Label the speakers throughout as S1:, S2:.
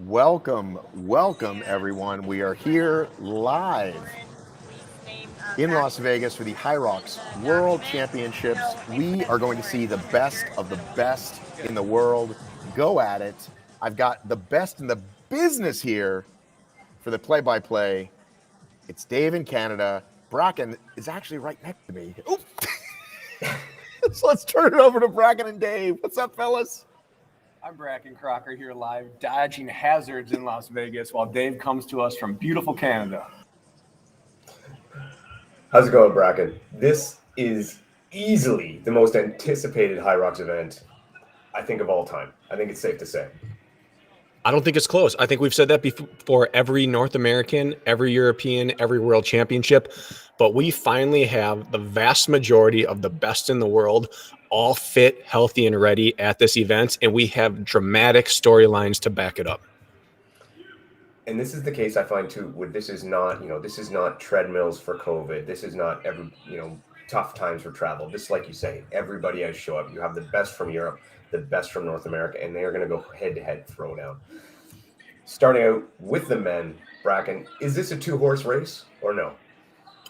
S1: Welcome, everyone. We are here live in Las Vegas for the Hyrox World Championships. We are going to see the best of the best in the world go at it. I've got the best in the business here for the play-by-play. It's Dave in Canada. Bracken is actually right next to me. So let's turn it over to Bracken and Dave. What's up, fellas?
S2: I'm Bracken Crocker here live, dodging hazards in Las Vegas while Dave comes to us from beautiful Canada.
S3: How's it going, Bracken? This is easily the most anticipated Hyrox event, I think, of all time. I think it's safe to say.
S4: I don't think it's close. I think we've said that before every North American, every European, every World Championship, but we finally have the vast majority of the best in the world all fit, healthy, and ready at this event, and we have dramatic storylines to back it up.
S3: And this is the case I find too. This is not treadmills for COVID. This is not tough times for travel. Just like you say, everybody has show up. You have the best from Europe, the best from North America, and they are going to go head-to-head throwdown. Starting out with the men, Bracken, is this a two-horse race or no?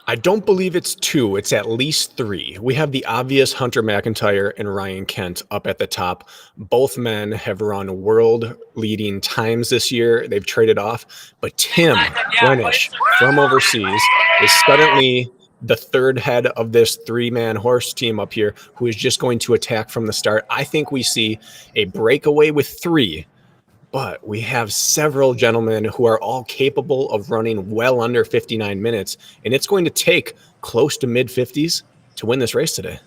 S4: I don't believe it's two. It's at least three. We have the obvious Hunter McIntyre and Ryan Kent up at the top. Both men have run world-leading times this year. They've traded off. But Tim Wenisch from overseas is suddenly the third head of this three-man horse team up here who is just going to attack from the start. I think we see a breakaway with three, but we have several gentlemen who are all capable of running well under 59 minutes, and it's going to take close to mid-50s to win this race today.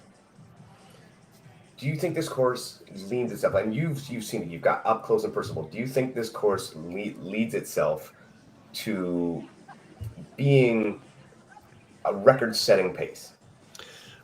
S3: Do you think this course leans itself, and you've seen it, you've got up close and personal, do you think this course leads itself to being a record-setting pace?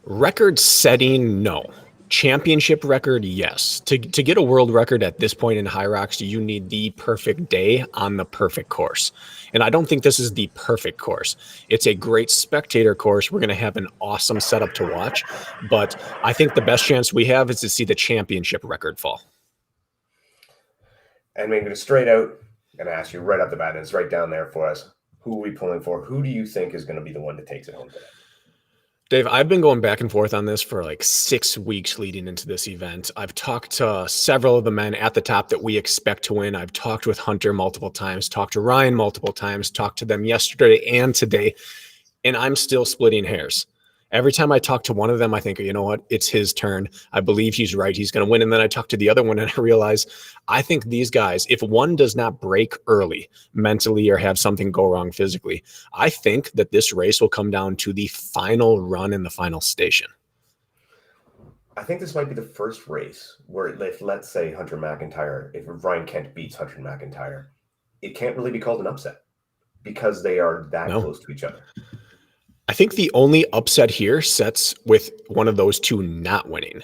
S4: Record-setting, no. Championship record, yes. To get a world record at this point in Hyrox, you need the perfect day on the perfect course. And I don't think this is the perfect course. It's a great spectator course. We're going to have an awesome setup to watch. But I think the best chance we have is to see the championship record fall.
S3: And we're going to straight out, I'm going to ask you right off the bat, and it's right down there for us. Who are we pulling for? Who do you think is going to be the one that takes it home today?
S4: Dave, I've been going back and forth on this for like 6 weeks leading into this event. I've talked to several of the men at the top that we expect to win. I've talked with Hunter multiple times, talked to Ryan multiple times, talked to them yesterday and today, and I'm still splitting hairs. Every time I talk to one of them, I think, you know what, it's his turn. I believe he's right. He's going to win. And then I talk to the other one and I realize I think these guys, if one does not break early mentally or have something go wrong physically, I think that this race will come down to the final run in the final station.
S3: I think this might be the first race where, if let's say Hunter McIntyre, if Ryan Kent beats Hunter McIntyre, it can't really be called an upset because they are that close to each other.
S4: I think the only upset here sets with one of those two not winning.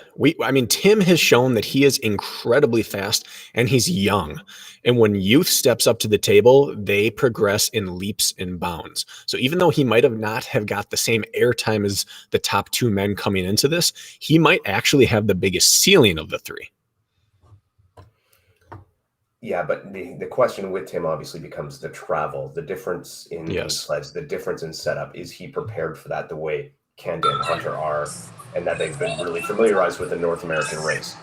S4: Tim has shown that he is incredibly fast and he's young. And when youth steps up to the table, they progress in leaps and bounds. So even though he might not have got the same airtime as the top two men coming into this, he might actually have the biggest ceiling of the three.
S3: Yeah, but the question with Tim obviously becomes the travel, the difference in sleds, the difference in setup. Is he prepared for that the way Kent and Hunter are, and that they've been really familiarized with the North American race?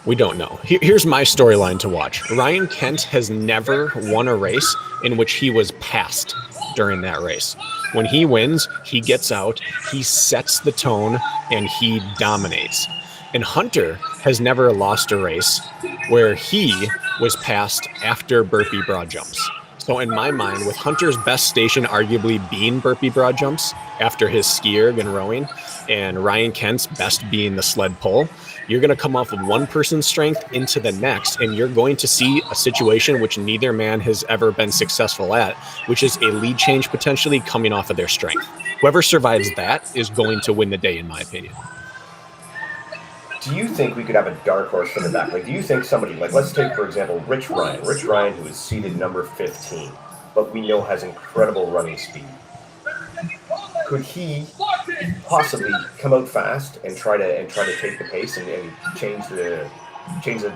S4: We don't know. Here's my storyline to watch. Ryan Kent has never won a race in which he was passed during that race. When he wins, he gets out, he sets the tone, and he dominates. And Hunter has never lost a race where he was passed after burpee broad jumps. So in my mind, with Hunter's best station arguably being burpee broad jumps after his Skierg and rowing, and Ryan Kent's best being the sled pull, you're going to come off of one person's strength into the next, and you're going to see a situation which neither man has ever been successful at, which is a lead change potentially coming off of their strength. Whoever survives that is going to win the day, in my opinion.
S3: Do you think we could have a dark horse from the back? Like, do you think somebody, like, let's take, for example, Rich Ryan, who is seated number 15, but we know has incredible running speed. Could he possibly come out fast and try to take the pace and change the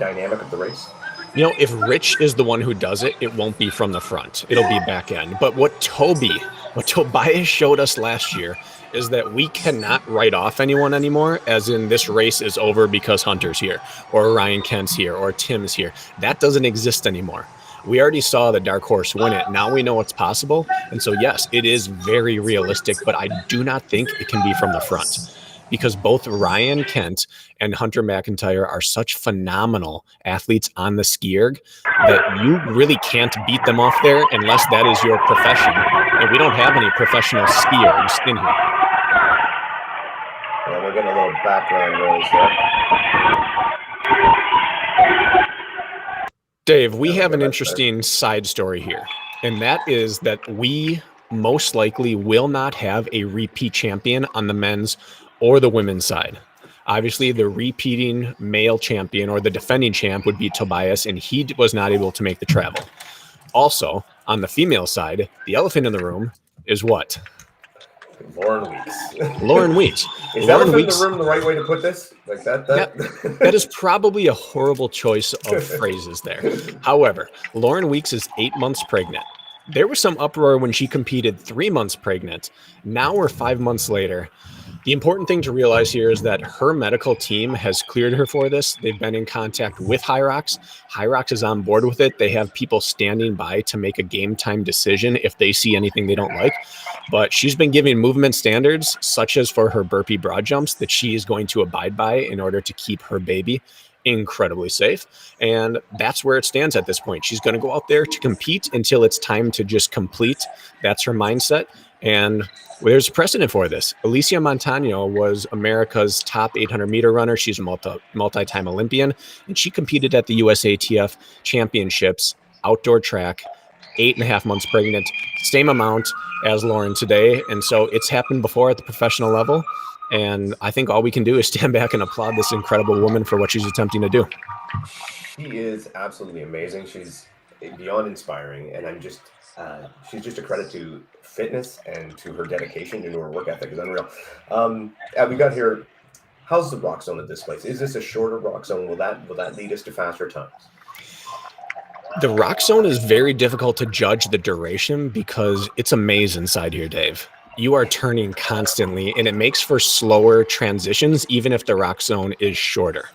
S3: dynamic of the race?
S4: If Rich is the one who does it, it won't be from the front. It'll be back end. But what Tobias showed us last year is that we cannot write off anyone anymore, as in this race is over because Hunter's here, or Ryan Kent's here, or Tim's here. That doesn't exist anymore. We already saw the dark horse win it. Now we know what's possible. And so, yes, it is very realistic, but I do not think it can be from the front, because both Ryan Kent and Hunter McIntyre are such phenomenal athletes on the Skierg that you really can't beat them off there unless that is your profession. And we don't have any professional skiers in here.
S3: Well, we're getting a little background noise there.
S4: Dave, we have an interesting side story here, and that is that we most likely will not have a repeat champion on the men's or the women's side. Obviously, the repeating male champion or the defending champ would be Tobias, and he was not able to make the travel. Also, on the female side, the elephant in the room is what?
S3: Lauren Weeks.
S4: Lauren Weeks.
S3: Is
S4: Lauren
S3: elephant
S4: Weeks,
S3: in the room the right way to put this? Like that?
S4: That is probably a horrible choice of phrases there. However, Lauren Weeks is 8 months pregnant. There was some uproar when she competed 3 months pregnant. Now we're 5 months later. The important thing to realize here is that her medical team has cleared her for this. They've been in contact with Hyrox. Hyrox is on board with it. They have people standing by to make a game time decision if they see anything they don't like. But she's been giving movement standards, such as for her burpee broad jumps, that she is going to abide by in order to keep her baby incredibly safe. And that's where it stands at this point. She's going to go out there to compete until it's time to just complete. That's her mindset. And there's a precedent for this. Alicia Montano was America's top 800-meter runner. She's a multi-time Olympian, and she competed at the USATF Championships, outdoor track, 8.5 months pregnant, same amount as Lauren today. And so it's happened before at the professional level. And I think all we can do is stand back and applaud this incredible woman for what she's attempting to do.
S3: She is absolutely amazing. She's beyond inspiring, and she's just a credit to fitness and to her dedication and to her work ethic is unreal. We got here. How's the rock zone at this place? Is this a shorter rock zone? Will that lead us to faster times?
S4: The rock zone is very difficult to judge the duration because it's a maze inside here, Dave. You are turning constantly, and it makes for slower transitions, even if the rock zone is shorter.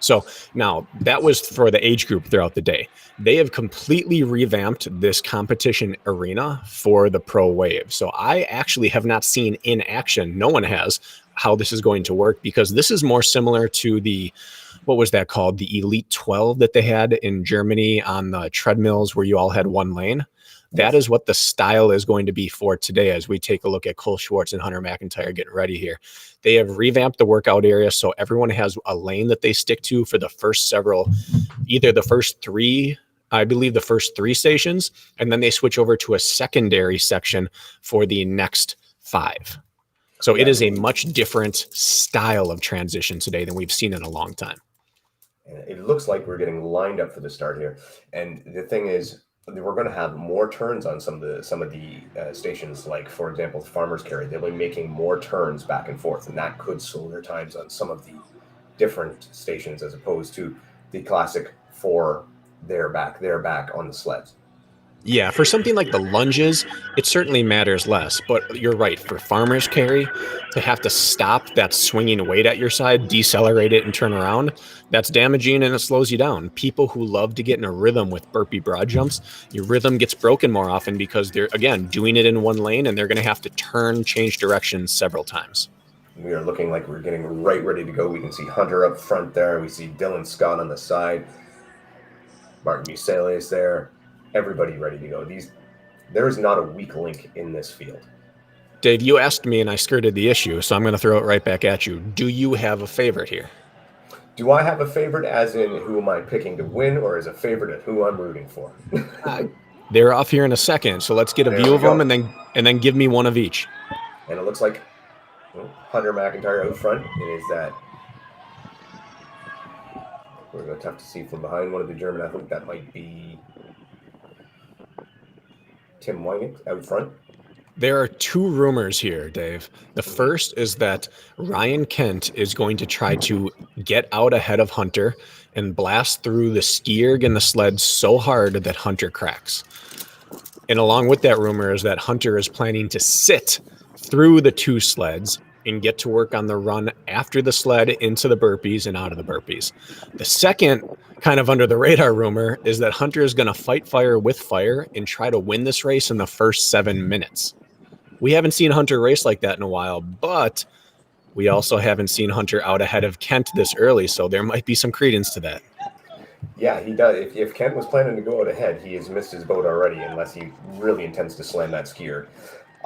S4: So now that was for the age group throughout the day. They have completely revamped this competition arena for the pro wave. So I actually have not seen in action, no one has, how this is going to work, because this is more similar to the, what was that called? The Elite 12 that they had in Germany on the treadmills where you all had one lane. That is what the style is going to be for today as we take a look at Cole Schwartz and Hunter McIntyre getting ready here. They have revamped the workout area so everyone has a lane that they stick to for the first the first three stations, and then they switch over to a secondary section for the next 5. So it is a much different style of transition today than we've seen in a long time.
S3: It looks like we're getting lined up for the start here. And the thing is, we're going to have more turns on some of the stations, like, for example, Farmers Carry. They'll be making more turns back and forth, and that could slow their times on some of the different stations as opposed to the classic for their back on the sleds.
S4: Yeah, for something like the lunges, it certainly matters less. But you're right, for Farmers Carry, to have to stop that swinging weight at your side, decelerate it, and turn around, that's damaging and it slows you down. People who love to get in a rhythm with burpee broad jumps, your rhythm gets broken more often because they're, again, doing it in one lane, and they're going to have to change directions several times.
S3: We are looking like we're getting right ready to go. We can see Hunter up front there. We see Dylan Scott on the side. Martin Michelius there. Everybody ready to go. There is not a weak link in this field.
S4: Dave, you asked me and I skirted the issue, so I'm going to throw it right back at you. Do you have a favorite here?
S3: Do I have a favorite as in who am I picking to win, or as a favorite at who I'm rooting for?
S4: They're off here in a second, so let's get a view of them and then give me one of each.
S3: And it looks like Hunter McIntyre out front. It is that. We're going to tough to see from behind one of the German athletes. That might be Tim Wenisch out front.
S4: There are two rumors here, Dave. The first is that Ryan Kent is going to try to get out ahead of Hunter and blast through the Skierg and the Sled so hard that Hunter cracks. And along with that rumor is that Hunter is planning to sit through the two sleds and get to work on the run after the sled into the burpees and out of the burpees. The second kind of under the radar rumor is that Hunter is going to fight fire with fire and try to win this race in the first 7 minutes. We haven't seen Hunter race like that in a while, but we also haven't seen Hunter out ahead of Kent this early, so there might be some credence to that.
S3: Yeah, he does. If Kent was planning to go out ahead, he has missed his boat already, unless he really intends to slam that skier.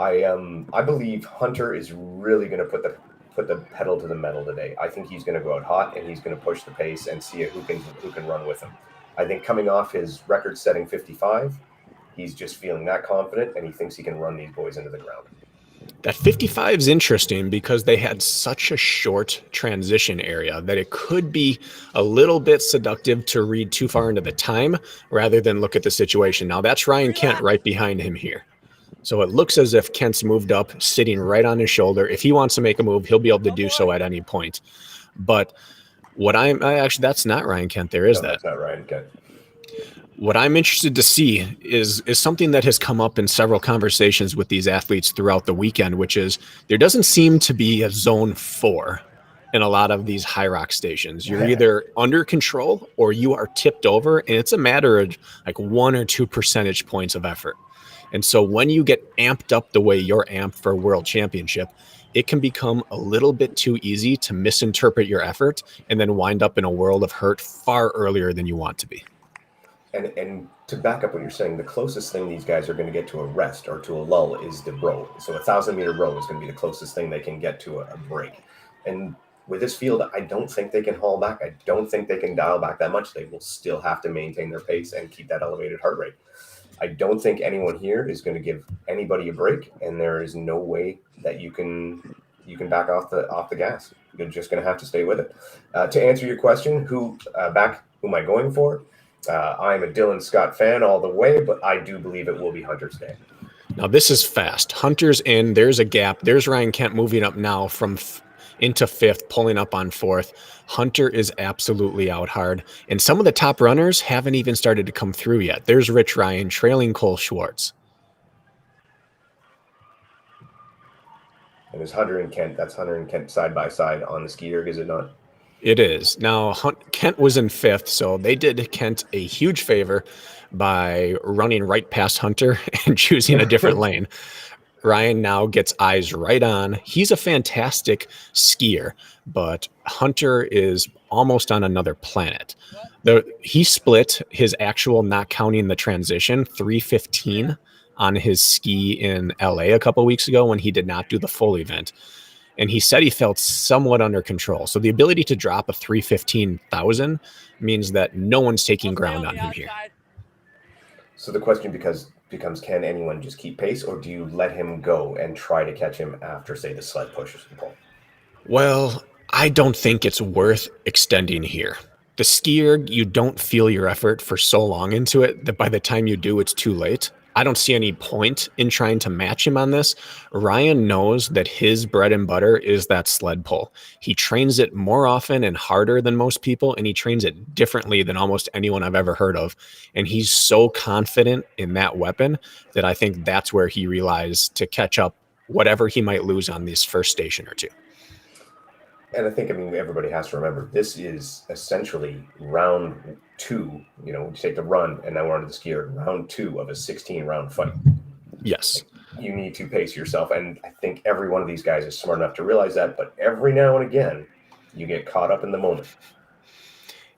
S3: I believe Hunter is really going to put the pedal to the metal today. I think he's going to go out hot, and he's going to push the pace and see who can run with him. I think coming off his record-setting 55, he's just feeling that confident, and he thinks he can run these boys into the ground.
S4: That 55 is interesting because they had such a short transition area that it could be a little bit seductive to read too far into the time rather than look at the situation. Now, that's Ryan Kent right behind him here. So it looks as if Kent's moved up, sitting right on his shoulder. If he wants to make a move, he'll be able to do so at any point. But actually, that's not Ryan Kent.
S3: That's not Ryan Kent.
S4: What I'm interested to see is something that has come up in several conversations with these athletes throughout the weekend, which is there doesn't seem to be a zone 4 in a lot of these Hyrox stations. You're either under control or you are tipped over, and it's a matter of like 1 or 2 percentage points of effort. And so when you get amped up the way you're amped for a world championship, it can become a little bit too easy to misinterpret your effort and then wind up in a world of hurt far earlier than you want to be.
S3: And to back up what you're saying, the closest thing these guys are going to get to a rest or to a lull is the row. So 1,000-meter row is going to be the closest thing they can get to a break. And with this field, I don't think they can haul back. I don't think they can dial back that much. They will still have to maintain their pace and keep that elevated heart rate. I don't think anyone here is going to give anybody a break, and there is no way that you can back off the gas. You're just going to have to stay with it. To answer your question, who am I going for? I'm a Dylan Scott fan all the way, but I do believe it will be Hunter's day.
S4: Now, this is fast. Hunter's in. There's a gap. There's Ryan Kent moving up now from into 5th, pulling up on 4th. Hunter is absolutely out hard. And some of the top runners haven't even started to come through yet. There's Rich Ryan trailing Cole Schwartz.
S3: And there's Hunter and Kent. That's Hunter and Kent side by side on the Skierg, is it not?
S4: It is. Now, Kent was in 5th, so they did Kent a huge favor by running right past Hunter and choosing a different lane. Ryan now gets eyes right on. He's a fantastic skier, but Hunter is almost on another planet. He split his actual, not counting the transition, 3:15 on his ski in LA a couple weeks ago when he did not do the full event. And he said he felt somewhat under control. So the ability to drop a 3:15,000 means that no one's taking ground on him here.
S3: So the question becomes, can anyone just keep pace, or do you let him go and try to catch him after, say, the sled pushes the pole?
S4: Well, I don't think it's worth extending here. The Skierg, you don't feel your effort for so long into it that by the time you do, it's too late. I don't see any point in trying to match him on this. Ryan knows that his bread and butter is that sled pull. He trains it more often and harder than most people, and he trains it differently than almost anyone I've ever heard of. And he's so confident in that weapon that I think that's where he relies to catch up whatever he might lose on this first station or two.
S3: And I think, everybody has to remember, this is essentially round 2. You take the run, and now we're on to the skier. Round 2 of a 16-round fight.
S4: Yes.
S3: You need to pace yourself. And I think every one of these guys is smart enough to realize that. But every now and again, you get caught up in the moment.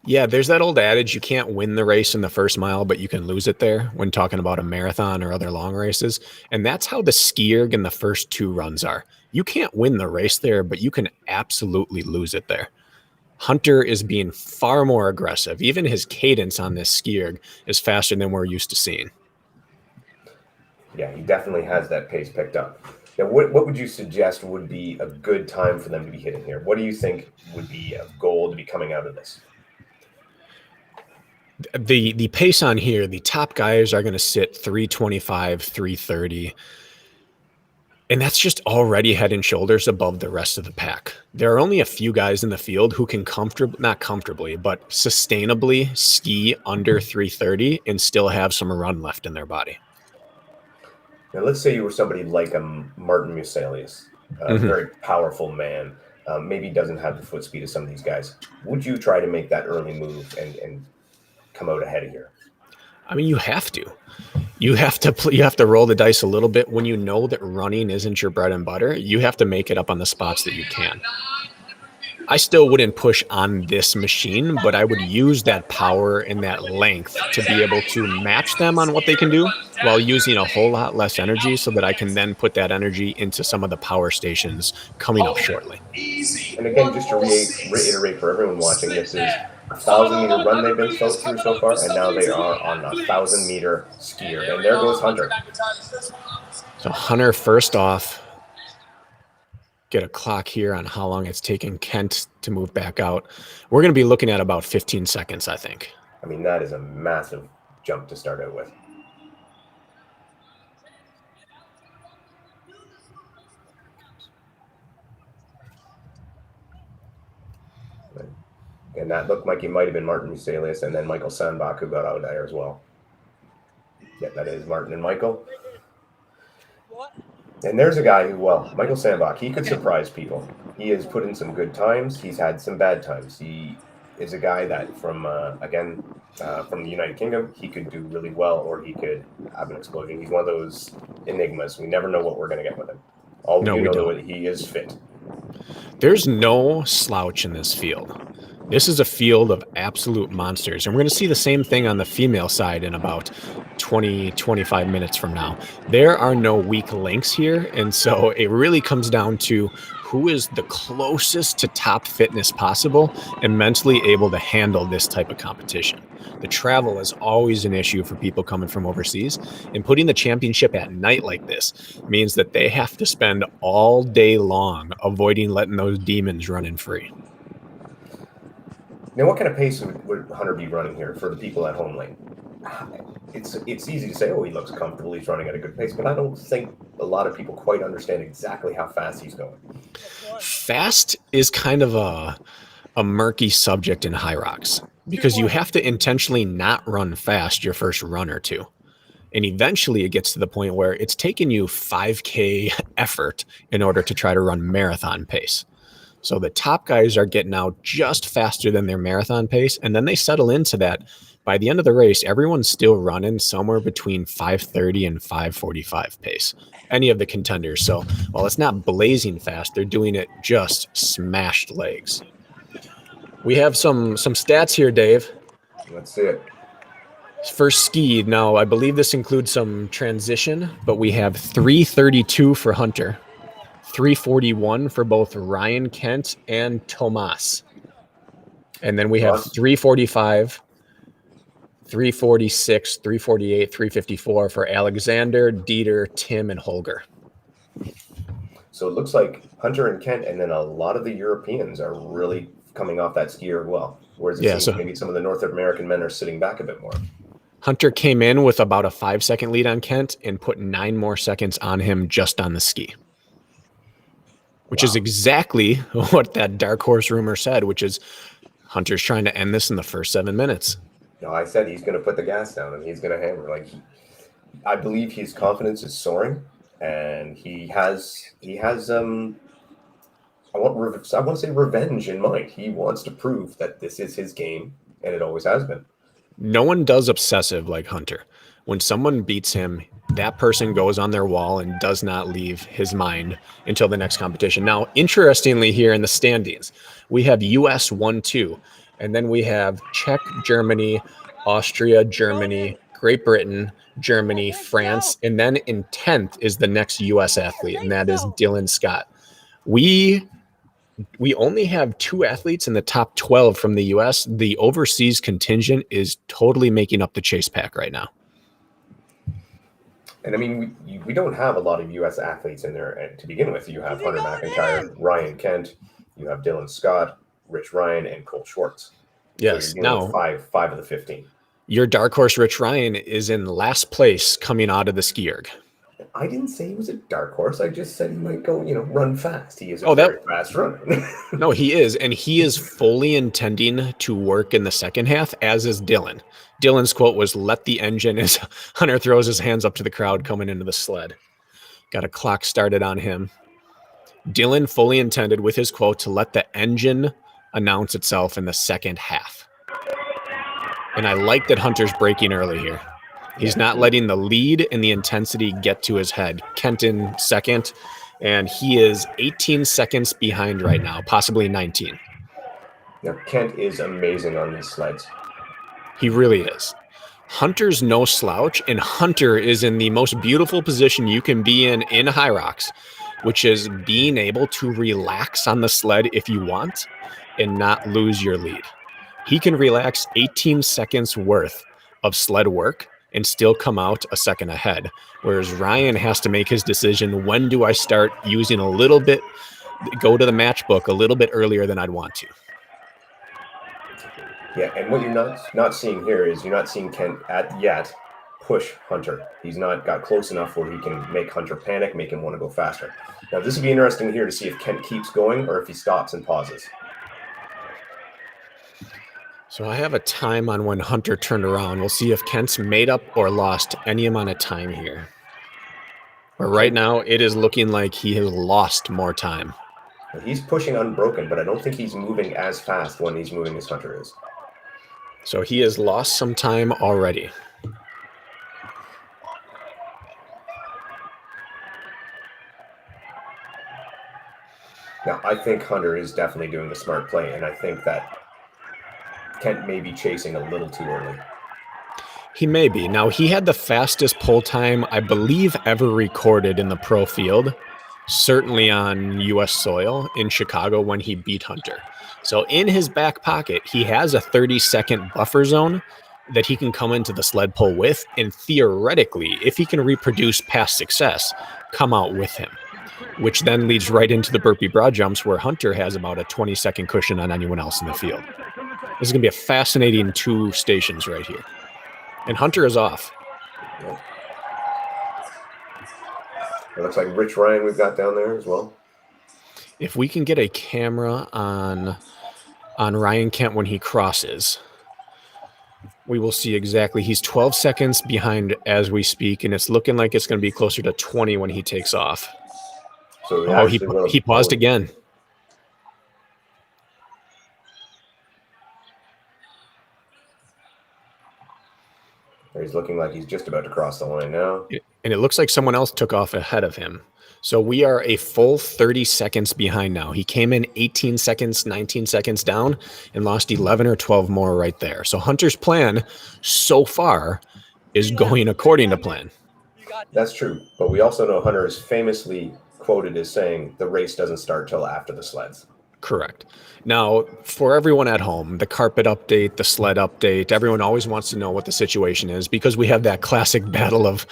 S4: Yeah, there's that old adage, you can't win the race in the first mile, but you can lose it there when talking about a marathon or other long races. And that's how the Skierg in the first 2 runs are. You can't win the race there, but you can absolutely lose it there. Hunter is being far more aggressive. Even his cadence on this Skierg is faster than we're used to seeing.
S3: Yeah, he definitely has that pace picked up. Now, what would you suggest would be a good time for them to be hitting here? What do you think would be a goal to be coming out of this?
S4: The pace on here, the top guys are going to sit 3:25, 3:30. And that's just already head and shoulders above the rest of the pack. There are only a few guys in the field who can not comfortably, but sustainably ski under 330 and still have some run left in their body.
S3: Now, let's say you were somebody like Martin Michelius, a very powerful man. Maybe doesn't have the foot speed of some of these guys. Would you try to make that early move and come out ahead of here?
S4: I mean, you have to. You have to roll the dice a little bit when you know that running isn't your bread and butter. You have to make it up on the spots that you can. I still wouldn't push on this machine, but I would use that power and that length to be able to match them on what they can do while using a whole lot less energy so that I can then put that energy into some of the power stations coming up shortly.
S3: And again, just to reiterate for everyone watching, this is a 1,000-meter run they've been through so far, and now they are on a 1,000-meter skier. And there goes Hunter.
S4: So Hunter, first off, get a clock here on how long it's taken Kent to move back out. We're going to be looking at about 15 seconds, I think.
S3: I mean, that is a massive jump to start out with. And that looked like he might have been Martin Michelius and then Michael Sandbach, who got out there as well. Yeah, that is Martin and Michael. And there's a guy who, well, Michael Sandbach, he could surprise people. He has put in some good times. He's had some bad times. He is a guy that from the United Kingdom, he could do really well or he could have an explosion. He's one of those enigmas. We never know what we're going to get with him. All we know is he is fit. There's
S4: no slouch in this field. This is a field of absolute monsters. And we're going to see the same thing on the female side in about 20-25 minutes from now. There are no weak links here. And so it really comes down to who is the closest to top fitness possible and mentally able to handle this type of competition. The travel is always an issue for people coming from overseas. And putting the championship at night like this means that they have to spend all day long avoiding letting those demons run in free.
S3: Now, what kind of pace would Hunter be running here for the people at home lane? It's easy to say, oh, he looks comfortable, he's running at a good pace, but I don't think a lot of people quite understand exactly how fast he's going.
S4: Fast is kind of a murky subject in Hyrox because you have to intentionally not run fast your first run or two. And eventually it gets to the point where it's taken you 5K effort in order to try to run marathon pace. So the top guys are getting out just faster than their marathon pace, and then they settle into that. By the end of the race, everyone's still running somewhere between 5:30 and 5:45 pace, any of the contenders. So while it's not blazing fast, they're doing it just smashed legs. We have some stats here, Dave.
S3: Let's see it.
S4: First ski. Now, I believe this includes some transition, but we have 3:32 for Hunter. 3:41 for both Ryan Kent and Tomáš. And then we have 3:45, 3:46, 3:48, 3:54 for Alexander, Dieter, Tim, and Holger.
S3: So it looks like Hunter and Kent and then a lot of the Europeans are really coming off that skier well. Whereas it seems maybe some of the North American men are sitting back a bit more.
S4: Hunter came in with about a 5-second lead on Kent and put 9 more seconds on him just on the ski. Which is exactly what that dark horse rumor said, which is Hunter's trying to end this in the first 7 minutes.
S3: No, I said he's going to put the gas down and he's going to hammer. I believe his confidence is soaring, and he has I want to say revenge in mind. He wants to prove that this is his game, and it always has been.
S4: No one does obsessive like Hunter. When someone beats him, that person goes on their wall and does not leave his mind until the next competition. Now, interestingly, here in the standings, we have US 1-2, and then we have Czech, Germany, Austria, Germany, Great Britain, Germany, France, and then in 10th is the next US athlete, and that is Dylan Scott. We only have 2 athletes in the top 12 from the US. The overseas contingent is totally making up the chase pack right now.
S3: And I mean, we don't have a lot of U.S. athletes in there to begin with. You have Hunter McIntyre, Ryan Kent, you have Dylan Scott, Rich Ryan, and Cole Schwartz.
S4: Yes.
S3: So now five of the 15.
S4: Your dark horse, Rich Ryan, is in last place coming out of the Skierg.
S3: I didn't say he was a dark horse. I just said he might go, run fast. He is a
S4: Oh,
S3: very fast runner.
S4: No, he is. And he is fully intending to work in the second half, as is Dylan. Dylan's quote was, "Let the engine," as Hunter throws his hands up to the crowd coming into the sled. Got a clock started on him. Dylan fully intended with his quote to let the engine announce itself in the second half. And I like that Hunter's breaking early here. He's not letting the lead and the intensity get to his head. Kenton second, and he is 18 seconds behind right now, possibly 19.
S3: Now, Kent is amazing on these sleds.
S4: He really is. Hunter's no slouch, and Hunter is in the most beautiful position you can be in Hyrox, which is being able to relax on the sled if you want and not lose your lead. He can relax 18 seconds worth of sled work and still come out a second ahead, whereas Ryan has to make his decision, when do I start using a little bit, go to the matchbook a little bit earlier than I'd want to.
S3: Yeah, and what you're not seeing here is you're not seeing Kent yet push Hunter. He's not got close enough where he can make Hunter panic, make him want to go faster. Now, this would be interesting here to see if Kent keeps going or if he stops and pauses.
S4: So I have a time on when Hunter turned around. We'll see if Kent's made up or lost any amount of time here. But right now, it is looking like he has lost more time.
S3: He's pushing unbroken, but I don't think he's moving as fast when he's moving as Hunter is.
S4: So he has lost some time already.
S3: Now, I think Hunter is definitely doing the smart play, and I think that Kent may be chasing a little too early.
S4: He may be. Now, he had the fastest pull time, I believe, ever recorded in the pro field, certainly on U.S. soil in Chicago when he beat Hunter. So in his back pocket, he has a 30-second buffer zone that he can come into the sled pull with, and theoretically, if he can reproduce past success, come out with him, which then leads right into the burpee broad jumps where Hunter has about a 20-second cushion on anyone else in the field. This is going to be a fascinating 2 stations right here. And Hunter is off.
S3: Yep. It looks like Rich Ryan we've got down there as well.
S4: If we can get a camera on Ryan Kent when he crosses, we will see exactly. He's 12 seconds behind as we speak, and it's looking like it's going to be closer to 20 when he takes off.
S3: So
S4: he paused again.
S3: He's looking like he's just about to cross the line now.
S4: And it looks like someone else took off ahead of him. So we are a full 30 seconds behind now. He came in 18 seconds, 19 seconds down and lost 11 or 12 more right there. So Hunter's plan so far is going according to plan.
S3: That's true. But we also know Hunter is famously quoted as saying the race doesn't start till after the sleds.
S4: Correct. Now, for everyone at home, the carpet update, the sled update, everyone always wants to know what the situation is because we have that classic battle of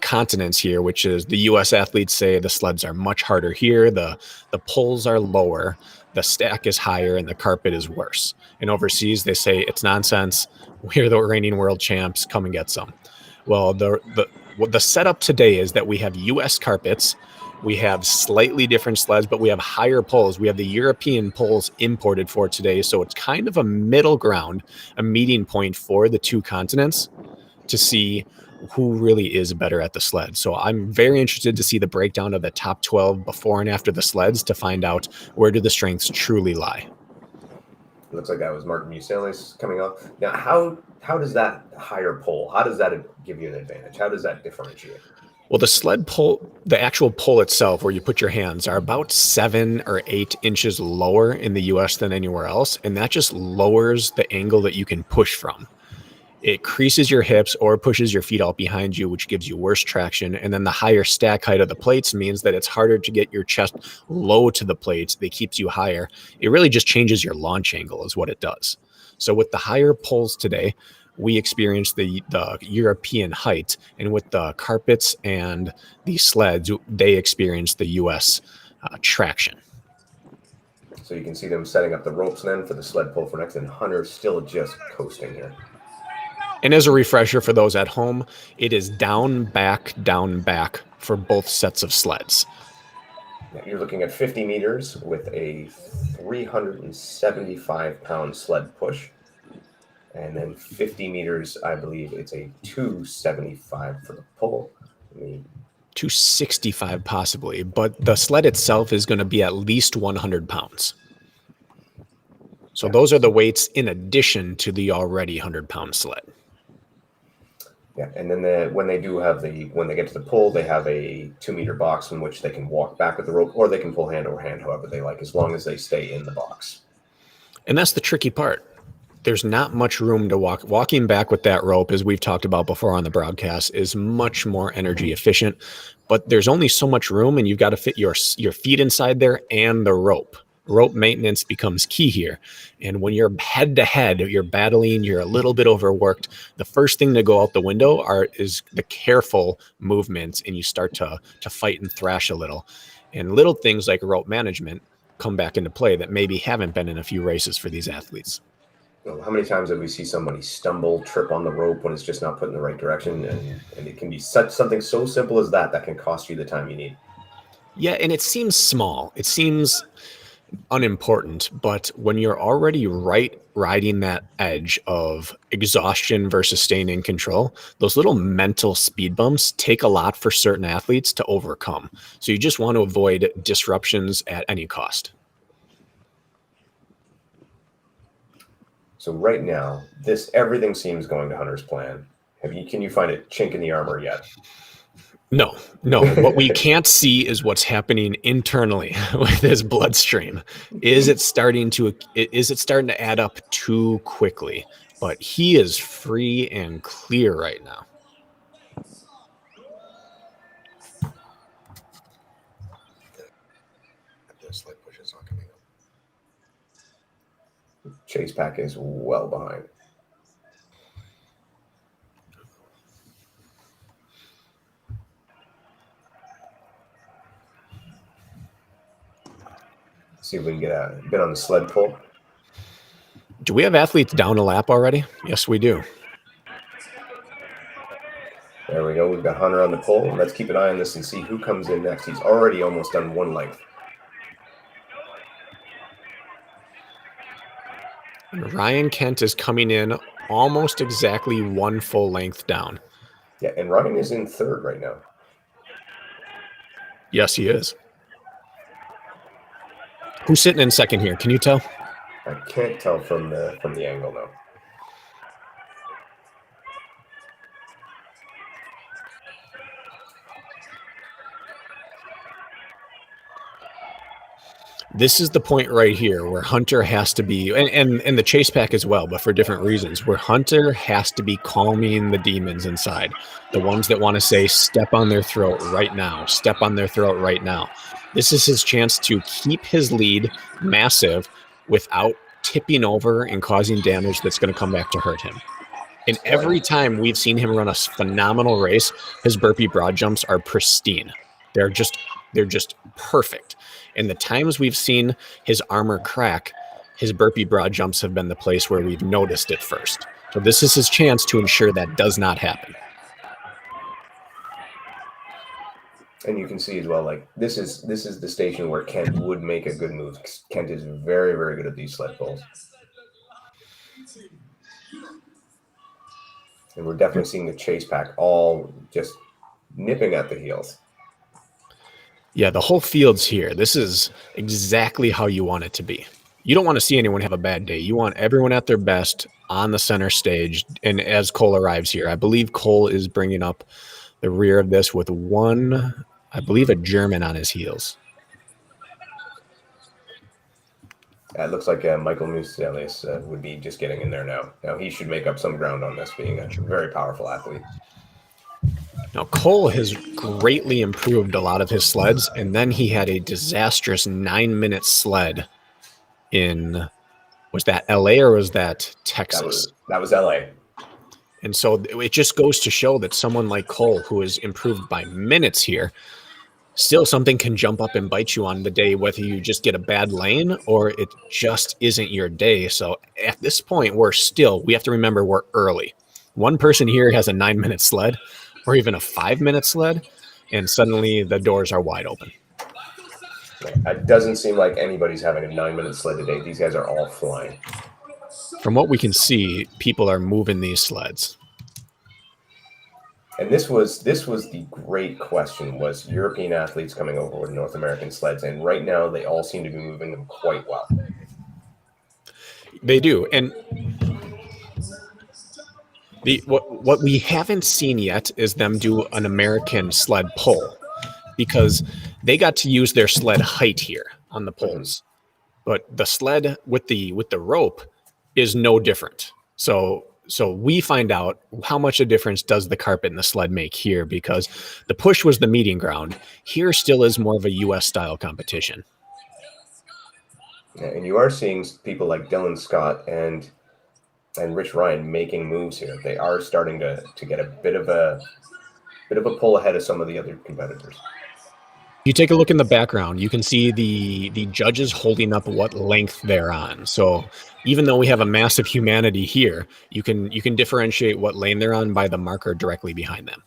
S4: continents here, which is the U.S. athletes say the sleds are much harder here, the poles are lower, the stack is higher, and the carpet is worse. And overseas, they say it's nonsense. We're the reigning world champs. Come and get some. Well, the setup today is that we have U.S. carpets. We have slightly different sleds, but we have higher poles. We have the European poles imported for today. So it's kind of a middle ground, a meeting point for the 2 continents to see who really is better at the sled. So I'm very interested to see the breakdown of the top 12 before and after the sleds to find out where do the strengths truly lie.
S3: It looks like that was Martin Michelius coming off. Now, how does that higher pole, how does that give you an advantage? How does that differentiate?
S4: Well, the sled pole, the actual pole itself, where you put your hands, are about 7 or 8 inches lower in the U.S. than anywhere else, and that just lowers the angle that you can push from. It creases your hips or pushes your feet out behind you, which gives you worse traction, and then the higher stack height of the plates means that it's harder to get your chest low to the plates. That keeps you higher. It really just changes your launch angle is what it does. So with the higher poles today, we experience the European height, and with the carpets and the sleds, they experience the U.S. Traction.
S3: So you can see them setting up the ropes then for the sled pull for next, and Hunter's still just coasting here.
S4: And as a refresher for those at home, it is down, back for both sets of sleds.
S3: You're looking at 50 meters with a 375-pound sled push. And then 50 meters, I believe it's a 275 for the pull.
S4: 265 possibly, but the sled itself is going to be at least 100 pounds. So those are the weights in addition to the already 100-pound sled.
S3: Yeah, and then when they get to the pull, they have a 2-meter box in which they can walk back with the rope, or they can pull hand over hand, however they like, as long as they stay in the box.
S4: And that's the tricky part. There's not much room to walk. Walking back with that rope, as we've talked about before on the broadcast, is much more energy efficient, but there's only so much room, and you've got to fit your feet inside there and the rope. Rope maintenance becomes key here. And when you're head to head, you're battling, you're a little bit overworked, the first thing to go out the window is the careful movements, and you start to fight and thrash a little. And little things like rope management come back into play that maybe haven't been in a few races for these athletes.
S3: How many times have we see somebody stumble, trip on the rope when it's just not put in the right direction? And it can be something so simple as that can cost you the time you need.
S4: Yeah, and it seems small. It seems unimportant, but when you're already riding that edge of exhaustion versus staying in control, those little mental speed bumps take a lot for certain athletes to overcome. So you just want to avoid disruptions at any cost.
S3: So right now, everything seems going to Hunter's plan. Can you find a chink in the armor yet?
S4: No. What we can't see is what's happening internally with his bloodstream. Is it starting to add up too quickly? But he is free and clear right now.
S1: Sled push is not coming up.
S3: Chase pack is well behind. See if we can get a bit on the sled pull.
S4: Do we have athletes down a lap already? Yes, we do.
S3: There we go. We've got Hunter on the pull. Let's keep an eye on this and see who comes in next. He's already almost done one length.
S4: Ryan Kent is coming in almost exactly one full length down.
S3: Yeah, and Ryan is in third right now.
S4: Yes, he is. Who's sitting in second here? Can you tell?
S3: I can't tell from the angle now.
S4: This is the point right here where Hunter has to be, and the chase pack as well, but for different reasons, where Hunter has to be calming the demons inside, the ones that want to say, step on their throat right now, step on their throat right now. This is his chance to keep his lead massive without tipping over and causing damage that's going to come back to hurt him. And every time we've seen him run a phenomenal race, his burpee broad jumps are pristine. They're just perfect. And the times we've seen his armor crack, his burpee broad jumps have been the place where we've noticed it first. So this is his chance to ensure that does not happen.
S3: And you can see as well, like this is the station where Kent would make a good move. Kent is very, very good at these sled pulls. And we're definitely seeing the chase pack all just nipping at the heels.
S4: Yeah, the whole field's here. This is exactly how you want it to be. You don't want to see anyone have a bad day. You want everyone at their best on the center stage. And as Cole arrives here, I believe Cole is bringing up the rear of this with one, I believe, a German on his heels.
S3: It looks like Michael Michelius would be just getting in there now. Now he should make up some ground on this, being a very powerful athlete.
S4: Now, Cole has greatly improved a lot of his sleds, and then he had a disastrous 9-minute sled in, was that LA or was that Texas?
S3: That was LA.
S4: And so it just goes to show that someone like Cole, who has improved by minutes here, still something can jump up and bite you on the day, whether you just get a bad lane or it just isn't your day. So at this point, we have to remember we're early. One person here has a 9-minute sled or even a 5-minute sled, and suddenly the doors are wide open.
S3: It doesn't seem like anybody's having a 9-minute sled today. These guys are all flying.
S4: From what we can see, people are moving these sleds.
S3: And this was the great question, was European athletes coming over with North American sleds. And right now, they all seem to be moving them quite well.
S4: They do. And what we haven't seen yet is them do an American sled pull, because they got to use their sled height here on the pulls. But the sled with the rope is no different. So we find out how much a difference does the carpet and the sled make here, because the push was the meeting ground. Here still is more of a U.S. style competition.
S3: Yeah, and you are seeing people like Dylan Scott and Rich Ryan making moves here. They are starting to get a bit of a pull ahead of some of the other competitors.
S4: You take a look in the background, you can see the judges holding up what length they're on. So even though we have a massive humanity here, you can differentiate what lane they're on by the marker directly behind them.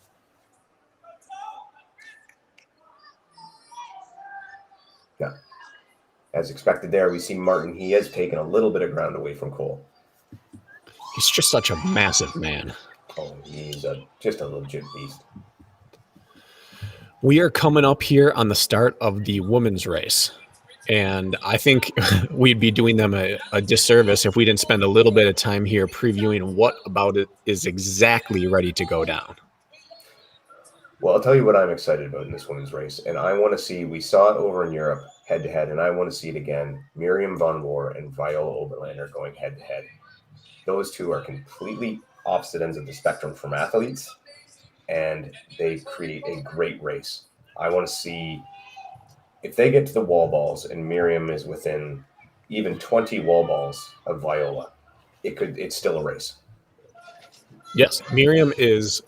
S3: Yeah. As expected there, we see Martin. He has taken a little bit of ground away from Cole.
S4: He's just such a massive man.
S3: Oh, he's just a legit beast.
S4: We are coming up here on the start of the women's race, and I think we'd be doing them a disservice if we didn't spend a little bit of time here previewing what about it is exactly ready to go down.
S3: Well, I'll tell you what I'm excited about in this women's race, and I want to see, we saw it over in Europe head-to-head, and I want to see it again. Miriam von War and Viola Oberlander going head-to-head. Those two are completely opposite ends of the spectrum from athletes, and they create a great race. I want to see if they get to the wall balls and Miriam is within even 20 wall balls of Viola, it's still a race.
S4: Yes, Miriam is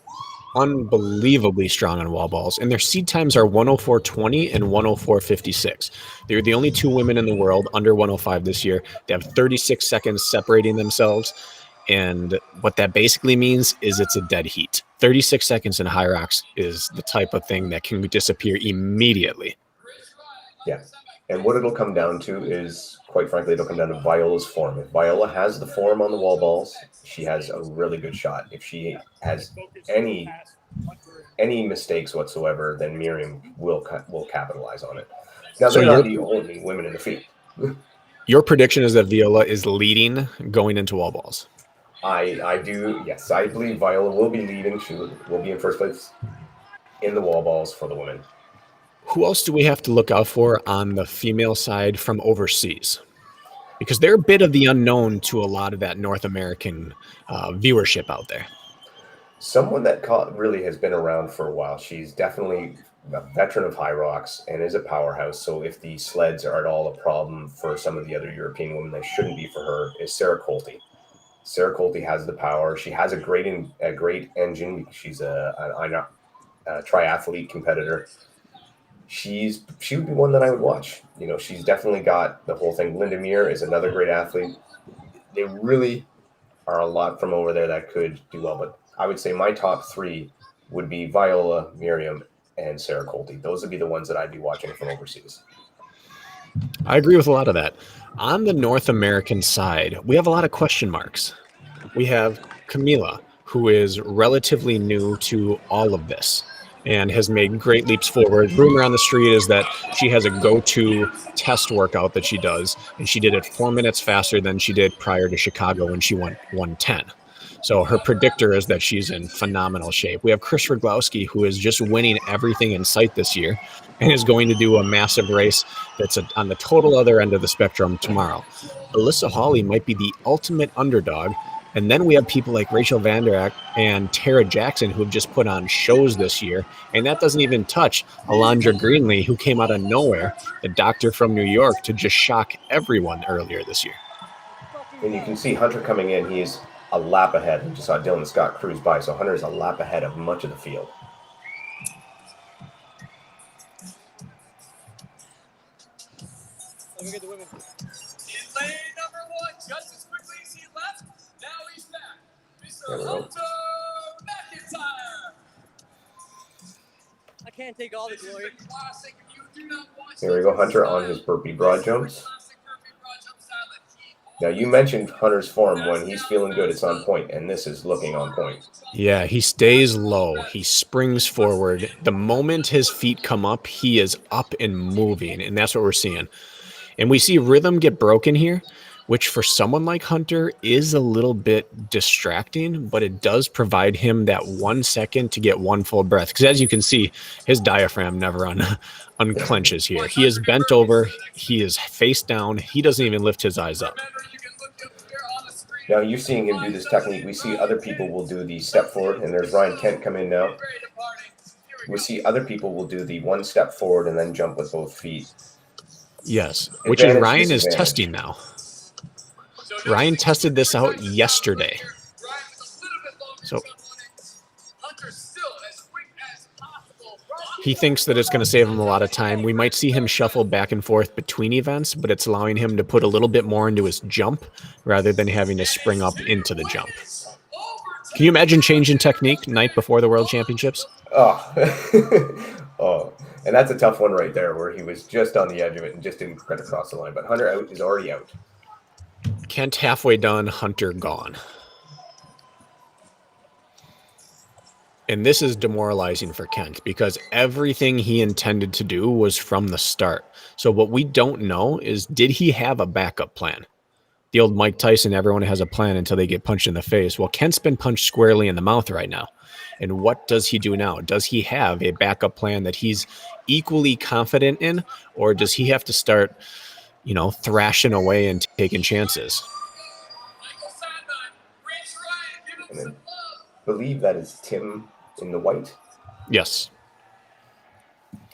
S4: unbelievably strong on wall balls, and their seed times are 104.20 and 104.56. They're the only two women in the world under 105 this year. They have 36 seconds separating themselves, and what that basically means is it's a dead heat. 36 seconds in Hyrox is the type of thing that can disappear immediately.
S3: Yeah, and what it'll come down to is, quite frankly, it'll come down to Viola's form. If Viola has the form on the wall balls, she has a really good shot. If she has any mistakes whatsoever, then Miriam will capitalize on it. Now, they're not the only women in the field.
S4: Your prediction is that Viola is leading going into wall balls.
S3: I do, yes. I believe Viola will be leading. She will be in first place in the wall balls for the women.
S4: Who else do we have to look out for on the female side from overseas? Because they're a bit of the unknown to a lot of that North American viewership out there.
S3: Someone that really has been around for a while. She's definitely a veteran of Hyrox and is a powerhouse. So if the sleds are at all a problem for some of the other European women, they shouldn't be for her, is Sarah Colty. Sarah Colty has the power. She has a great engine. She's a triathlete competitor. She would be one that I would watch. You know, she's definitely got the whole thing. Linda Muir is another great athlete. They really are a lot from over there that could do well. But I would say my top three would be Viola, Miriam, and Sarah Colty. Those would be the ones that I'd be watching from overseas.
S4: I agree with a lot of that. On the North American side, we have a lot of question marks. We have Camila, who is relatively new to all of this and has made great leaps forward. Rumor on the street is that she has a go-to test workout that she does, and she did it 4 minutes faster than she did prior to Chicago when she won 1:10. So her predictor is that she's in phenomenal shape. We have Chris Roglowski, who is just winning everything in sight this year and is going to do a massive race that's on the total other end of the spectrum tomorrow. Alyssa Hawley might be the ultimate underdog. And then we have people like Rachel Van Der Eck and Tara Jackson who have just put on shows this year. And that doesn't even touch Alondra Greenlee, who came out of nowhere, the doctor from New York, to just shock everyone earlier this year.
S3: And you can see Hunter coming in. He's a lap ahead. We just saw Dylan Scott cruise by. So Hunter is a lap ahead of much of the field.
S5: Let me get the women. In lane number one, just as quickly as he left. Now he's back. Mr. Hunter can't take all the glory.
S3: Here we go, Hunter on his burpee broad jumps. Now, you mentioned Hunter's form. When he's feeling good, it's on point, and this is looking on point.
S4: Yeah, he stays low. He springs forward. The moment his feet come up, he is up and moving, and that's what we're seeing. And we see rhythm get broken here, which for someone like Hunter is a little bit distracting, but it does provide him that 1 second to get one full breath. Because as you can see, his diaphragm never unclenches here. He is bent over. He is face down. He doesn't even lift his eyes up.
S3: Now, you're seeing him do this technique. We see other people will do the step forward, and there's Ryan Kent come in now. We see other people will do the 1 step forward and then jump with both feet.
S4: Yes, which is Ryan is testing now. Ryan tested this out yesterday. So he thinks that it's going to save him a lot of time. We might see him shuffle back and forth between events, but it's allowing him to put a little bit more into his jump rather than having to spring up into the jump. Can you imagine changing technique night before the World Championships?
S3: Oh, oh, and that's a tough one right there, where he was just on the edge of it and just didn't get across the line. But Hunter out is already out.
S4: Kent halfway done, Hunter gone. And this is demoralizing for Kent because everything he intended to do was from the start. So what we don't know is, did he have a backup plan? The old Mike Tyson, everyone has a plan until they get punched in the face. Well, Kent's been punched squarely in the mouth right now. And what does he do now? Does he have a backup plan that he's equally confident in? Or does he have to start, thrashing away and taking chances?
S3: And I believe that is Tim in the white.
S4: Yes.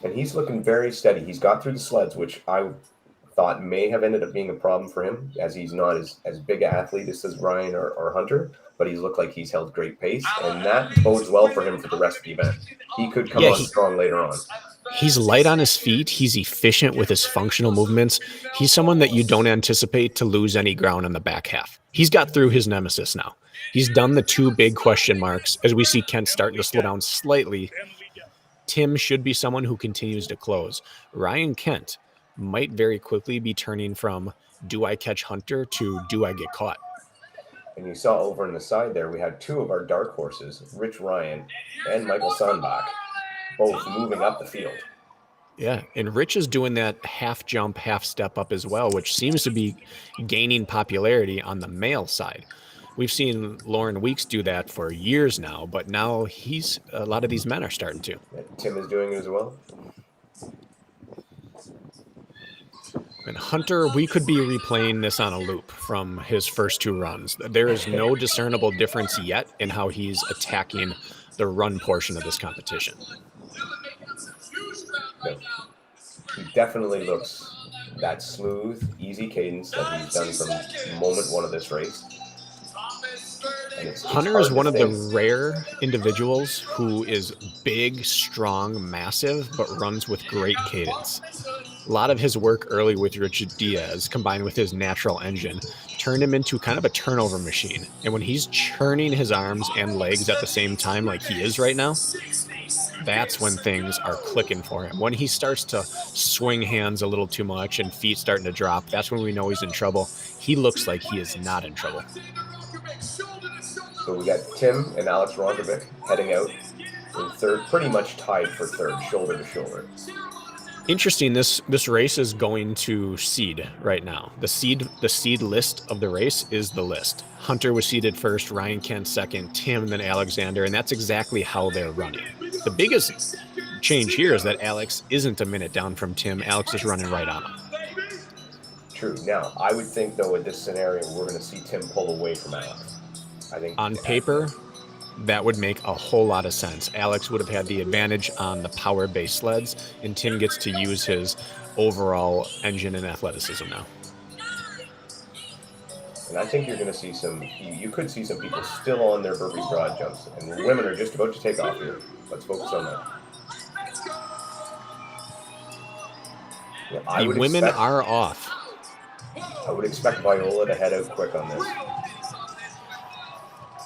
S3: And he's looking very steady. He's got through the sleds, which I thought may have ended up being a problem for him, as he's not as big an athlete as Ryan or Hunter, but he's looked like he's held great pace, and that bodes well for him for the rest of the event. He could come on strong later on.
S4: He's light on his feet. He's efficient with his functional movements. He's someone that you don't anticipate to lose any ground in the back half. He's got through his nemesis now. He's done the two big question marks. As we see Kent starting to slow down slightly, Tim should be someone who continues to close. Ryan Kent might very quickly be turning from do I catch Hunter to do I get caught.
S3: And you saw over on the side there, we had two of our dark horses, Rich Ryan and Michael Sandbach, both moving up the field.
S4: Yeah, and Rich is doing that half jump, half step up as well, which seems to be gaining popularity on the male side. We've seen Lauren Weeks do that for years now, but now a lot of these men are starting to.
S3: Yeah, Tim is doing it as well.
S4: And Hunter, we could be replaying this on a loop from his first two runs. There is no discernible difference yet in how he's attacking the run portion of this competition.
S3: No. He definitely looks that smooth, easy cadence that he's done from moment one of this race.
S4: Hunter is one of the rare individuals who is big, strong, massive, but runs with great cadence. A lot of his work early with Richard Diaz, combined with his natural engine, turned him into kind of a turnover machine. And when he's churning his arms and legs at the same time like he is right now, that's when things are clicking for him. When he starts to swing hands a little too much and feet starting to drop, that's when we know he's in trouble. He looks like he is not in trouble.
S3: So we got Tim and Alex Roncevic heading out in third, pretty much tied for third, shoulder to shoulder.
S4: Interesting, this race is going to seed right now. The seed list of the race is the list. Hunter was seeded first, Ryan Kent second, Tim, then Alexander, and that's exactly how they're running. The biggest change here is that Alex isn't a minute down from Tim. Alex is running right on him.
S3: True. Now, I would think, though, in this scenario, we're going to see Tim pull away from Alex. I think
S4: on paper, that would make a whole lot of sense. Alex would have had the advantage on the power-based sleds, and Tim gets to use his overall engine and athleticism now.
S3: And I think you're going to see you could see some people still on their burpees broad jumps, and women are just about to take off here. Let's focus on that.
S4: Yeah, the women are off.
S3: I would expect Viola to head out quick on this.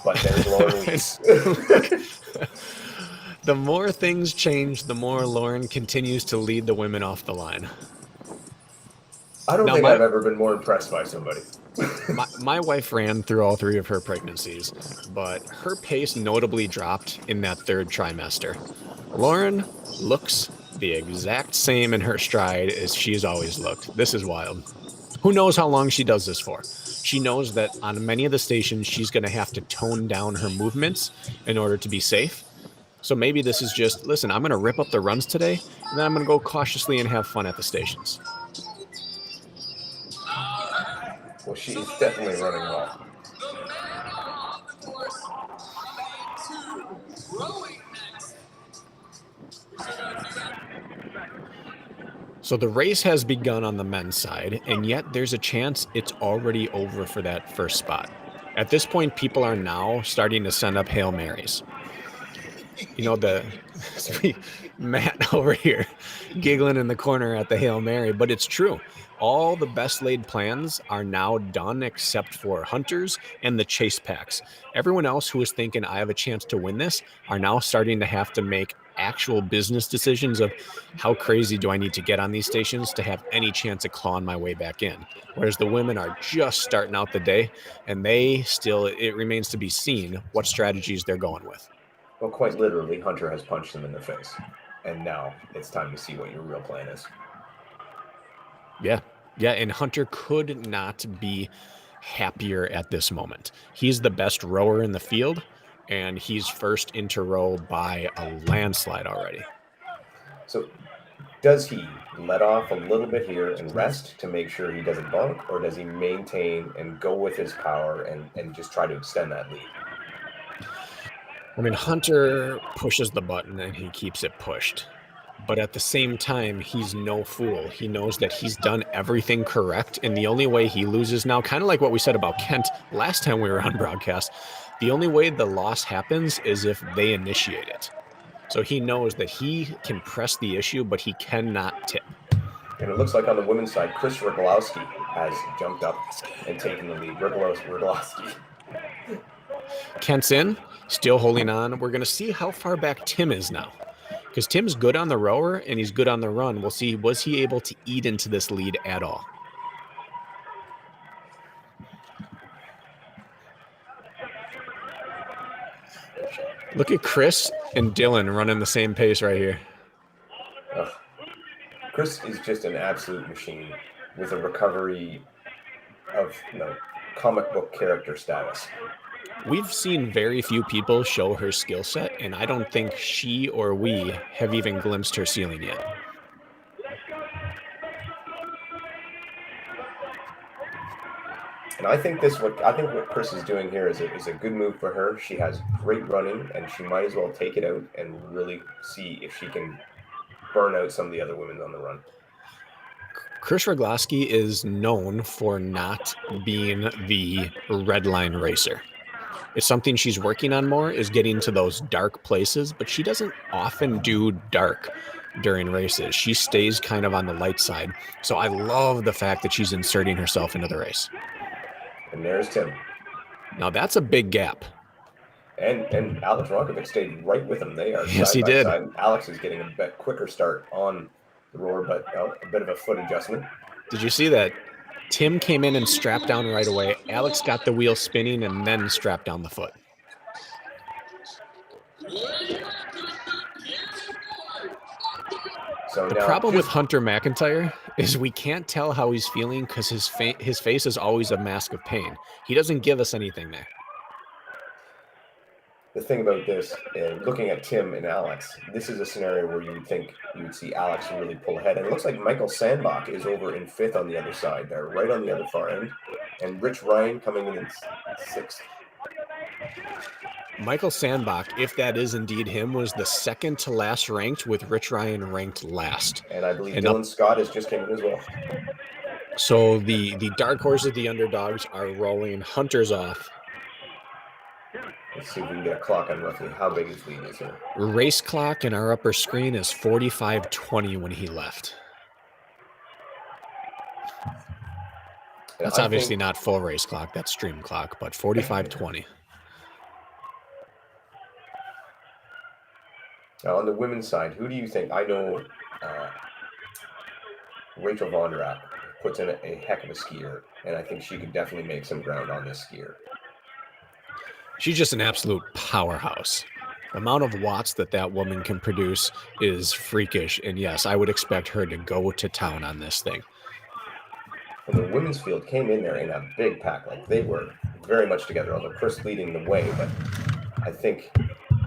S3: But there's Lauren Weeks.
S4: The more things change, the more Lauren continues to lead the women off the line.
S3: I don't
S4: Now,
S3: think I've ever been more impressed by somebody.
S4: My wife ran through all 3 of her pregnancies, but her pace notably dropped in that 3rd trimester. Lauren looks the exact same in her stride as she's always looked. This is wild. Who knows how long she does this for? She knows that on many of the stations, she's going to have to tone down her movements in order to be safe. So maybe this is just, listen, I'm going to rip up the runs today, and then I'm going to go cautiously and have fun at the stations.
S3: Well, she is definitely running well.
S4: So the race has begun on the men's side, and yet there's a chance it's already over for that first spot. At this point, people are now starting to send up Hail Marys. You know, Matt over here giggling in the corner at the Hail Mary, but it's true. All the best laid plans are now done except for hunters and the chase packs. Everyone else who is thinking I have a chance to win this are now starting to have to make actual business decisions of how crazy do I need to get on these stations to have any chance of clawing my way back in. Whereas the women are just starting out the day, and it remains to be seen what strategies they're going with.
S3: Well, quite literally, Hunter has punched him in the face. And now it's time to see what your real plan is.
S4: Yeah, and Hunter could not be happier at this moment. He's the best rower in the field, and he's first into row by a landslide already.
S3: So does he let off a little bit here and rest to make sure he doesn't bunk, or does he maintain and go with his power and just try to extend that lead?
S4: I mean, Hunter pushes the button and he keeps it pushed. But at the same time, he's no fool. He knows that he's done everything correct, and the only way he loses now, kind of like what we said about Kent last time we were on broadcast, the only way the loss happens is if they initiate it. So he knows that he can press the issue, but he cannot tip.
S3: And it looks like on the women's side, Chris Ryglowski has jumped up and taken the lead. Ryglowski.
S4: Kent's in, still holding on. We're going to see how far back Tim is now. Because Tim's good on the rower and he's good on the run. We'll see, was he able to eat into this lead at all? Look at Chris and Dylan running the same pace right here.
S3: Chris is just an absolute machine with a recovery of, comic book character status.
S4: We've seen very few people show her skill set, and I don't think she or we have even glimpsed her ceiling yet.
S3: And I think what Chris is doing here is a good move for her. She has great running, and she might as well take it out and really see if she can burn out some of the other women on the run.
S4: Chris Ryglowski is known for not being the red line racer. It's something she's working on more, is getting to those dark places, but she doesn't often do dark during races. She stays kind of on the light side. So I love the fact that she's inserting herself into the race.
S3: And there's Tim.
S4: Now that's a big gap.
S3: And Alex Roncevic stayed right with him. They are
S4: yes,
S3: side
S4: he
S3: by
S4: did.
S3: Side. Alex is getting a bit quicker start on the roar, but a bit of a foot adjustment.
S4: Did you see that? Tim came in and strapped down right away. Alex got the wheel spinning and then strapped down the foot.
S3: So
S4: the problem with Hunter McIntyre is we can't tell how he's feeling because his face is always a mask of pain. He doesn't give us anything there.
S3: The thing about this, looking at Tim and Alex, this is a scenario where you would think you would see Alex really pull ahead. And it looks like Michael Sandbach is over in fifth on the other side there, right on the other far end. And Rich Ryan coming in sixth.
S4: Michael Sandbach, if that is indeed him, was the second to last ranked, with Rich Ryan ranked last.
S3: And I believe Dylan Scott has just came in as well.
S4: So the dark horses, the underdogs, are rolling. Hunter's off.
S3: Let's see if we can get a clock on roughly how big his lead is here.
S4: Race clock in our upper screen is 45:20 when he left. That's obviously not full race clock. That's stream clock, but 45:20.
S3: Now, on the women's side, who do you think? I know Rachel Vondrack puts in a heck of a skier, and I think she could definitely make some ground on this skier.
S4: She's just an absolute powerhouse. The amount of watts that woman can produce is freakish. And yes, I would expect her to go to town on this thing.
S3: And the women's field came in there in a big pack. Like, they were very much together, although Chris leading the way. But I think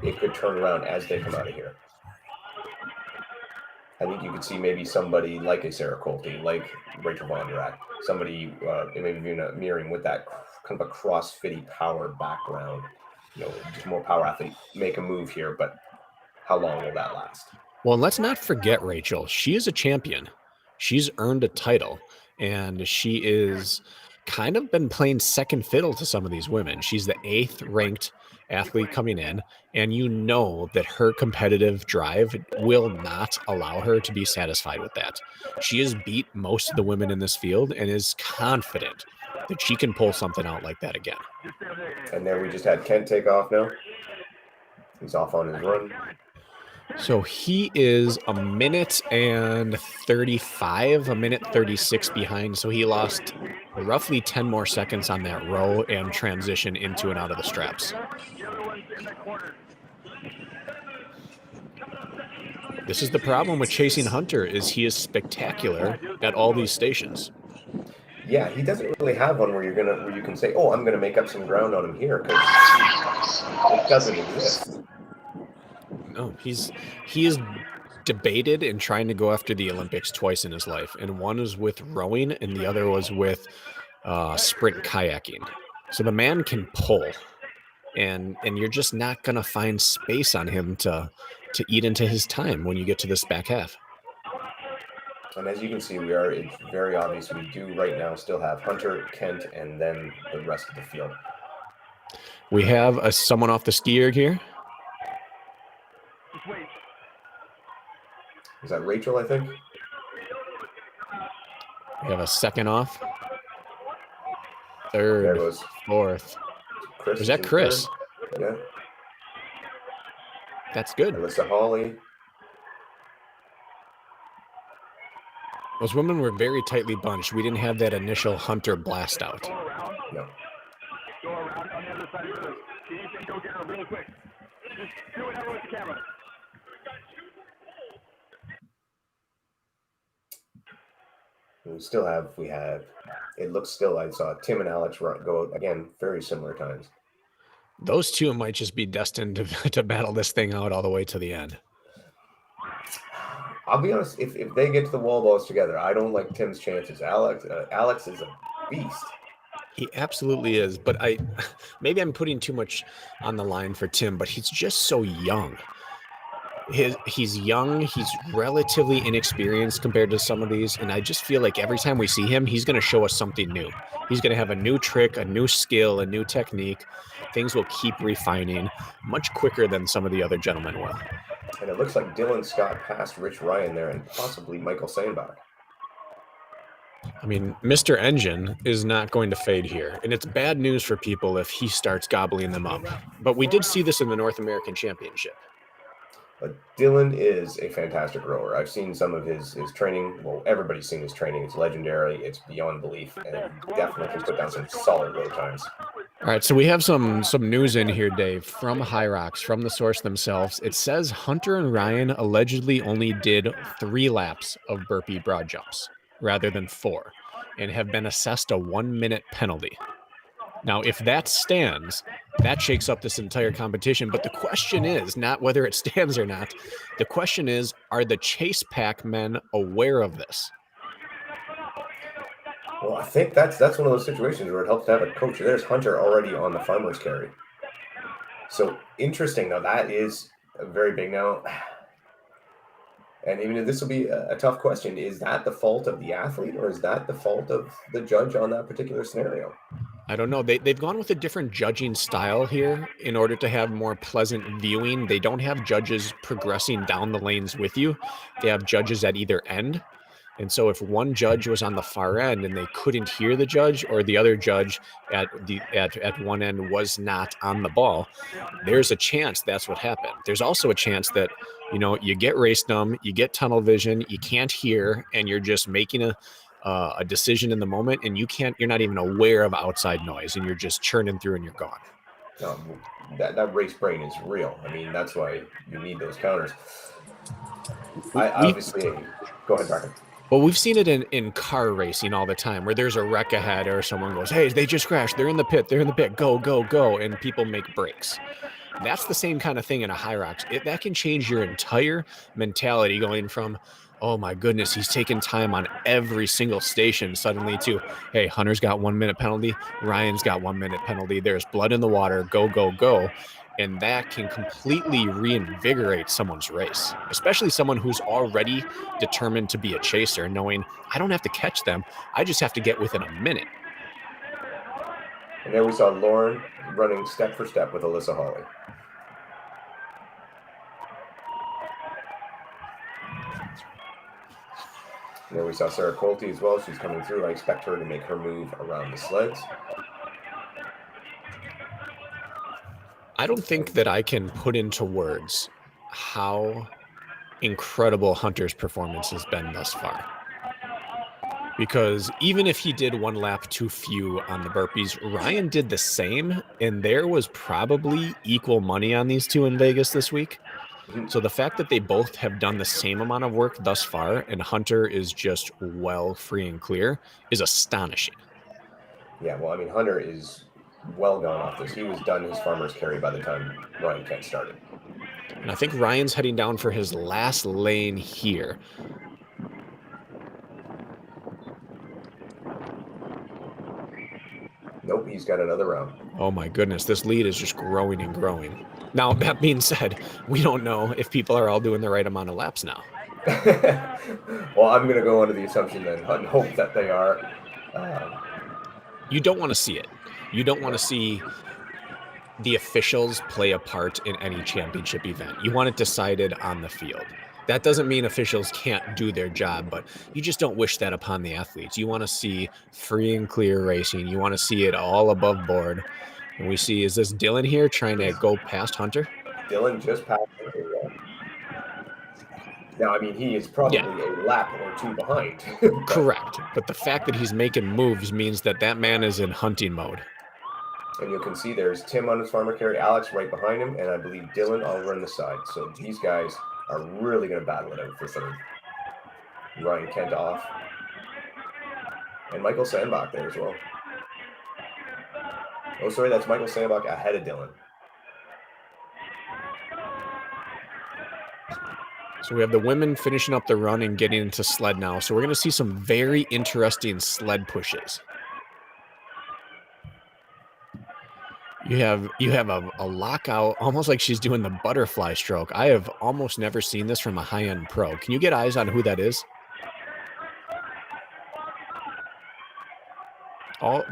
S3: it could turn around as they come out of here. I think you could see maybe somebody like a Sarah Colte, like Rachel Vondrack, somebody maybe even mirroring with that kind of a CrossFit power background, just more power athlete, make a move here. But how long will that last?
S4: Well, let's not forget Rachel. She is a champion. She's earned a title, and she is kind of been playing second fiddle to some of these women. She's the 8th ranked athlete coming in, and you know that her competitive drive will not allow her to be satisfied with that. She has beat most of the women in this field and is confident that she can pull something out like that again.
S3: And there we just had Kent take off now. He's off on his run.
S4: So he is a minute and 35, a minute 36 behind. So he lost roughly 10 more seconds on that row and transition into and out of the straps. This is the problem with chasing Hunter, is he is spectacular at all these stations.
S3: Yeah, he doesn't really have one where you can say, "Oh, I'm gonna make up some ground on him here," because it doesn't exist.
S4: No, he is debated in trying to go after the Olympics twice in his life, and one was with rowing, and the other was with sprint kayaking. So the man can pull, and you're just not gonna find space on him to eat into his time when you get to this back half.
S3: And as you can see, it's very obvious we do right now still have Hunter, Kent, and then the rest of the field.
S4: We have someone off the Skierg here.
S3: Is that Rachel, I think?
S4: We have a second off.
S3: There
S4: Third,
S3: goes
S4: fourth.
S3: Chris.
S4: Was that Chris?
S3: Third. Yeah.
S4: That's good.
S3: Alyssa Hawley.
S4: Those women were very tightly bunched. We didn't have that initial Hunter blast out.
S3: No.
S5: Go around on the other side of the team and go get her real quick. Just do whatever with the camera.
S3: It looks still, I saw Tim and Alex go out again, very similar times.
S4: Those two might just be destined to battle this thing out all the way to the end.
S3: I'll be honest, if they get to the wall balls together, I don't like Tim's chances. Alex is a beast.
S4: He absolutely is, but maybe I'm putting too much on the line for Tim, but he's just so young. He's young, he's relatively inexperienced compared to some of these, and I just feel like every time we see him, he's going to show us something new. He's going to have a new trick, a new skill, a new technique. Things will keep refining much quicker than some of the other gentlemen will.
S3: And it looks like Dylan Scott passed Rich Ryan there and possibly Michael Sandbach.
S4: I mean, Mr. Engine is not going to fade here, and it's bad news for people if he starts gobbling them up. But we did see this in the North American Championship.
S3: But Dylan is a fantastic rower. I've seen some of his training. Well, everybody's seen his training. It's legendary. It's beyond belief. And definitely can put down some solid row times.
S4: All right, so we have some news in here, Dave, from Hyrox, from the source themselves. It says Hunter and Ryan allegedly only did 3 laps of burpee broad jumps rather than 4 and have been assessed a 1-minute penalty. Now, if that stands, that shakes up this entire competition. But the question is not whether it stands or not. The question is, are the chase pack men aware of this?
S3: Well, I think that's one of those situations where it helps to have a coach. There's Hunter already on the farmer's carry. So interesting. Now, that is very big now. And even if this will be a tough question, is that the fault of the athlete or is that the fault of the judge on that particular scenario?
S4: I don't know. They've gone with a different judging style here in order to have more pleasant viewing. They don't have judges progressing down the lanes with you. They have judges at either end. And so if one judge was on the far end and they couldn't hear the judge, or the other judge at one end was not on the ball, there's a chance that's what happened. There's also a chance that You get race numb, you get tunnel vision, you can't hear, and you're just making a decision in the moment, and you're not even aware of outside noise, and you're just churning through and you're gone.
S3: That race brain is real. I mean, that's why you need those counters. I obviously go ahead, Bracken.
S4: Well, we've seen it in car racing all the time where there's a wreck ahead or someone goes, hey, they just crashed. They're in the pit. Go, go, go. And people make breaks. That's the same kind of thing in a Hyrox. That can change your entire mentality going from, oh my goodness, he's taking time on every single station suddenly to, hey, Hunter's got 1 minute penalty. Ryan's got 1 minute penalty. There's blood in the water. Go, go, go. And that can completely reinvigorate someone's race, especially someone who's already determined to be a chaser, knowing I don't have to catch them. I just have to get within a minute.
S3: And there we saw Lauren running step for step with Alyssa Hawley. And there we saw Sarah Colte as well. She's coming through. I expect her to make her move around the sleds.
S4: I don't think that I can put into words how incredible Hunter's performance has been thus far. Because even if he did one lap too few on the burpees, Ryan did the same, and there was probably equal money on these two in Vegas this week. So the fact that they both have done the same amount of work thus far, and Hunter is just well free and clear, is astonishing.
S3: Yeah, well, I mean, Hunter is well gone off this. He was done his farmer's carry by the time Ryan Kent started.
S4: And I think Ryan's heading down for his last lane here.
S3: Nope, he's got another round.
S4: Oh my goodness, this lead is just growing and growing. Now, that being said, we don't know if people are all doing the right amount of laps now.
S3: Well, I'm going to go under the assumption then and hope that they are.
S4: You don't want to see it. You don't want to see the officials play a part in any championship event. You want it decided on the field. That doesn't mean officials can't do their job, but you just don't wish that upon the athletes. You want to see free and clear racing. You want to see it all above board. And we see, is this Dylan here trying to go past Hunter?
S3: Dylan just passed Hunter. Now, I mean, he is probably a lap or two behind.
S4: Correct. But the fact that he's making moves means that that man is in hunting mode.
S3: And you can see there's Tim on his farmer carry, Alex right behind him, and I believe Dylan over on the side. So these guys are really going to battle it out for third. Ryan Kent off. And Michael Sandbach there as well. Oh, sorry, that's Michael Sandbach ahead of Dylan.
S4: So we have the women finishing up the run and getting into sled now. So we're going to see some very interesting sled pushes. You have a lockout, almost like she's doing the butterfly stroke. I have almost never seen this from a high-end pro. Can you get eyes on who that is?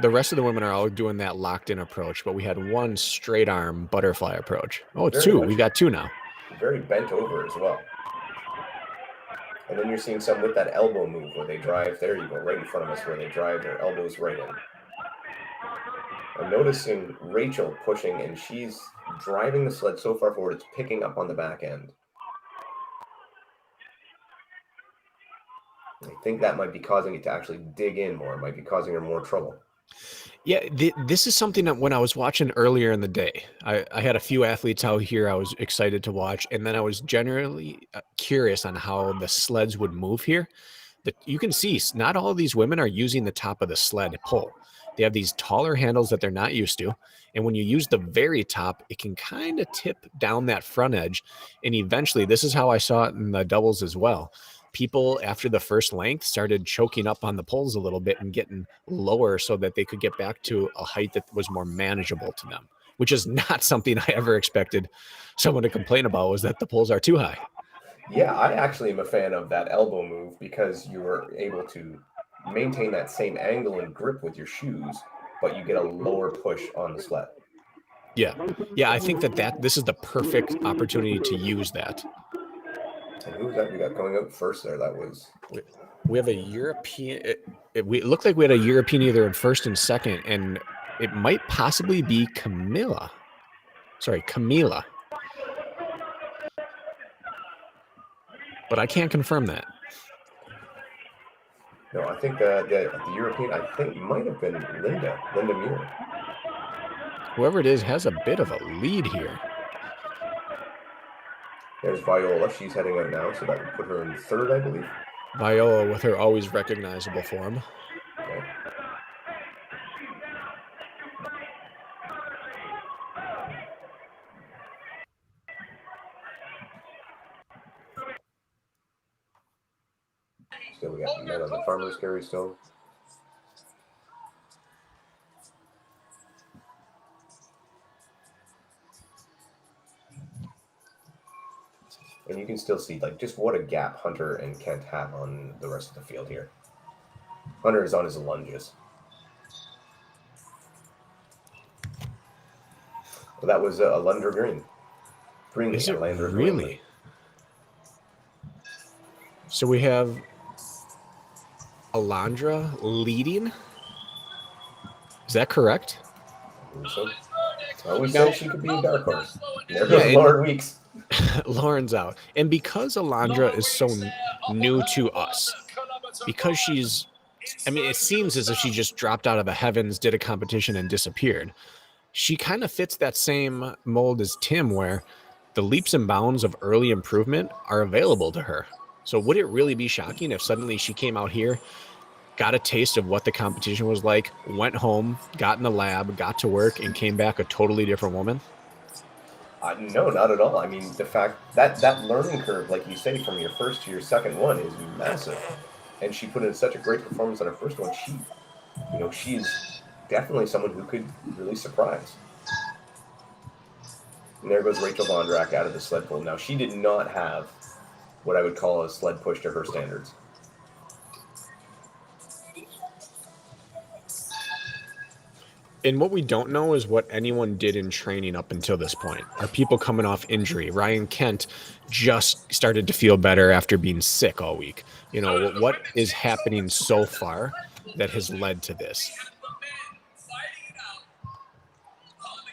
S4: The rest of the women are all doing that locked-in approach, but we had one straight arm butterfly approach. Oh, it's two. We got two now.
S3: Very bent over as well. And then you're seeing some with that elbow move where they drive. There you go, right in front of us, where they drive their elbows right in. I'm noticing Rachel pushing, and she's driving the sled so far forward, it's picking up on the back end. I think that might be causing it to actually dig in more. It might be causing her more trouble.
S4: Yeah, this is something that when I was watching earlier in the day, I had a few athletes out here I was excited to watch, and then I was generally curious on how the sleds would move here. You can see not all of these women are using the top of the sled pull. They have these taller handles that they're not used to, and when you use the very top, it can kind of tip down that front edge, and eventually, this is how I saw it in the doubles as well. People after the first length started choking up on the poles a little bit and getting lower so that they could get back to a height that was more manageable to them, which is not something I ever expected someone to complain about, was that the poles are too high.
S3: Yeah, I actually am a fan of that elbow move because you were able to maintain that same angle and grip with your shoes, but you get a lower push on the sled.
S4: Yeah, I think that this is the perfect opportunity to use that.
S3: And who was that we got going up first there? That was...
S4: We have a European... It looked like we had a European either in first and second, and it might possibly be Camila. but I can't confirm that.
S3: No, I think the European, I think, might have been Linda Muir.
S4: Whoever it is has a bit of a lead here.
S3: There's Viola. She's heading out now, so that would put her in third, I believe.
S4: Viola with her always recognizable form.
S3: Okay. Still, we got men on the farmer's carry still. And you can still see, like, just what a gap Hunter and Kent have on the rest of the field here. Hunter is on his lunges. Well, that was a Lunder Green.
S4: Is it really? So we have Alondra leading. Is that correct?
S3: So, I always said she could be a dark horse. There goes Lauren Weeks.
S4: Lauren's out. And because Alondra is so new to us, because she's, I mean, it seems as if she just dropped out of the heavens, did a competition, and disappeared. She kind of fits that same mold as Tim, where the leaps and bounds of early improvement are available to her. So would it really be shocking if suddenly she came out here, got a taste of what the competition was like, went home, got in the lab, got to work, and came back a totally different woman?
S3: No, not at all. I mean, the fact that learning curve, like you say, from your first to your second one is massive. And she put in such a great performance on her first one. She's definitely someone who could really surprise. And there goes Rachel Vondrak out of the sled pool. Now, she did not have what I would call a sled push to her standards.
S4: And what we don't know is what anyone did in training up until this point. Are people coming off injury? Ryan Kent just started to feel better after being sick all week. You know, what is happening so far that has led to this?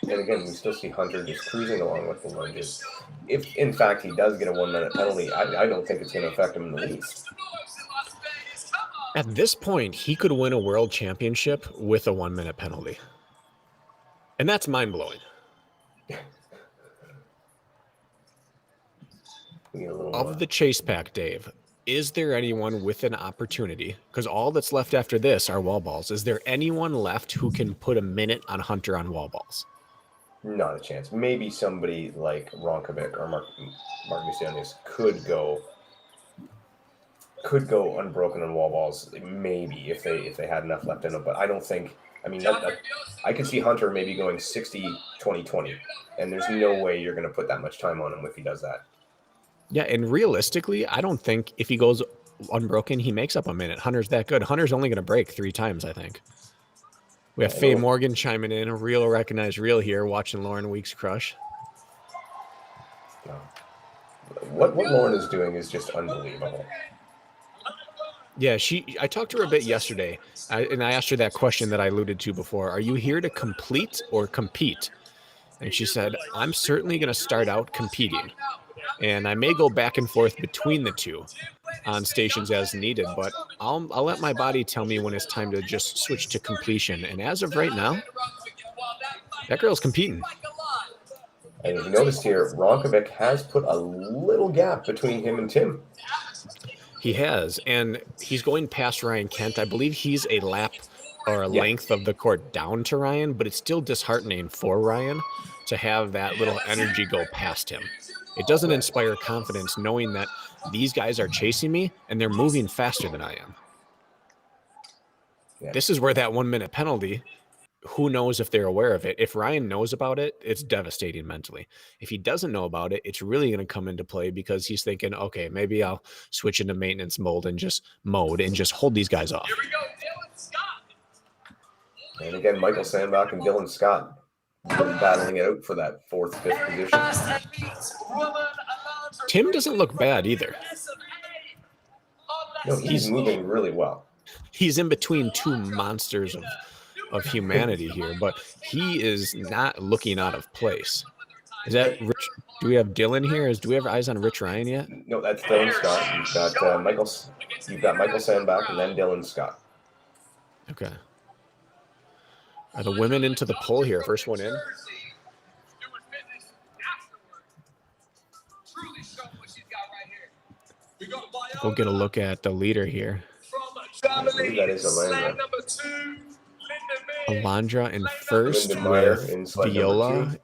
S3: And again, we still see Hunter just cruising along with the lunges. If, in fact, he does get a 1 minute penalty, I don't think it's going to affect him in the least.
S4: At this point, he could win a world championship with a 1 minute penalty. And that's mind-blowing. Of the chase pack, Dave, is there anyone with an opportunity? Because all that's left after this are wall balls. Is there anyone left who can put a minute on Hunter on wall balls?
S3: Not a chance. Maybe somebody like Roncevic or Mark Michelius could go unbroken on wall balls. Maybe if they had enough left in them. But I don't think. I mean, I could see Hunter maybe going 60-20-20, and there's no way you're going to put that much time on him if he does that.
S4: Yeah, and realistically, I don't think if he goes unbroken, he makes up a minute. Hunter's that good. Hunter's only going to break 3 times, I think. We have Faye Morgan chiming in, a real recognized reel here, watching Lauren Weeks crush.
S3: No. What Lauren is doing is just unbelievable.
S4: Yeah, I talked to her a bit yesterday, and I asked her that question that I alluded to before. Are you here to complete or compete? And she said, I'm certainly going to start out competing, and I may go back and forth between the two on stations as needed, but I'll let my body tell me when it's time to just switch to completion. And as of right now, that girl's competing.
S3: And if you noticed here, Roncevic has put a little gap between him and Tim.
S4: He has, and he's going past Ryan Kent. I believe he's a lap or a length of the court down to Ryan, but it's still disheartening for Ryan to have that little energy go past him. It doesn't inspire confidence knowing that these guys are chasing me and they're moving faster than I am. Yeah. This is where that 1 minute penalty, who knows if they're aware of it. If Ryan knows about it, it's devastating mentally. If he doesn't know about it, it's really going to come into play because he's thinking, okay, maybe I'll switch into maintenance mode and just hold these guys off.
S5: Here we go, Dylan Scott.
S3: And again, Michael Sandbach and Dylan Scott battling it out for that 4th, 5th position.
S4: Tim doesn't look bad either.
S3: No, he's moving really well.
S4: He's in between 2 monsters of humanity here, but he is not looking out of place. Is that Rich? Do we have Dylan here? Do we have eyes on Rich Ryan yet?
S3: No, that's Dylan Scott. You've got Michael Sandbach and then Dylan Scott.
S4: Okay. Are the women into the poll here? First one in. Go get a look at the leader here.
S3: I believe that is Alondra.
S4: Alondra in first
S3: Linda Meyer
S4: with
S3: in sled
S4: Viola.
S3: number 2.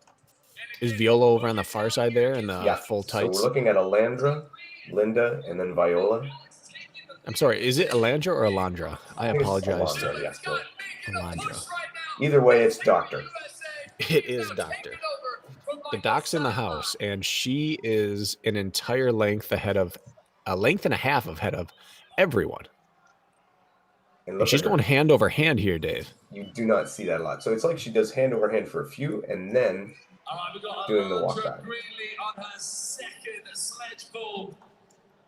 S4: Is Viola over on the far side there in the full tights?
S3: So we're looking at Alondra, Linda, and then Viola.
S4: I'm sorry, is it Alondra or Alondra? I apologize.
S3: Alondra, yes,
S4: Alondra.
S3: Either way, it's Doctor.
S4: It is Doctor. The doc's in the house, and she is an entire length ahead of, a length and a half ahead of everyone. And she's going hand over hand here, Dave.
S3: You do not see that a lot. So it's like she does hand over hand for a few, and then doing the walk back.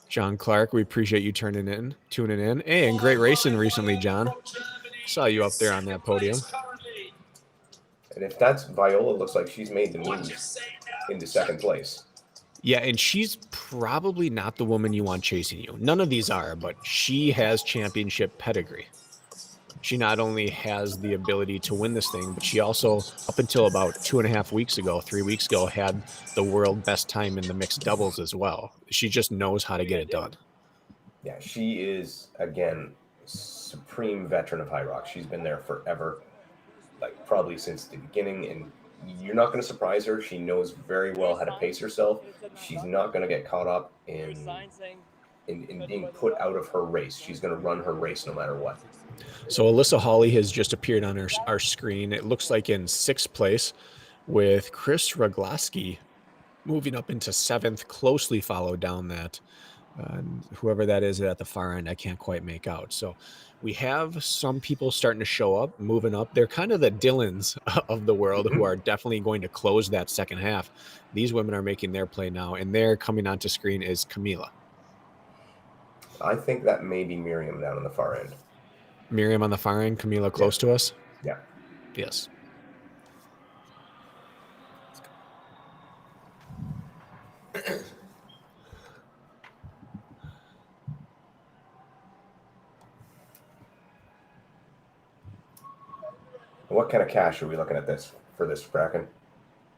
S4: John Clark, we appreciate you tuning in. Hey, and great racing recently, John. Saw you up there on that podium.
S3: And if that's Viola, looks like she's made the move into second place.
S4: Yeah, and she's probably not the woman you want chasing you. None of these are, but she has championship pedigree. She not only has the ability to win this thing, but she also, up until about 2.5 weeks ago, 3 weeks ago, had the world best time in the mixed doubles as well. She just knows how to get it done.
S3: Yeah, she is, again, supreme veteran of Hyrox. She's been there forever, like probably since the beginning, and you're not going to surprise her. She knows very well how to pace herself. She's not going to get caught up in being put out of her race. She's going to run her race no matter what.
S4: So Alyssa Hawley has just appeared on our screen. It looks like in 6th place, with Chris Roglaski moving up into 7th, closely followed down that. Whoever that is at the far end, I can't quite make out. So we have some people starting to show up, moving up. They're kind of the Dylans of the world who are definitely going to close that second half. These women are making their play now, and they're coming onto screen is Camila.
S3: I think that may be Miriam down on the far end.
S4: Miriam on the far end, Camila close to us?
S3: Yeah.
S4: Yes.
S3: What kind of cash are we looking at for this bracket?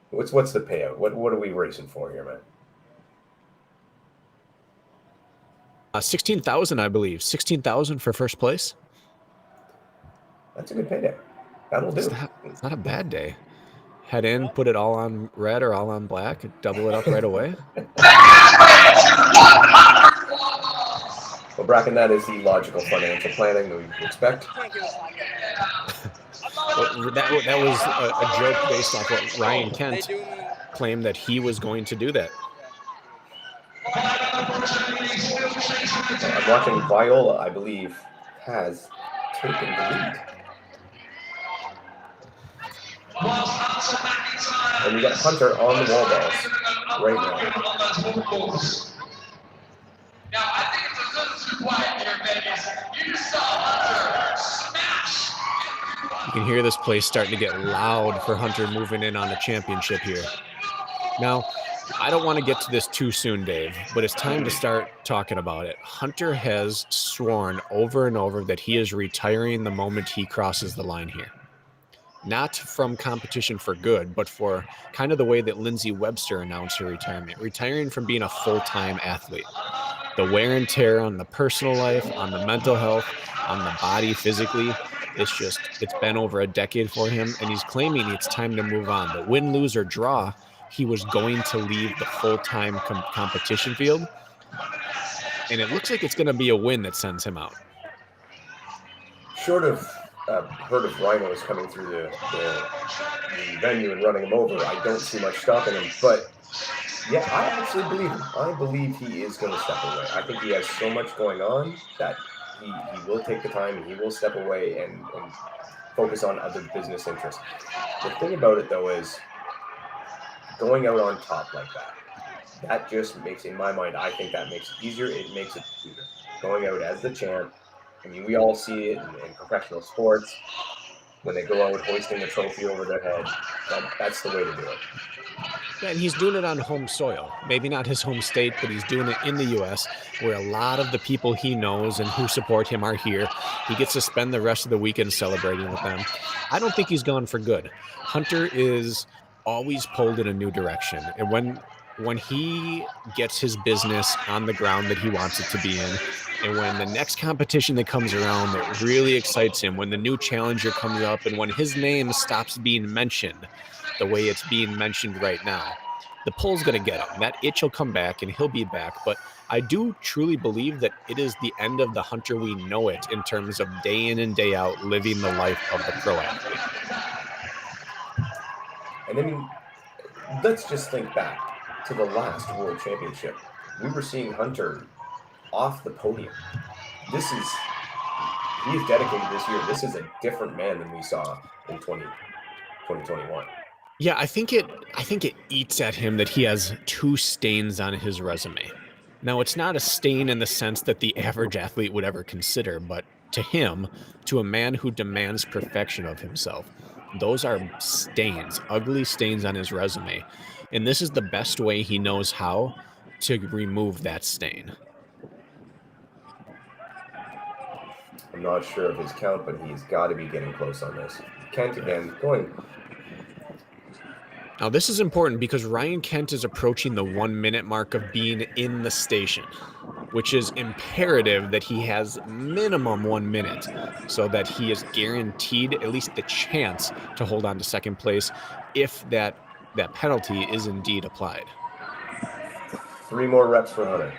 S3: What's the payout? What are we racing for here, man?
S4: 16,000, I believe. 16,000 for first place.
S3: That's a good payday. That'll do.
S4: It's not a bad day. Head in, put it all on red or all on black, double it up right away.
S3: Well, Bracken, that is the logical financial planning that we expect.
S4: That was a joke based off what Ryan Kent claimed that he was going to do that.
S3: I'm watching Viola, I believe, has taken the lead. And we got Hunter on the wall balls right now.
S6: Now, I think it's a little too quiet here in Vegas. You just saw Hunter smash.
S4: You can hear this place starting to get loud for Hunter moving in on the championship here. Now, I don't want to get to this too soon, Dave, but it's time to start talking about it. Hunter has sworn over and over that he is retiring the moment he crosses the line here. Not from competition for good, but for kind of the way that Lindsay Webster announced her retirement, retiring from being a full-time athlete. The wear and tear on the personal life, on the mental health, on the body physically, it's been over a decade for him, and he's claiming it's time to move on. But win, lose, or draw, he was going to leave the full-time competition field, and it looks like it's going to be a win that sends him out.
S3: Short of herd of rhinos coming through the venue and running him over, I don't see much stopping him. But yeah, I actually believe him. I believe he is going to step away. I think he has so much going on that he will take the time and he will step away and focus on other business interests. The thing about it, though, is going out on top like that just makes, in my mind, I think that makes it easier. It makes it sweeter. Going out as the champ, I mean, we all see it in professional sports. when they go out hoisting the trophy over their head. That's the way to do it.
S4: Yeah, and he's doing it on home soil. Maybe not his home state, but he's doing it in the U.S., where a lot of the people he knows and who support him are here. He gets to spend the rest of the weekend celebrating with them. I don't think he's gone for good. Hunter is always pulled in a new direction. And when he gets his business on the ground that he wants it to be in, and when the next competition that comes around that really excites him, when the new challenger comes up, and when his name stops being mentioned the way it's being mentioned right now, the pull's going to get him. That itch will come back, and he'll be back. But I do truly believe that it is the end of the Hunter we know it in terms of day in and day out living the life of the pro athlete.
S3: And I mean, let's just think back to the last World Championship. We were seeing Hunter off the podium. He's dedicated this year. This is a different man than we saw in 2021.
S4: Yeah, I think it eats at him that he has 2 stains on his resume. Now, it's not a stain in the sense that the average athlete would ever consider, but to him, to a man who demands perfection of himself, those are stains, ugly stains on his resume. And this is the best way he knows how to remove that stain.
S3: I'm not sure of his count, but he's got to be getting close on this. Kent again, going.
S4: Now, this is important because Ryan Kent is approaching the 1 minute mark of being in the station, which is imperative that he has minimum 1 minute so that he is guaranteed at least the chance to hold on to second place if that penalty is indeed applied.
S3: 3 more reps for Hunter.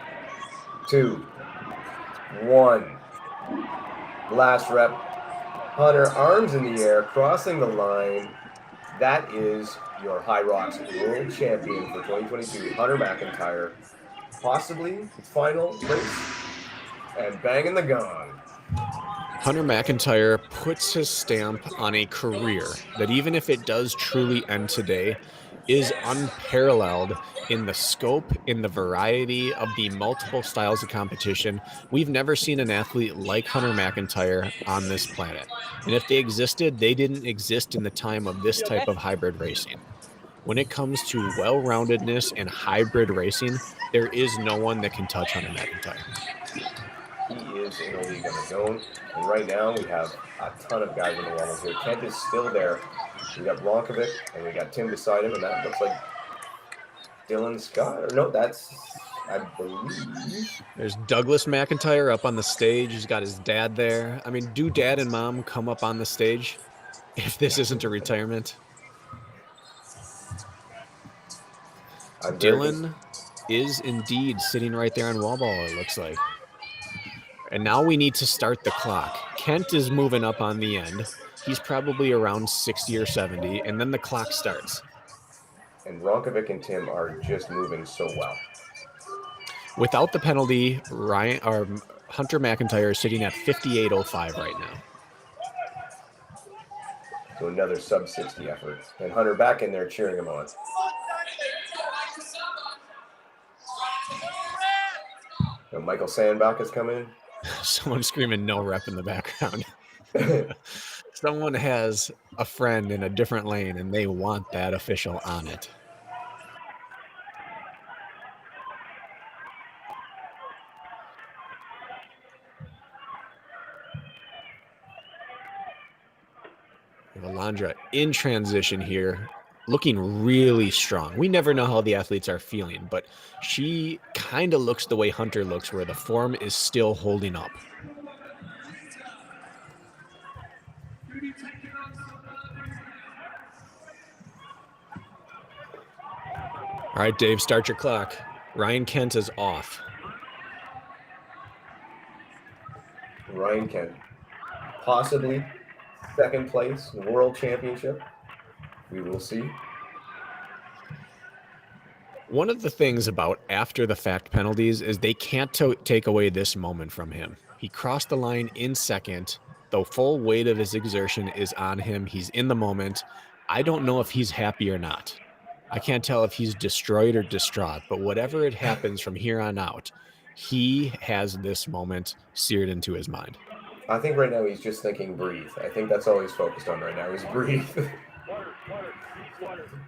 S3: 2, 1. Last rep. Hunter, arms in the air, crossing the line. That is your Hyrox World Champion for 2022, Hunter McIntyre. Possibly his final race. And banging the gong.
S4: Hunter McIntyre puts his stamp on a career that, even if it does truly end today, is unparalleled in the scope, in the variety of the multiple styles of competition. We've never seen an athlete like Hunter McIntyre on this planet. And if they existed, they didn't exist in the time of this type of hybrid racing. When it comes to well-roundedness and hybrid racing, there is no one that can touch Hunter McIntyre.
S3: He is in a league on his own. And right now we have a ton of guys in the wall here. Kent is still there. We got Roncevic and we got Tim beside him, and that looks like Dylan Scott. Or no, that's, I believe.
S4: There's Douglas McIntyre up on the stage. He's got his dad there. I mean, do dad and mom come up on the stage if this isn't a retirement? Dylan is indeed sitting right there on wall ball, it looks like. And now we need to start the clock. Kent is moving up on the end. He's probably around 60 or 70, and then the clock starts.
S3: And Roncevic and Tim are just moving so well.
S4: Without the penalty, Hunter McIntyre is sitting at 58.05 right now.
S3: So another sub-60 effort. And Hunter back in there cheering him on. And Michael Sandbach has come in.
S4: Someone screaming no rep in the background. Someone has a friend in a different lane and they want that official on it. Alondra in transition here, looking really strong. We never know how the athletes are feeling, but she kind of looks the way Hunter looks, where the form is still holding up. All right, Dave, start your clock. Ryan Kent is off.
S3: Ryan Kent, possibly second place world championship. We will see.
S4: One of the things about after the fact penalties is they can't take away this moment from him. He crossed the line in second. The full weight of his exertion is on him. He's in the moment. I don't know if he's happy or not. I can't tell if he's destroyed or distraught, but whatever it happens from here on out, he has this moment seared into his mind.
S3: I think right now he's just thinking breathe. I think that's all he's focused on right now is breathe.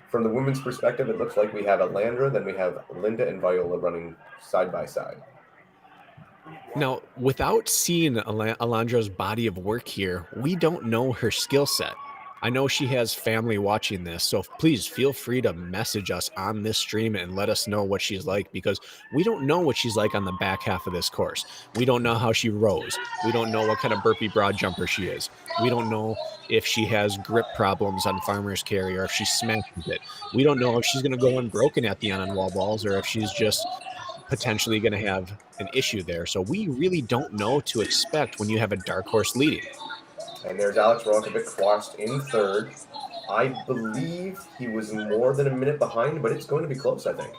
S3: From the women's perspective, it looks like we have Alandra, then we have Linda and Viola running side by side.
S4: Now, without seeing Alandra's body of work here, we don't know her skill set. I know she has family watching this, so please feel free to message us on this stream and let us know what she's like, because we don't know what she's like on the back half of this course. We don't know how she rows. We don't know what kind of burpee broad jumper she is. We don't know if she has grip problems on farmer's carry or if she smashes it. We don't know if she's going to go unbroken at the end on wall balls or if she's just potentially going to have an issue there. So we really don't know what to expect when you have a dark horse leading.
S3: And there's Alex Roncevic crossed in third. I believe he was more than a minute behind, but it's going to be close, I think.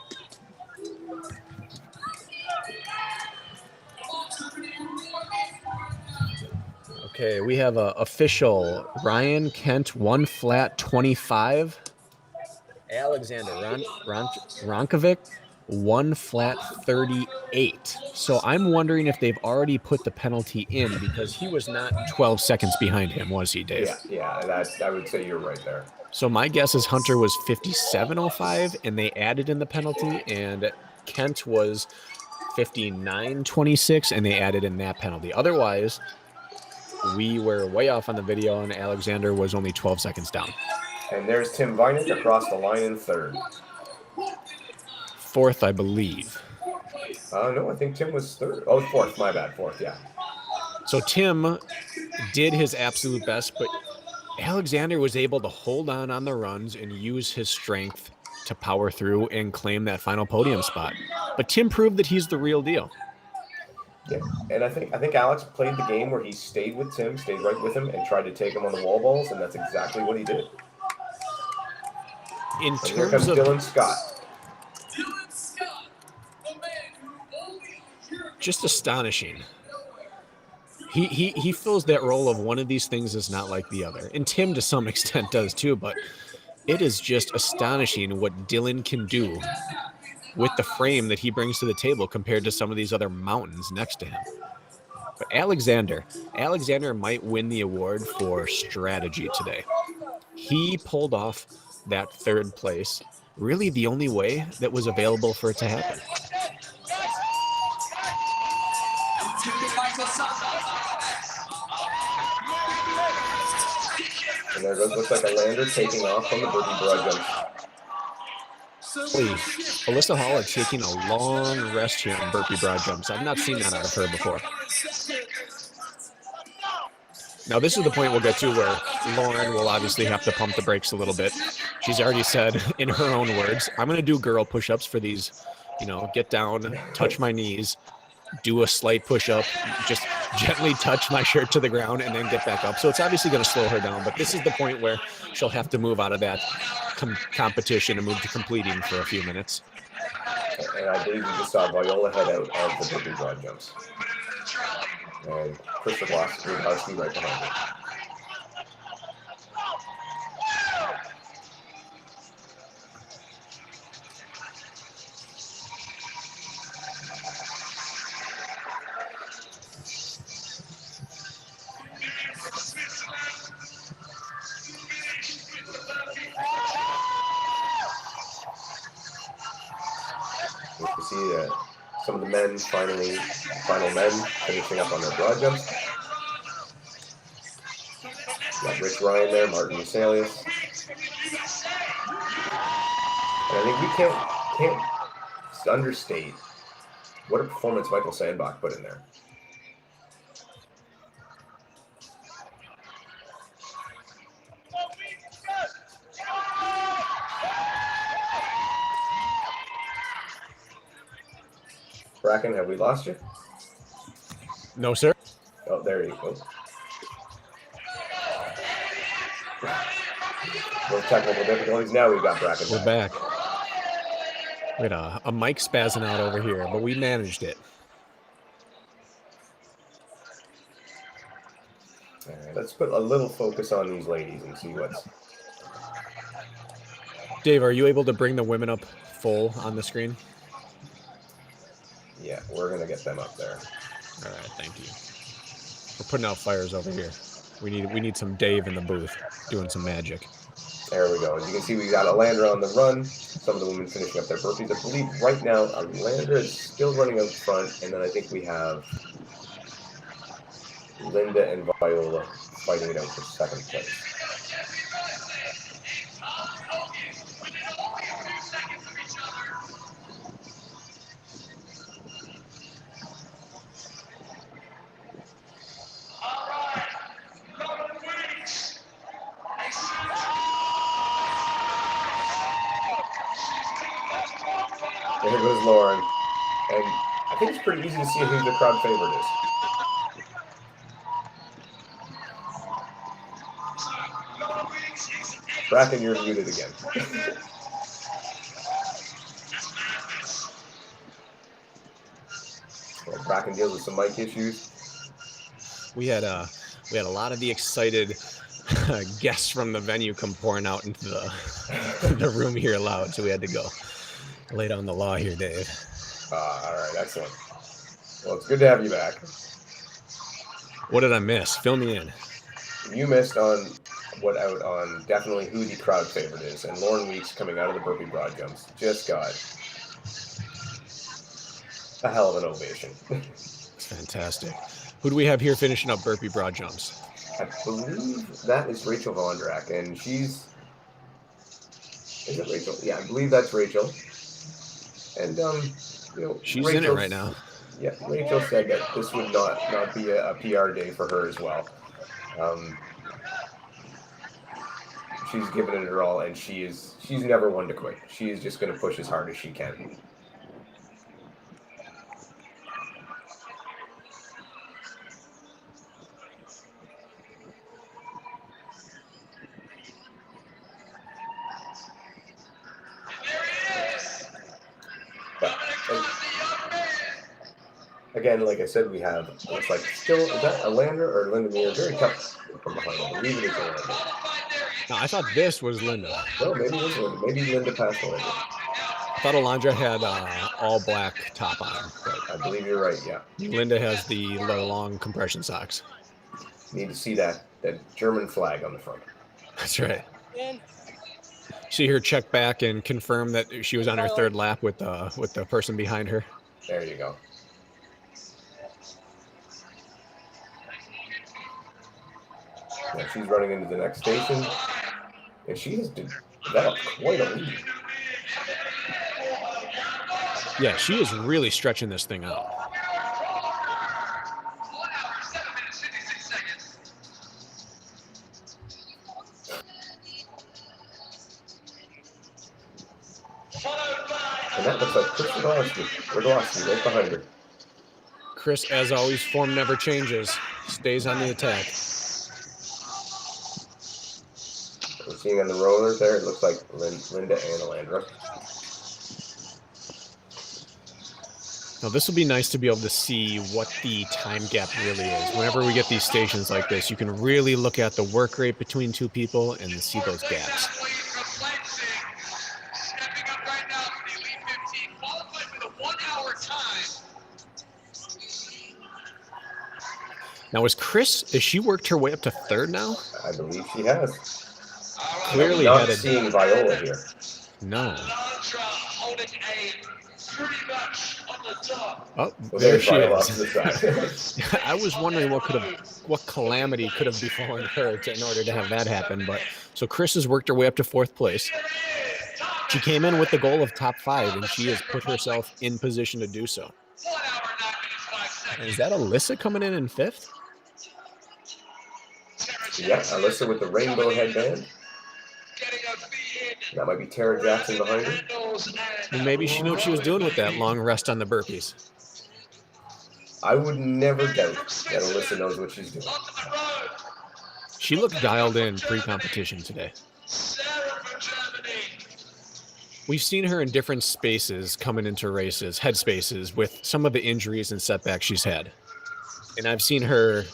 S4: Okay, we have a official Ryan Kent 1 flat 25. Alexander Roncevic 1 flat 38. So I'm wondering if they've already put the penalty in, because he was not 12 seconds behind him, was he, Dave?
S3: Yeah, I would say you're right there.
S4: So my guess is Hunter was 57.05 and they added in the penalty, and Kent was 59.26 and they added in that penalty. Otherwise, we were way off on the video and Alexander was only 12 seconds down.
S3: And there's Tim Wenisch across the line in third.
S4: Fourth, I believe.
S3: No, I think Tim was third. Oh, fourth. My bad. Fourth, yeah.
S4: So Tim did his absolute best, but Alexander was able to hold on the runs and use his strength to power through and claim that final podium spot. But Tim proved that he's the real deal.
S3: Yeah, and I think Alex played the game where he stayed with Tim, stayed right with him, and tried to take him on the wall balls, and that's exactly what he did.
S4: In
S3: and here
S4: terms
S3: comes
S4: of
S3: Dylan Scott.
S4: Just astonishing. He fills that role of one of these things is not like the other. And Tim to some extent does too, but it is just astonishing what Dylan can do with the frame that he brings to the table compared to some of these other mountains next to him. But Alexander might win the award for strategy today. He pulled off that third place, really the only way that was available for it to happen.
S3: And there looks like a lander taking off from the burpee broad jump.
S4: Alyssa Holler taking a long rest here on burpee broad jumps. I've not seen that out of her before. Now, this is the point we'll get to where Lauren will obviously have to pump the brakes a little bit. She's already said in her own words, I'm going to do girl push-ups for these, get down, touch my knees, do a slight push-up, just gently touch my shirt to the ground and then get back up. So it's obviously going to slow her down, but this is the point where she'll have to move out of that competition and move to completing for a few minutes.
S3: And I believe we just saw Viola head out of the burpee broad jumps. And Krista Blosky right behind her. You see some of the men final men finishing up on their broad jumps. Got Rich Ryan there, Martin Michelius. And I think we can't understate what a performance Michael Sandbach put in there. Bracken, have we lost you?
S4: No, sir.
S3: Oh, there you go. No technical difficulties. Now we've got Bracken.
S4: We're back. We had a mic spazzing out over here, but we managed it.
S3: All right, let's put a little focus on these ladies and see what's...
S4: Dave, are you able to bring the women up full on the screen?
S3: Yeah, we're going to get them up there.
S4: All right, thank you. We're putting out fires over here. We need some Dave in the booth doing some magic.
S3: There we go. As you can see, we got Alandra on the run. Some of the women finishing up their burpees. I believe right now Alandra is still running up front, and then I think we have Linda and Viola fighting it out for second place. There goes Lauren. And I think it's pretty easy to see who the crowd favorite is. Bracken, you're muted again. Well, Bracken deals with some mic issues.
S4: We had a lot of the excited guests from the venue come pouring out into the room here loud, so we had to go lay down the law here, Dave.
S3: All right, excellent. Well, it's good to have you back.
S4: What did I miss? Fill me in.
S3: You missed on definitely who the crowd favorite is, and Lauren Weeks coming out of the burpee broad jumps just got a hell of an ovation.
S4: It's fantastic. Who do we have here finishing up burpee broad jumps?
S3: I believe that is Rachel Vondrak, and is it Rachel? Yeah, I believe that's Rachel. And
S4: she's in it right now.
S3: Yeah, Rachel said that this would not be a PR day for her as well. She's given it her all, and she's never one to quit. She is just going to push as hard as she can. Again, like I said, we have, looks like still, is that Alandra or Linda Meir? Very tough from behind. I believe it is Alandra.
S4: No, I thought this was Linda.
S3: No, maybe it is Linda. Maybe Linda passed Alandra.
S4: I thought Alandra had all black top on.
S3: I believe you're right, yeah.
S4: Linda has the long compression socks.
S3: Need to see that German flag on the front.
S4: That's right. See her check back and confirm that she was on her third lap with the person behind her.
S3: There you go. Yeah, she's running into the next station, and she has developed quite a lead.
S4: Yeah, she is really stretching this thing out.
S3: And that looks like Chris Rogowski right behind her.
S4: Chris, as always, form never changes. Stays on the attack.
S3: We're seeing on the rollers there, it looks like Linda and Alandra.
S4: Now, this will be nice to be able to see what the time gap really is. Whenever we get these stations like this, you can really look at the work rate between two people and see those gaps. Now, has she worked her way up to third now?
S3: I believe she has.
S4: Clearly
S3: not
S4: headed.
S3: Seeing Viola here.
S4: No. Oh,
S3: Well,
S4: there she
S3: Viola
S4: is.
S3: off to the side.
S4: I was wondering what calamity could have befallen her in order to have that happen. But so Chris has worked her way up to fourth place. She came in with the goal of top 5, and she has put herself in position to do so. And is that Alyssa coming in 5th?
S3: Yeah, Alyssa with the rainbow headband. That might be Tara Jackson behind her.
S4: Well, maybe she knew what she was doing with that long rest on the burpees.
S3: I would never doubt that Alyssa knows what she's doing.
S4: She looked dialed in pre-competition today. We've seen her in different spaces coming into races, head spaces, with some of the injuries and setbacks she's had. And I've seen her,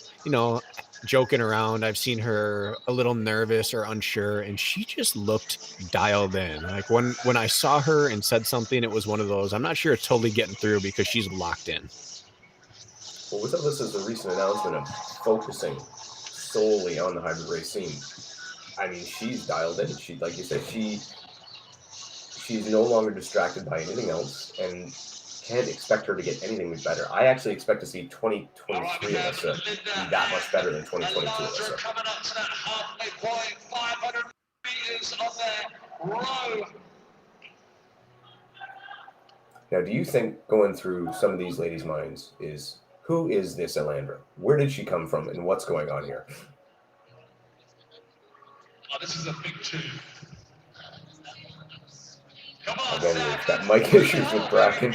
S4: joking around. I've seen her a little nervous or unsure, and she just looked dialed in. Like when I saw her and said something, it was one of those, I'm not sure it's totally getting through because she's locked in.
S3: Well, with Alyssa's recent announcement of focusing solely on the hybrid race scene, I mean, she's dialed in. She, like you said, she's no longer distracted by anything else, and can't expect her to get anything better. I actually expect to see 2023 Alyssa be that much better than 2022 Alyssa.
S6: Coming up to that halfway point, 500 meters on their row.
S3: Now, do you think going through some of these ladies' minds is, who is this Alandra? Where did she come from, and what's going on here?
S6: Oh, this is a big two. Come on,
S3: Again, we've got mic issues with Bracken.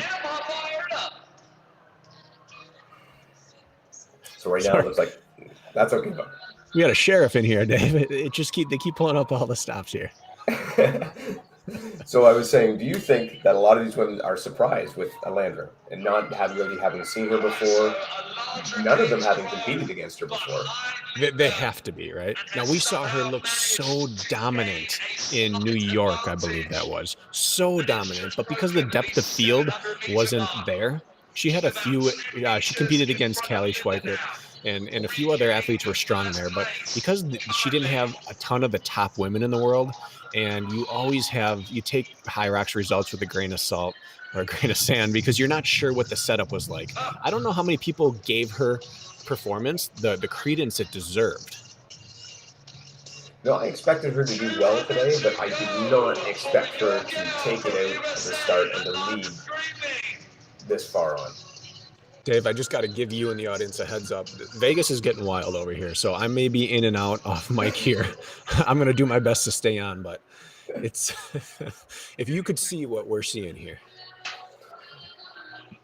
S3: So right now it looks like that's okay.
S4: We got a sheriff in here, Dave. They keep pulling up all the stops here.
S3: So I was saying, do you think that a lot of these women are surprised with Alandra and not really having seen her before? None of them having competed against her before.
S4: They have to be, right? Now, we saw her look so dominant in New York, I believe that was. So dominant. But because the depth of field wasn't there, she had a few, she competed against Callie Schweikert, and a few other athletes were strong there. But because she didn't have a ton of the top women in the world, and you take Hyrox results with a grain of salt or a grain of sand, because you're not sure what the setup was like. I don't know how many people gave her performance the credence it deserved.
S3: No, I expected her to do well today, but I did not expect her to take it out at the start and to lead this far on.
S4: Dave, I just got to give you and the audience a heads up. Vegas is getting wild over here, so I may be in and out off mic here. I'm going to do my best to stay on, but it's if you could see what we're seeing here.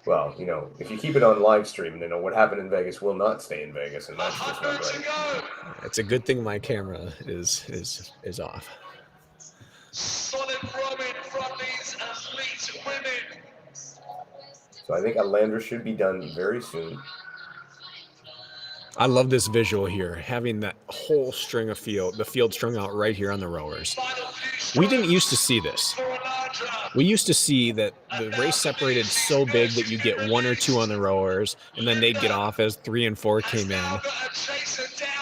S3: Well, if you keep it on live stream, then what happened in Vegas will not stay in Vegas, and that's just not right.
S4: It's a good thing my camera is off.
S6: Solid rowing from these elite women.
S3: So I think Alandra should be done very soon.
S4: I love this visual here, having that whole string of the field strung out right here on the rowers. We didn't used to see this. We used to see that the race separated so big that you get one or two on the rowers, and then they'd get off as 3 and 4 came in.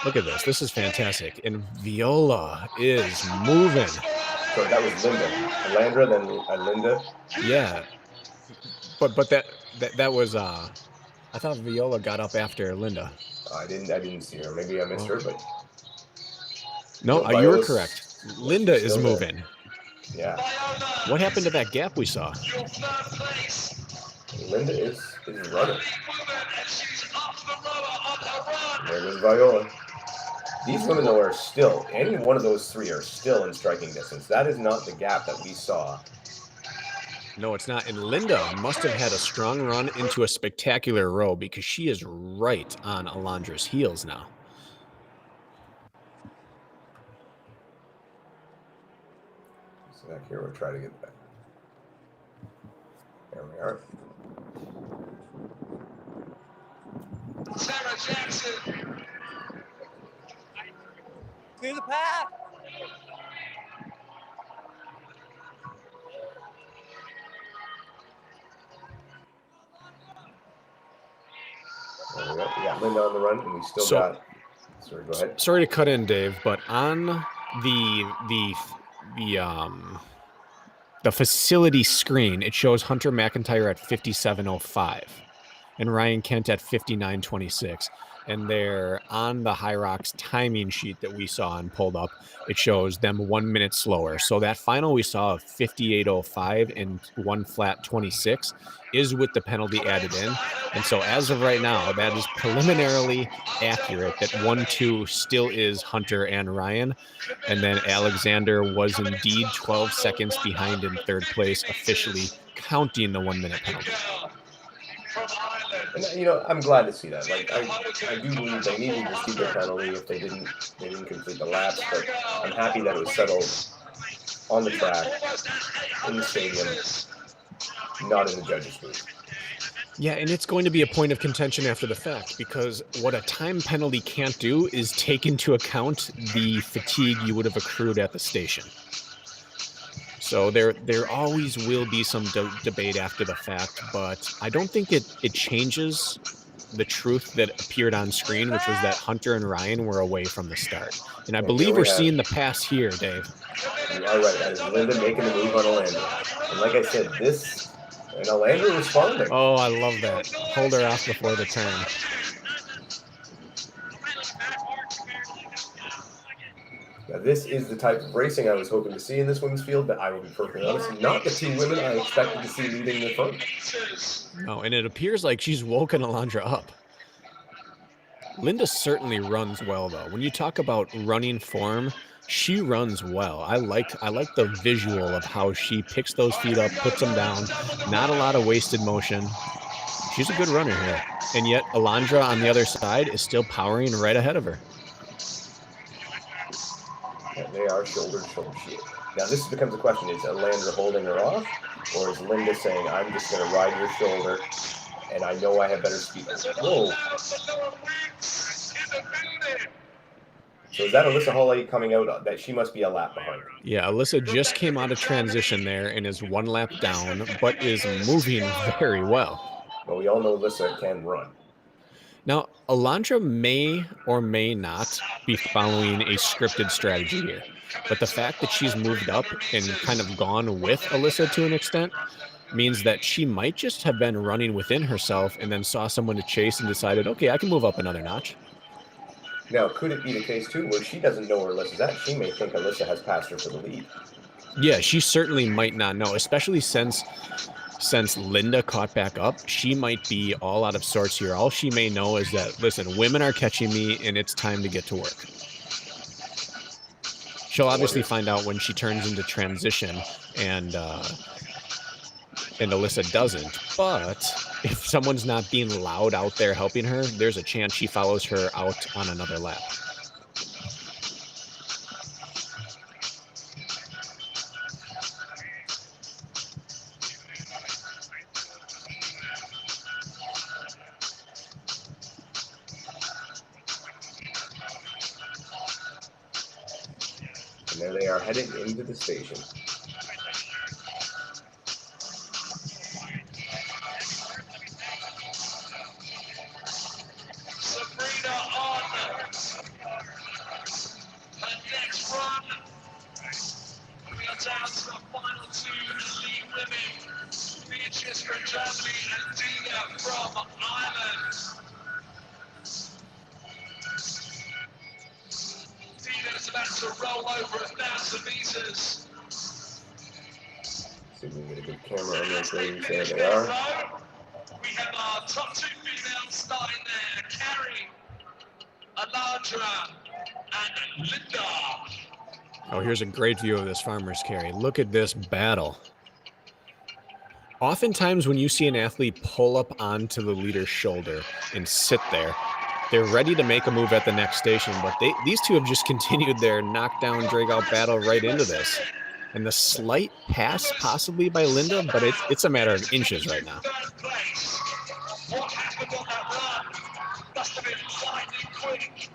S4: Look at this. This is fantastic. And Viola is moving.
S3: So that was Linda. Alandra, then Linda.
S4: Yeah. But that was I thought Viola got up after Linda.
S3: I didn't see her. Maybe I missed her, but
S4: no, you were correct. Linda is moving.
S3: There. Yeah.
S4: What happened to that gap we saw?
S3: Linda is running. There goes Viola. These women, though, are still, any one of those three are still in striking distance. That is not the gap that we saw.
S4: No, it's not. And Linda must have had a strong run into a spectacular row, because she is right on Alandra's heels now.
S3: So back here, we'll try to get back. There we are.
S6: Sarah Jackson.
S7: Clear the path.
S3: There we go. We got Linda on the run, and we still got. Sorry, go ahead.
S4: Sorry to cut in, Dave, but on the facility screen, it shows Hunter McIntyre at 57.05 and Ryan Kent at 59.26. And they're on the Hyrox timing sheet that we saw and pulled up. It shows them 1 minute slower. So that final we saw of 58.05 and 1 flat 26 is with the penalty added in. And so as of right now, that is preliminarily accurate that 1-2 still is Hunter and Ryan. And then Alexander was indeed 12 seconds behind in third place, officially counting the 1 minute penalty.
S3: And, I'm glad to see that. Like, I do believe they needed to receive their penalty if they didn't complete the laps, but I'm happy that it was settled on the track, in the stadium, not in the judges' booth.
S4: Yeah, and it's going to be a point of contention after the fact, because what a time penalty can't do is take into account the fatigue you would have accrued at the station. So there always will be some debate after the fact, but I don't think it changes the truth that appeared on screen, which was that Hunter and Ryan were away from the start. And I
S3: And
S4: believe
S3: here we
S4: we're
S3: have-
S4: seeing the pass here, Dave.
S3: You are right. That is Linda making the move on Alandra. And like I said, and Alandra responding.
S4: Oh, I love that. Hold her off before the turn.
S3: Now, this is the type of racing I was hoping to see in this women's field, but I will be perfectly honest, not the two women I expected to see leading the front.
S4: No, and it appears like she's woken Alandra up. Linda certainly runs well, though. When you talk about running form, she runs well. I like the visual of how she picks those feet up, puts them down. Not a lot of wasted motion. She's a good runner here. And yet Alandra on the other side is still powering right ahead of her.
S3: And they are shoulder to shoulder. Now this becomes a question: is Alandra holding her off, or is Linda saying, "I'm just going to ride your shoulder, and I know I have better speed"? Whoa! So is that Alyssa Hawley coming out? That she must be a lap behind her.
S4: Yeah, Alyssa just came out of transition there and is one lap down, but is moving very well.
S3: Well, we all know Alyssa can run.
S4: Now, Alandra may or may not be following a scripted strategy here, but the fact that she's moved up and kind of gone with Alyssa to an extent means that she might just have been running within herself and then saw someone to chase and decided, okay, I can move up another notch.
S3: Now, could it be the case, too, where she doesn't know where Alyssa's at? She may think Alyssa has passed her for the lead.
S4: Yeah, she certainly might not know, especially since Linda caught back up. She might be all out of sorts here. All she may know is that, listen, women are catching me and it's time to get to work. She'll obviously find out when she turns into transition and Alyssa doesn't. But if someone's not being loud out there helping her, there's a chance she follows her out on another lap.
S3: And there they are heading into the station. See if we can get a good camera on those ladies. There they are.
S6: We have our top two females starting there, Carrie, Alandra, and Linda.
S4: Oh, here's a great view of this farmer's carry. Look at this battle. Oftentimes when you see an athlete pull up onto the leader's shoulder and sit there, they're ready to make a move at the next station, but these two have just continued their knockdown, drag-out battle right into this. And the slight pass possibly by Linda, but it's a matter of inches right now.
S6: What happened on that run? Must have been lightning quick.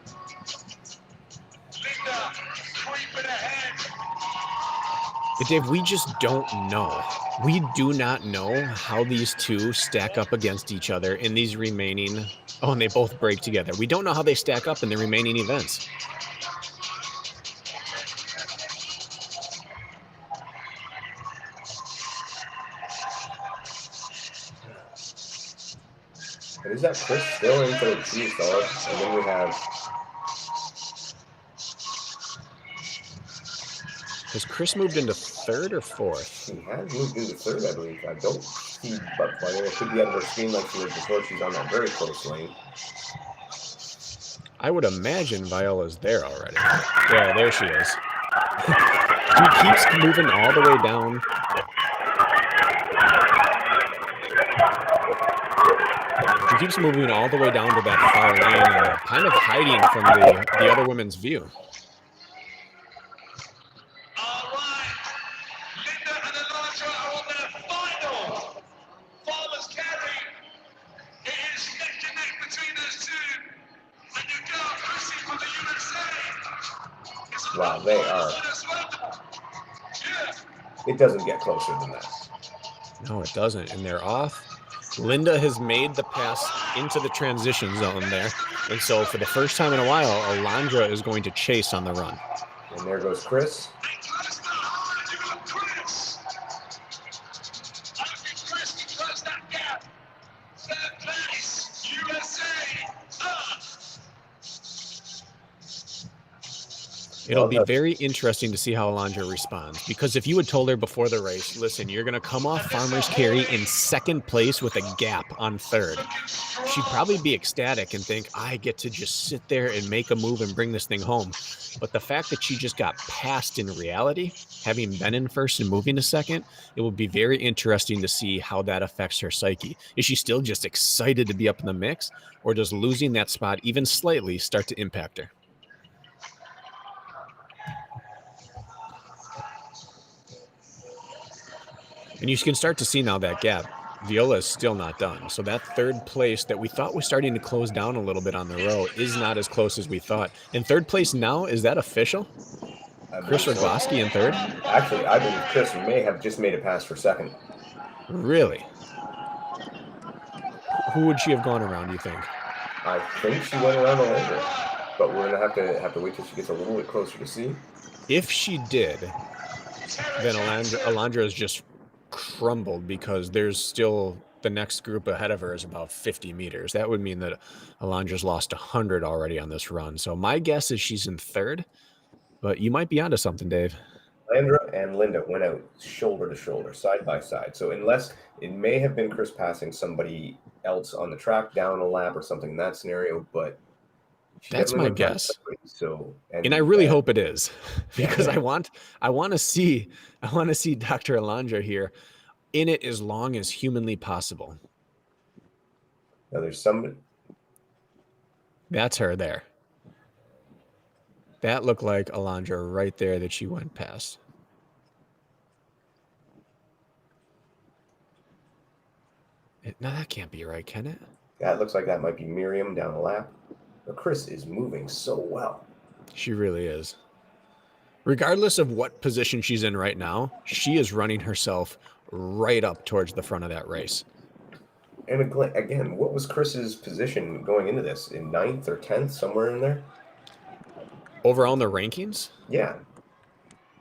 S6: Linda creeping ahead.
S4: But Dave, we just don't know. We do not know how these two stack up against each other in these remaining... Oh, and they both break together. We don't know how they stack up in the remaining events.
S3: And is that Chris still in for the Chiefs, dog? And then we have...
S4: Has Chris moved into third or fourth?
S3: He has moved into third, I believe. I don't see, but it could be out of her screen like she was before. She's on that very close lane.
S4: I would imagine Viola's there already. Yeah, there she is. He keeps moving all the way down. He keeps moving all the way down to that far lane and kind of hiding from the other women's view.
S6: All right. Linda and Alandra are on their final farmer's carry. It is neck and neck between those two. And you got Chrissy from the USA. It's a
S3: Wow, they are.
S6: Yeah.
S3: It doesn't get closer than that.
S4: No, it doesn't. And they're off. Linda has made the pass into the transition zone there. And so for the first time in a while, Alondra is going to chase on the run.
S3: And there goes Chris.
S6: And close behind, you got Chris. I think Chris can close that gap. Third place, USA.
S4: It'll be very interesting to see how Alondra responds, because if you had told her before the race, listen, you're going to come off Farmer's Carry in second place with a gap on third, she'd probably be ecstatic and think, I get to just sit there and make a move and bring this thing home. But the fact that she just got passed in reality, having been in first and moving to second, it will be very interesting to see how that affects her psyche. Is she still just excited to be up in the mix, or does losing that spot even slightly start to impact her? And you can start to see now that gap. Viola is still not done. So that third place that we thought was starting to close down a little bit on the row is not as close as we thought. In third place now, is that official? Chris Rogowski in third?
S3: Actually, I believe Chris may have just made a pass for second.
S4: Really? Who would she have gone around, do you think?
S3: I think she went around the later, but we're gonna have to wait till she gets a little bit closer to see.
S4: If she did, then Alondra is just crumbled, because there's still the next group ahead of her is about 50 meters. That would mean that Alondra's lost 100 already on this run. So my guess is she's in third, but you might be onto something, Dave.
S3: Landra and Linda went out shoulder to shoulder, side by side. So unless it may have been Chris passing somebody else on the track down a lap or something in that scenario, but
S4: that's my guess.
S3: So,
S4: and I really hope it is, because I want to see Dr. Alondra here in it as long as humanly possible.
S3: Now there's somebody.
S4: That's her there. That looked like Alondra right there that she went past. No, that can't be right, can it?
S3: That looks like that might be Miriam down the lap. But Chris is moving so well.
S4: She really is. Regardless of what position she's in right now, she is running herself right up towards the front of that race.
S3: And again, what was Chris's position going into this? In 9th or 10th, somewhere in there?
S4: Overall in the rankings?
S3: Yeah.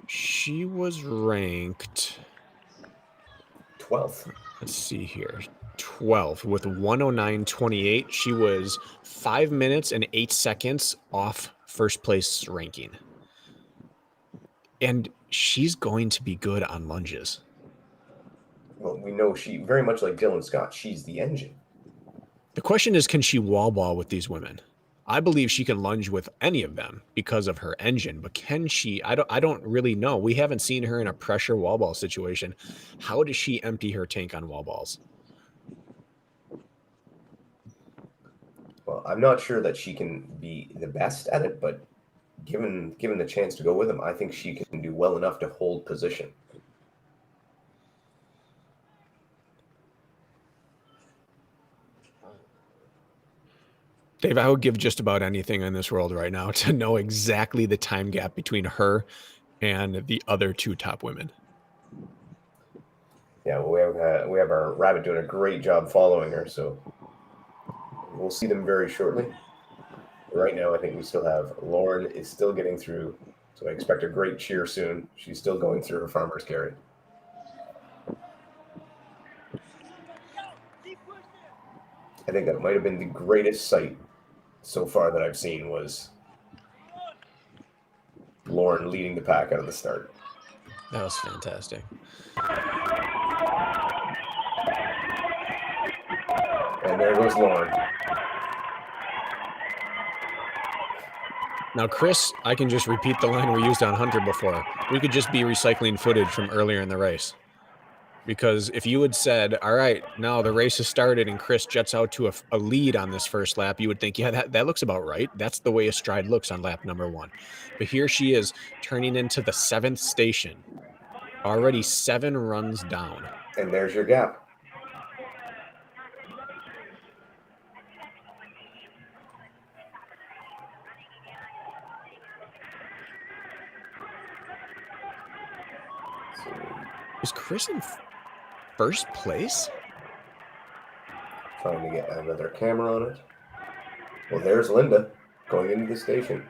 S4: She was ranked
S3: 12th.
S4: Let's see here. 12th with 109.28. She was 5 minutes and 8 seconds off first place ranking. And she's going to be good on lunges.
S3: Well, we know she, very much like Dylan Scott, she's the engine.
S4: The question is, can she wall ball with these women? I believe she can lunge with any of them because of her engine, but can she? I don't really know. We haven't seen her in a pressure wall ball situation. How does she empty her tank on wall balls?
S3: Well, I'm not sure that she can be the best at it, but given the chance to go with him, I think she can do well enough to hold position.
S4: Dave, I would give just about anything in this world right now to know exactly the time gap between her and the other two top women.
S3: Yeah, well, we have our rabbit doing a great job following her, so we'll see them very shortly. Right now, I think we still have Lauren is still getting through, so I expect a great cheer soon. She's still going through her farmer's carry. I think that might have been the greatest sight so far that I've seen was Lauren leading the pack out of the start.
S4: That was fantastic.
S3: And there goes Lauren.
S4: Now, Chris, I can just repeat the line we used on Hunter before. We could just be recycling footage from earlier in the race. Because if you had said, all right, now the race has started and Chris jets out to a lead on this first lap, you would think, yeah, that looks about right. That's the way a stride looks on lap number 1. But here she is turning into the 7th station, already 7 runs down.
S3: And there's your gap.
S4: Is Chris in first place?
S3: Trying to get another camera on it. Well, there's Linda going into the station.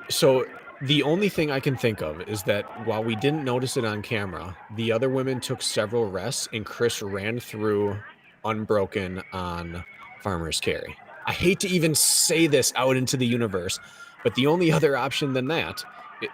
S4: So the only thing I can think of is that while we didn't notice it on camera, the other women took several rests and Chris ran through unbroken on Farmer's Carry. I hate to even say this out into the universe, but the only other option than that,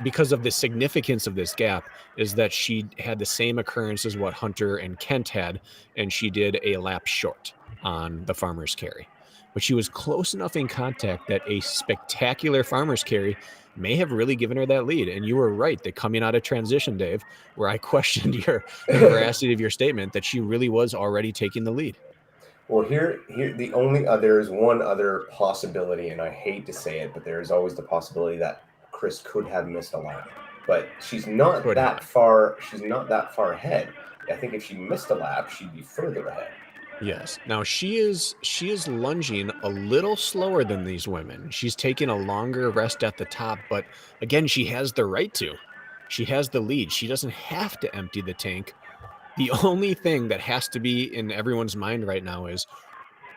S4: because of the significance of this gap, is that she had the same occurrence as what Hunter and Kent had, and she did a lap short on the Farmer's Carry. But she was close enough in contact that a spectacular Farmer's Carry may have really given her that lead. And you were right that coming out of transition, Dave, where I questioned the veracity of your statement, that she really was already taking the lead.
S3: Well, here, there is one other possibility, and I hate to say it, but there is always the possibility that Chris could have missed a lap. But she's not that far. She's not that far ahead. I think if she missed a lap, she'd be further ahead.
S4: Yes. Now she is lunging a little slower than these women. She's taking a longer rest at the top, but again, she has the right to. She has the lead. She doesn't have to empty the tank. The only thing that has to be in everyone's mind right now is,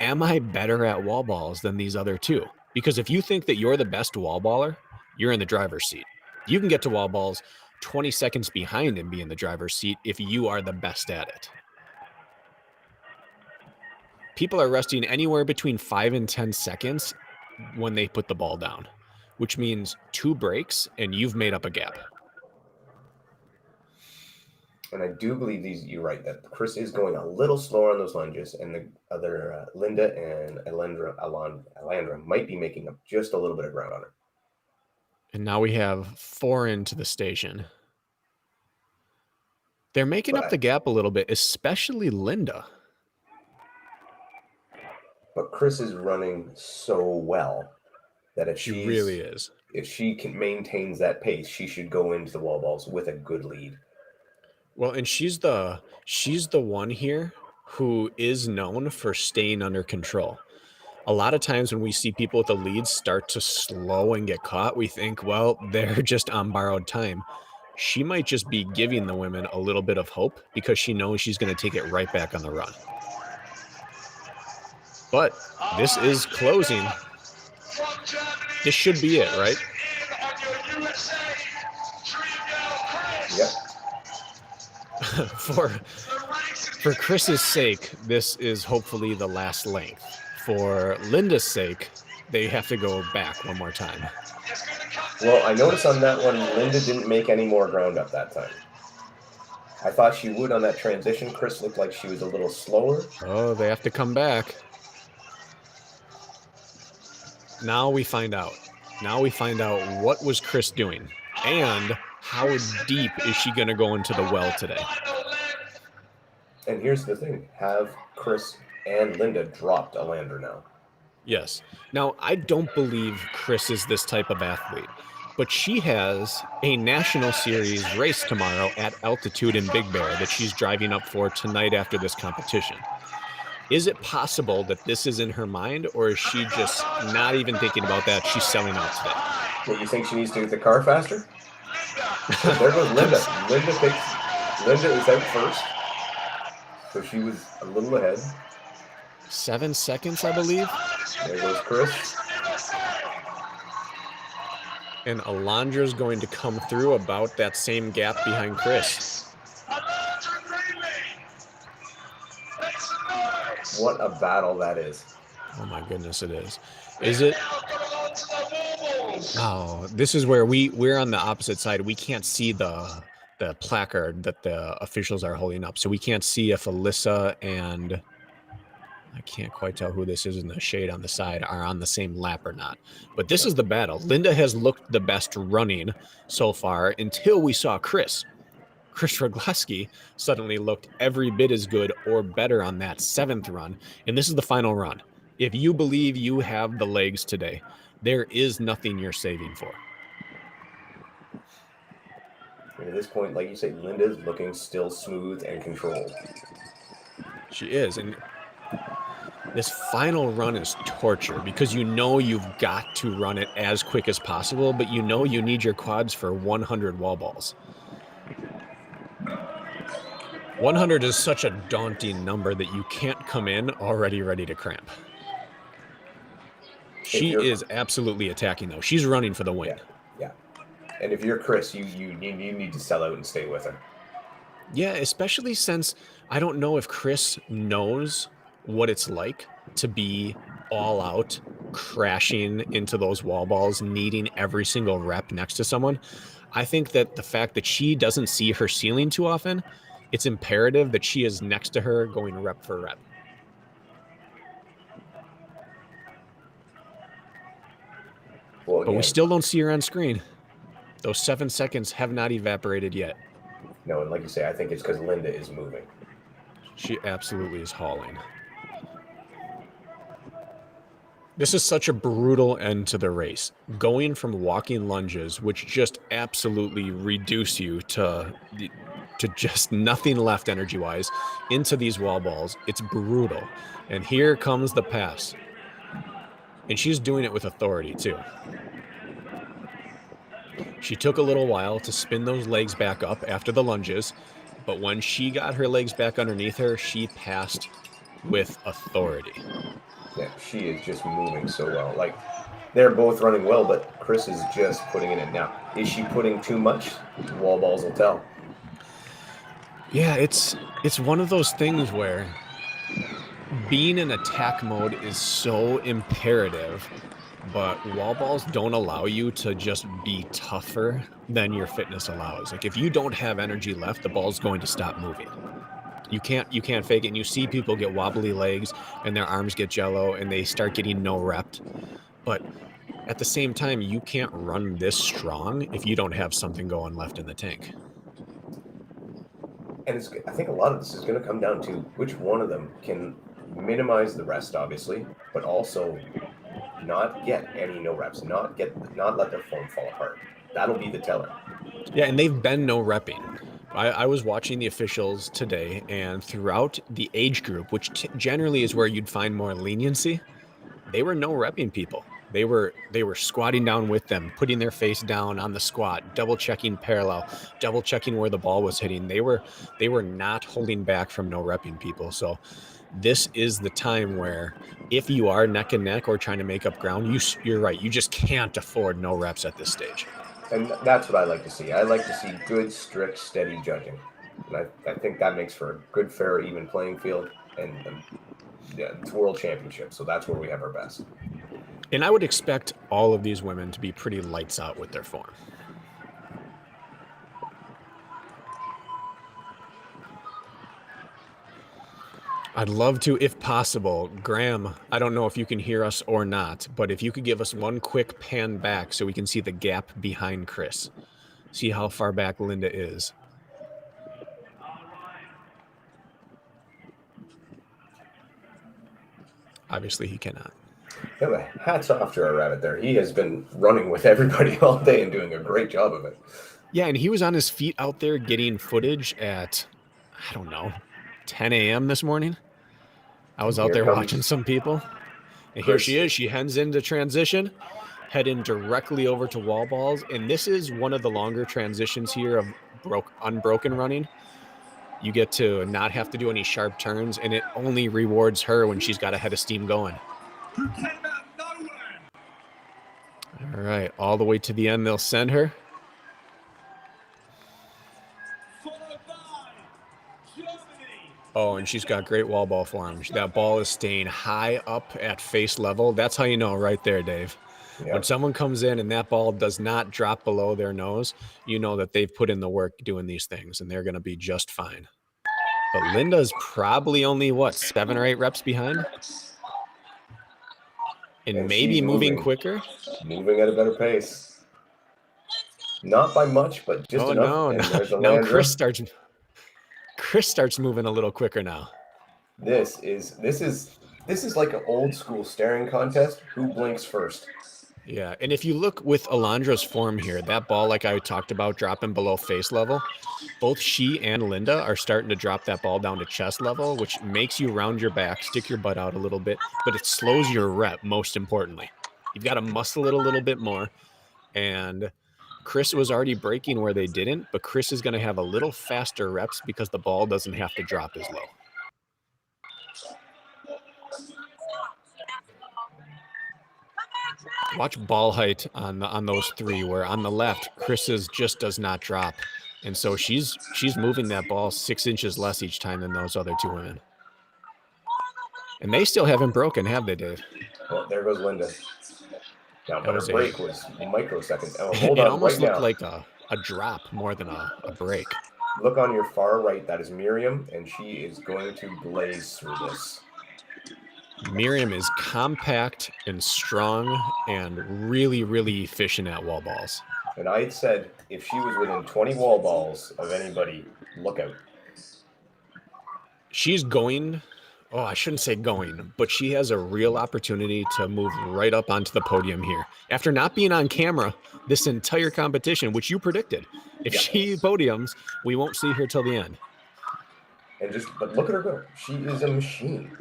S4: am I better at wall balls than these other two? Because if you think that you're the best wall baller, you're in the driver's seat. You can get to wall balls 20 seconds behind and be in the driver's seat if you are the best at it. People are resting anywhere between 5 and 10 seconds when they put the ball down, which means 2 breaks and you've made up a gap.
S3: And I do believe you're right, that Chris is going a little slower on those lunges, and the other Linda and Alandra might be making up just a little bit of ground on her.
S4: And now we have 4 into the station. They're making up the gap a little bit, especially Linda.
S3: But Chris is running so well that if
S4: she really is,
S3: if she maintains that pace, she should go into the wall balls with a good lead.
S4: Well, and she's the one here who is known for staying under control. A lot of times when we see people with the leads start to slow and get caught, we think, well, they're just on borrowed time. She might just be giving the women a little bit of hope because she knows she's going to take it right back on the run. But this is closing. This should be it, right?
S3: Yep.
S4: For Chris's sake, this is hopefully the last length. For Linda's sake, they have to go back one more time.
S3: Well, I noticed on that one, Linda didn't make any more ground up that time. I thought she would on that transition. Chris looked like she was a little slower.
S4: Oh, they have to come back. Now we find out. What was Chris doing? And how deep is she going to go into the well today?
S3: And here's the thing. Have Chris and Linda dropped Alandra now?
S4: Yes. Now, I don't believe Chris is this type of athlete, but she has a National Series race tomorrow at altitude in Big Bear that she's driving up for tonight after this competition. Is it possible that this is in her mind, or is she just not even thinking about that? She's selling out today.
S3: What, you think she needs to get the car faster? There goes Linda. Linda is out first. So she was a little ahead.
S4: 7 seconds, I believe.
S3: There goes Chris.
S4: And Alandra's going to come through about that same gap behind Chris.
S3: What a battle that is.
S4: Oh my goodness, it is. Is it? Oh, this is where we're on the opposite side. We can't see the placard that the officials are holding up. So we can't see if Alyssa and I can't quite tell who this is in the shade on the side are on the same lap or not. But this is the battle. Linda has looked the best running so far until we saw Chris. Chris Roglaski suddenly looked every bit as good or better on that 7th run. And this is the final run. If you believe you have the legs today, there is nothing you're saving for.
S3: And at this point, like you say, Linda's looking still smooth and controlled.
S4: She is. And this final run is torture because you know you've got to run it as quick as possible, but you know you need your quads for 100 wall balls. 100 is such a daunting number that you can't come in already ready to cramp. She is absolutely attacking, though. She's running for the win.
S3: Yeah. And if you're Chris, you need to sell out and stay with her.
S4: Yeah, especially since I don't know if Chris knows what it's like to be all out, crashing into those wall balls, needing every single rep next to someone. I think that the fact that she doesn't see her ceiling too often, it's imperative that she is next to her going rep for rep.
S3: Well,
S4: but we still don't see her on screen. Those 7 seconds have not evaporated yet.
S3: No, and like you say, I think it's because Linda is moving.
S4: She absolutely is hauling. This is such a brutal end to the race. Going from walking lunges, which just absolutely reduce you to just nothing left energy-wise, into these wall balls. It's brutal. And here comes the pass. And she's doing it with authority, too. She took a little while to spin those legs back up after the lunges, but when she got her legs back underneath her, she passed with authority.
S3: Yeah, she is just moving so well. Like, they're both running well, but Chris is just putting it in now. Is she putting too much? Wall balls will tell.
S4: Yeah, it's one of those things where being in attack mode is so imperative, but wall balls don't allow you to just be tougher than your fitness allows. Like, if you don't have energy left, the ball's going to stop moving. You can't fake it. And you see people get wobbly legs and their arms get jello and they start getting no rep. But at the same time, you can't run this strong if you don't have something going left in the tank.
S3: And I think a lot of this is going to come down to which one of them can minimize the rest, obviously, but also not get any no reps, not let their form fall apart. That'll be the teller.
S4: Yeah, and they've been no repping. I was watching the officials today, and throughout the age group, which generally is where you'd find more leniency, they were no repping people. They were squatting down with them, putting their face down on the squat, double checking parallel, double checking where the ball was hitting. They were not holding back from no repping people. So this is the time where if you are neck and neck or trying to make up ground, you're right. You just can't afford no reps at this stage.
S3: And that's what I like to see. I like to see good, strict, steady judging. And I think that makes for a good, fair, even playing field. And it's World Championship, so that's where we have our best.
S4: And I would expect all of these women to be pretty lights out with their form. I'd love to, if possible, Graham, I don't know if you can hear us or not, but if you could give us one quick pan back so we can see the gap behind Chris. See how far back Linda is. Obviously, he cannot.
S3: Yeah, but hats off to our rabbit there. He has been running with everybody all day and doing a great job of it.
S4: Yeah, and he was on his feet out there getting footage at, I don't know, 10 a.m. this morning. I was out there watching some people. And here she is. She heads into transition, heading directly over to wall balls. And this is one of the longer transitions here of unbroken running. You get to not have to do any sharp turns, and it only rewards her when she's got a head of steam going. All right, all the way to the end, they'll send her. Oh, and she's got great wall ball form. That ball is staying high up at face level. That's how you know right there, Dave. Yep. When someone comes in and that ball does not drop below their nose, you know that they've put in the work doing these things, and they're going to be just fine. But Linda's probably only, 7 or 8 reps behind? And maybe moving quicker?
S3: Moving at a better pace. Not by much, but just enough.
S4: No. Now Chris starts moving a little quicker now.
S3: This is like an old school staring contest. Who blinks first?
S4: Yeah, and if you look with Alondra's form here, that ball, like I talked about, dropping below face level, both she and Linda are starting to drop that ball down to chest level, which makes you round your back, stick your butt out a little bit, but it slows your rep, most importantly. You've got to muscle it a little bit more, and Chris was already breaking where they didn't, but Chris is going to have a little faster reps because the ball doesn't have to drop as low. Watch ball height on those three, where on the left, Chris's just does not drop. And so she's moving that ball 6 inches less each time than those other two women. And they still haven't broken, have they, Dave?
S3: Well, there goes Linda. Now, but her break was microseconds. Oh,
S4: It
S3: hold on,
S4: almost
S3: right
S4: looked
S3: now.
S4: like a drop more than a break.
S3: Look on your far right. That is Miriam, and she is going to blaze through this.
S4: Miriam is compact and strong and really, really efficient at wall balls.
S3: And I had said if she was within 20 wall balls of anybody, look out.
S4: She's going, I shouldn't say going, but she has a real opportunity to move right up onto the podium here. After not being on camera this entire competition, which you predicted, if she podiums, we won't see her till the end.
S3: But look at her go. She is a machine.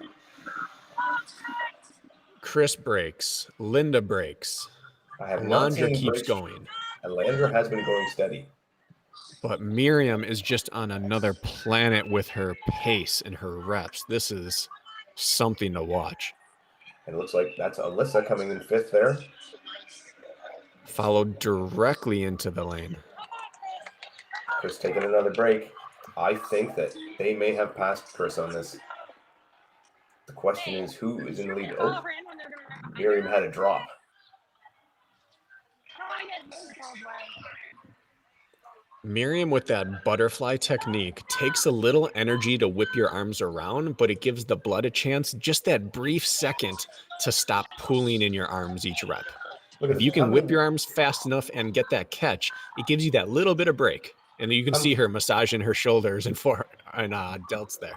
S4: Chris breaks. Linda breaks. Alondra keeps going.
S3: Alondra has been going steady.
S4: But Miriam is just on another planet with her pace and her reps. This is something to watch.
S3: And it looks like that's Alyssa coming in fifth there.
S4: Followed directly into the lane.
S3: Chris taking another break. I think that they may have passed Chris on this. The question is, who is in the lead? Oh, Miriam had a drop.
S4: Miriam, with that butterfly technique, takes a little energy to whip your arms around, but it gives the blood a chance, just that brief second, to stop pulling in your arms each rep. If you can whip your arms fast enough and get that catch, it gives you that little bit of break. And you can see her massaging her shoulders and delts there.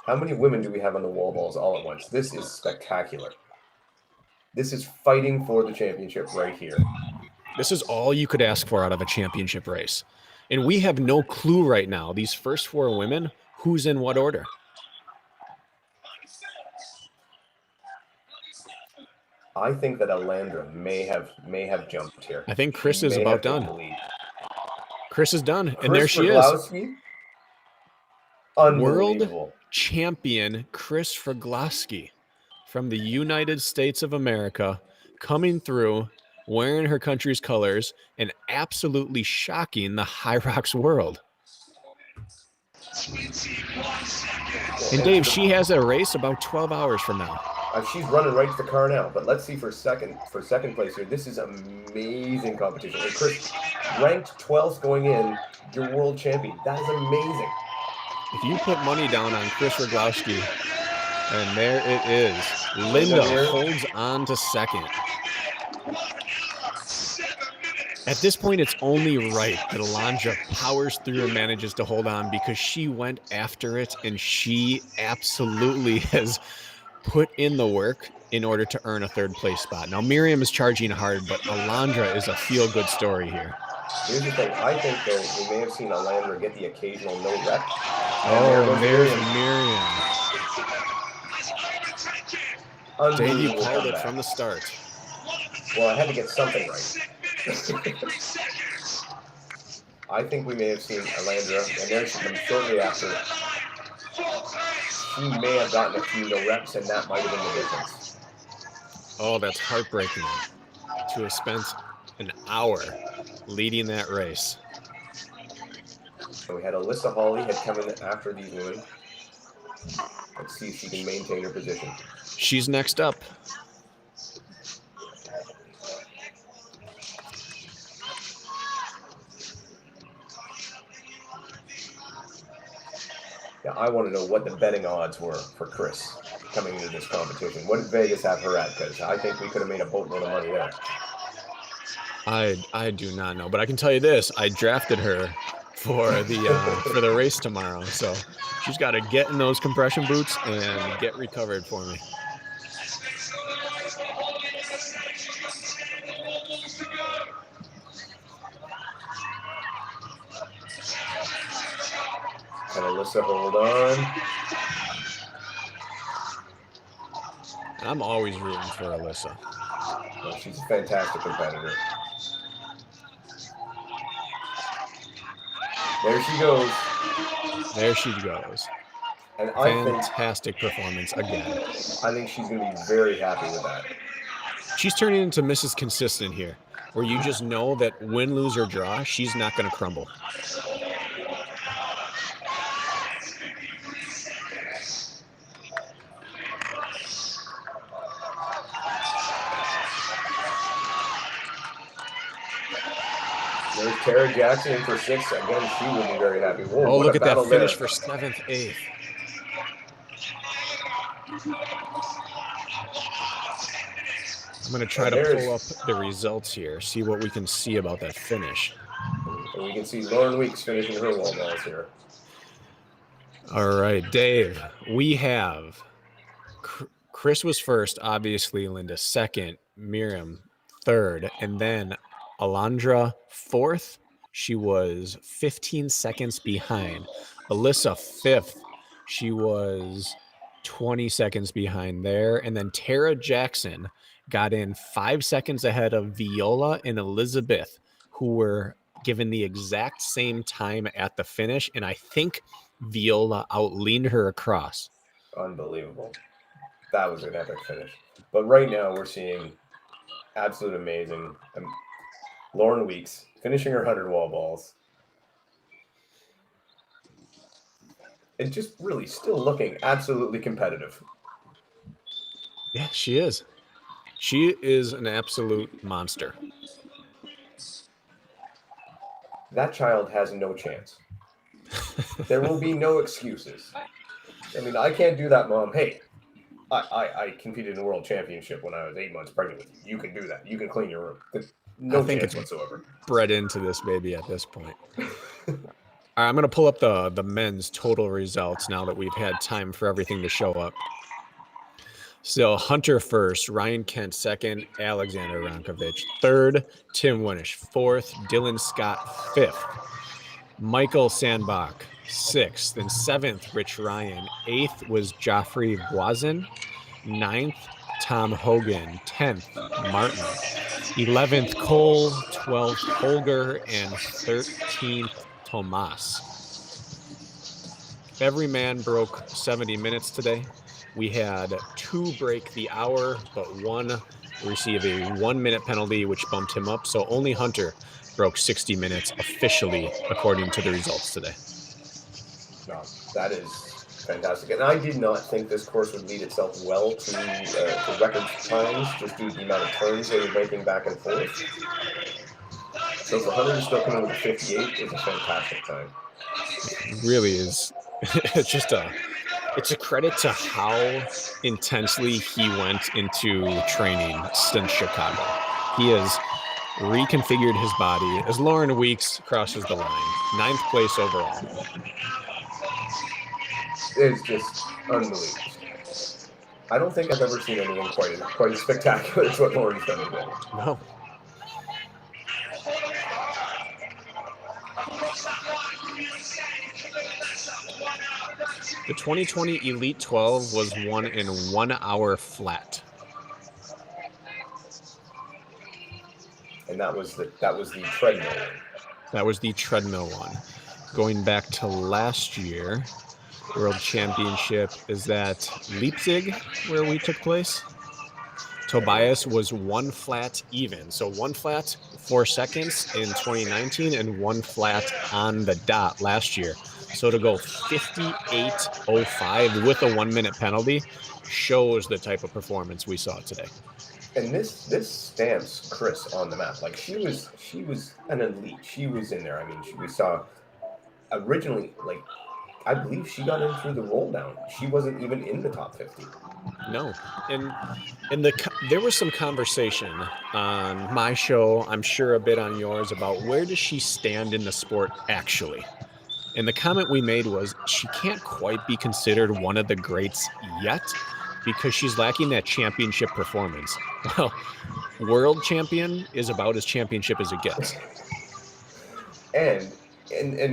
S3: How many women do we have on the wall balls all at once? This is spectacular. This is fighting for the championship right here.
S4: This is all you could ask for out of a championship race. And we have no clue right now, these first four women, who's in what order.
S3: I think that Alondra may have jumped here.
S4: I think Chris is about done. Chris is done, and there she
S3: is.
S4: World champion Chris Fraglaski from the United States of America, coming through, wearing her country's colors, and absolutely shocking the Hyrox world. And Dave, she has a race about 12 hours from now.
S3: She's running right to the car now, but let's see for second place here. This is amazing competition. And Chris, ranked 12th going in, your world champion. That is amazing.
S4: If you put money down on Chris Fraglaski, and there it is. Linda holds on to second. At this point, it's only right that Alondra powers through and manages to hold on, because she went after it and she absolutely has put in the work in order to earn a third place spot. Now, Miriam is charging hard, but Alondra is a feel-good story here.
S3: Here's the thing. I think, though, we may have seen Alondra get the occasional no rep.
S4: Oh, there's Miriam. Dave, you called it from the start.
S3: Well, I had to get something right. I think we may have seen Alondra, and there she comes shortly after. She may have gotten a few no reps, and that might have been the difference.
S4: Oh, that's heartbreaking to have spent an hour leading that race.
S3: So we had Alyssa Hawley had come in after these women. Let's see if she can maintain her position.
S4: She's next up.
S3: Now, I want to know what the betting odds were for Chris coming into this competition. What did Vegas have her at? Because I think we could have made a boatload of money there.
S4: I do not know, but I can tell you this: I drafted her for the race tomorrow, so she's got to get in those compression boots and get recovered for me.
S3: And Alyssa, hold on.
S4: I'm always rooting for Alyssa.
S3: Well, she's a fantastic competitor. There she goes.
S4: There she goes.
S3: And
S4: Fantastic performance again.
S3: I think she's going to be very happy with that.
S4: She's turning into Mrs. Consistent here, where you just know that win, lose, or draw, she's not going to crumble.
S3: There's Tara Jackson for 6. Again, she will be very happy. Whoa,
S4: oh,
S3: what
S4: look
S3: a
S4: at that
S3: battle
S4: finish
S3: there.
S4: for 7th, 8th. I'm going to try to pull up the results here, see what we can see about that finish.
S3: And we can see Lauren Weeks finishing her wall balls here.
S4: All right, Dave, we have Chris was first, obviously, Linda second, Miriam third, and then Alondra fourth. She was 15 seconds behind. Alyssa fifth. She was 20 seconds behind there. And then Tara Jackson got in 5 seconds ahead of Viola and Elizabeth, who were given the exact same time at the finish. And I think Viola outleaned her across.
S3: Unbelievable. That was an epic finish. But right now we're seeing absolute amazing. Lauren Weeks finishing her 100 wall balls. And just really still looking absolutely competitive.
S4: Yeah, she is. She is an absolute monster.
S3: That child has no chance. There will be no excuses. I mean, I can't do that, Mom. Hey, I competed in the world championship when I was 8 months pregnant with you. You can do that. You can clean your room. No chance whatsoever.
S4: Bred into this baby at this point. All right, I'm going to pull up the men's total results now that we've had time for everything to show up. So Hunter first, Ryan Kent second, Alexander Roncevic third, Tim Wenisch fourth, Dylan Scott fifth, Michael Sandbach sixth, and seventh, Rich Ryan. Eighth was Joffrey Voisin. Ninth, Tom Hogan. 10th, Martin. 11th, Cole. 12th, Holger. And 13th, Tomáš. Every man broke 70 minutes today. We had 2 break the hour, but 1 receive a 1-minute penalty, which bumped him up. So only Hunter broke 60 minutes officially, according to the results today.
S3: No, that is fantastic. And I did not think this course would lead itself well to record times, just due to the amount of turns they were making back and forth. So for Hunter to still come in with a 58 is a fantastic time.
S4: It really is. It's a credit to how intensely he went into training since Chicago. He has reconfigured his body as Lauren Weeks crosses the line. 9th place overall.
S3: It's just unbelievable. I don't think I've ever seen anything quite as spectacular as what Lauren's done today.
S4: No. The 2020 Elite 12 was won in 1 hour flat.
S3: And that was the treadmill one.
S4: That was the treadmill one. Going back to last year, World Championship, is that Leipzig where we took place? Tobias was 1 flat even. So 1 flat 4 seconds in 2019 and 1 flat on the dot last year. So to go 58.05 with a 1-minute penalty shows the type of performance we saw today.
S3: And this stamps Chris on the map. Like she was an elite. She was in there. I mean, we saw originally, like, I believe she got in through the roll down. She wasn't even in the top 50.
S4: No, and there was some conversation on my show, I'm sure a bit on yours, about where does she stand in the sport actually. And the comment we made was she can't quite be considered one of the greats yet because she's lacking that championship performance. Well, world champion is about as championship as it gets.
S3: And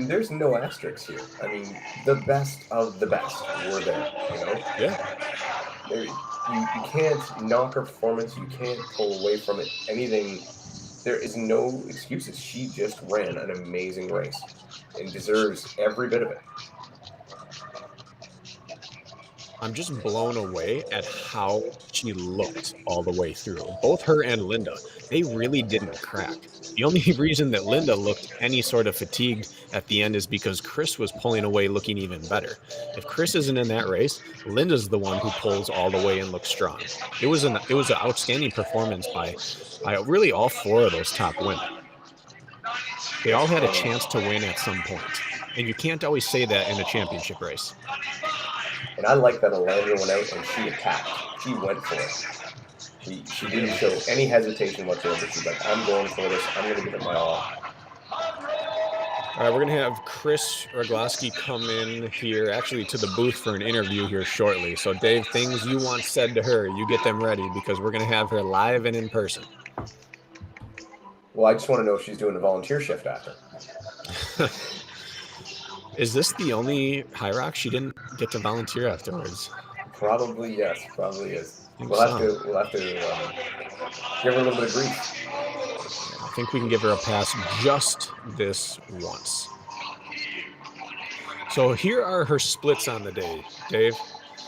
S3: there's no asterisks here. I mean, the best of the best were there, you know?
S4: Yeah.
S3: You can't knock her performance. You can't pull away from it anything There is no excuses. She just ran an amazing race and deserves every bit of it.
S4: I'm just blown away at how she looked all the way through. Both her and Linda, they really didn't crack. The only reason that Linda looked any sort of fatigued at the end is because Chris was pulling away looking even better. If Chris isn't in that race, Linda's the one who pulls all the way and looks strong. It was an outstanding performance by really all four of those top women. They all had a chance to win at some point, and you can't always say that in a championship race.
S3: And I like that Alondra went out and she attacked. She went for it. She didn't show any hesitation whatsoever. She's like, I'm going for this. I'm going to give it my all.
S4: All right, we're going to have Chris Rogloski come in here, actually to the booth for an interview here shortly. So, Dave, things you want said to her, you get them ready because we're going to have her live and in person.
S3: Well, I just want to know if she's doing a volunteer shift after.
S4: Is this the only Hyrox she didn't get to volunteer afterwards?
S3: Probably, yes. Probably is. We'll have to give her a little bit of grief.
S4: I think we can give her a pass just this once. So here are her splits on the day, Dave.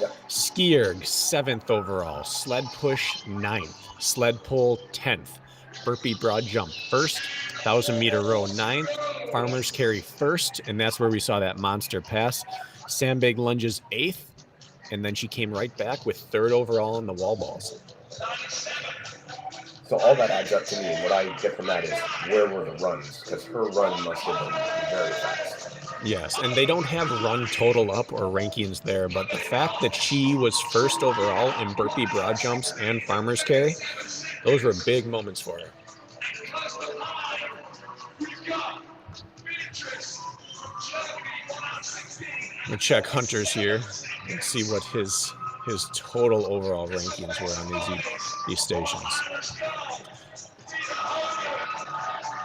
S3: Yep.
S4: Skierg, 7th overall. Sled push, 9th. Sled pull, 10th. Burpee broad jump, 1st. 1,000-meter row, 9th. Farmers carry, 1st, and that's where we saw that monster pass. Sandbag lunges, 8th, and then she came right back with 3rd overall in the wall balls.
S3: So all that adds up to me, and what I get from that is where were the runs? Because her run must have been very fast.
S4: Yes, and they don't have run total up or rankings there, but the fact that she was 1st overall in burpee broad jumps and farmers carry, those were big moments for her. We'll check Hunter's here and see what his total overall rankings were on these stations.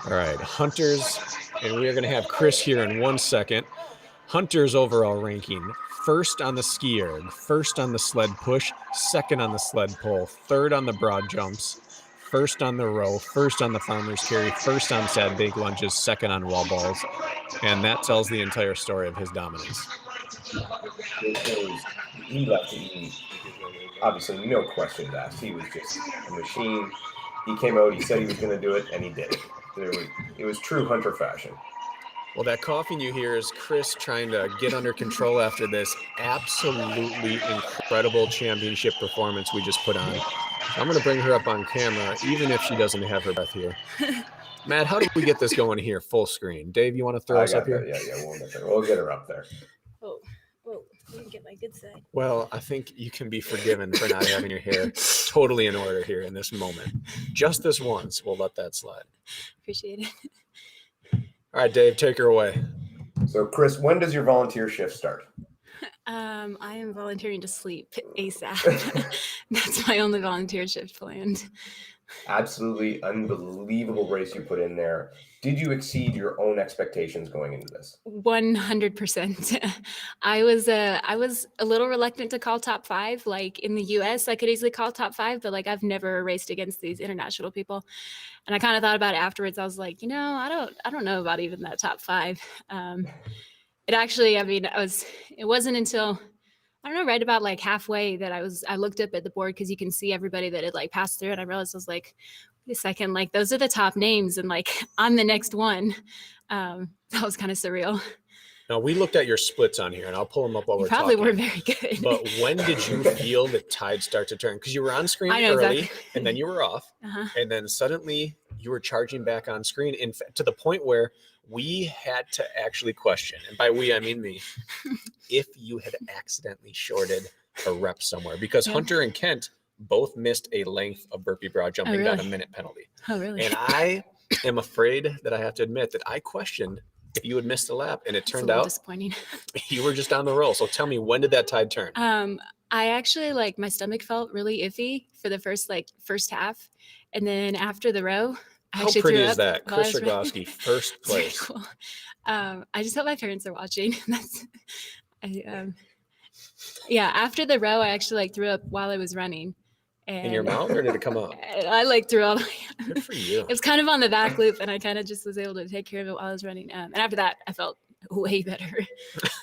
S4: All right, Hunter's, and we are going to have Chris here in 1 second. Hunter's overall ranking: 1st on the Skierg, 1st on the sled push, 2nd on the sled pull, 3rd on the broad jumps, 1st on the row, 1st on the farmer's carry, 1st on sandbag lunges, 2nd on wall balls. And that tells the entire story of his dominance.
S3: He left it, obviously, no questions asked. He was just a machine. He came out, he said he was going to do it, and he did it. It was true Hunter fashion.
S4: Well, that coughing you hear is Chris trying to get under control after this absolutely incredible championship performance we just put on. So I'm going to bring her up on camera, even if she doesn't have her breath here. Matt, how do we get this going here full screen? Dave, you want to throw us up here?
S3: Yeah, we'll get her up there.
S7: Oh, let me get my good side.
S4: Well, I think you can be forgiven for not having your hair totally in order here in this moment. Just this once, we'll let that slide.
S7: Appreciate it.
S4: All right, Dave, take her away.
S3: So, Chris, when does your volunteer shift start?
S7: I am volunteering to sleep ASAP. That's my only volunteer shift planned.
S3: Absolutely unbelievable race you put in there. Did you exceed your own expectations going into this?
S7: 100%. I was a little reluctant to call top 5. Like in the US, I could easily call top 5, but like I've never raced against these international people. And I kind of thought about it afterwards. I was like, I don't know about even that top 5. It actually, it wasn't until, I don't know, right about like halfway that I looked up at the board because you can see everybody that had like passed through, and I realized I was like, wait a second, like those are the top names, and like I'm the next one. That was kind of surreal.
S4: Now, we looked at your splits on here, and I'll pull them up while we're
S7: Probably
S4: talking.
S7: were very good.
S4: But when did you feel the tide start to turn? Because you were on screen early,
S7: exactly.
S4: And then you were off, and then suddenly you were charging back on screen. In fact, to the point where we had to actually question, and by we I mean me, if you had accidentally shorted a rep somewhere, because Hunter and Kent both missed a length of burpee broad jump and got a minute penalty.
S7: Oh, really?
S4: And I am afraid that I have to admit that I questioned if you had missed a lap, and it turned out
S7: disappointing.
S4: You were just on the roll. So tell me, when did that tide turn?
S7: I actually my stomach felt really iffy for the first half, and then after the row, I
S4: How pretty is that? Chris Rogloski, first place.
S7: Cool. I just hope my parents are watching. After the row, I actually threw up while I was running,
S4: In your mouth, or did it come out?
S7: I like threw all.
S4: Good for you.
S7: It was kind of on the back loop, and I kind of just was able to take care of it while I was running. And after that, I felt way better.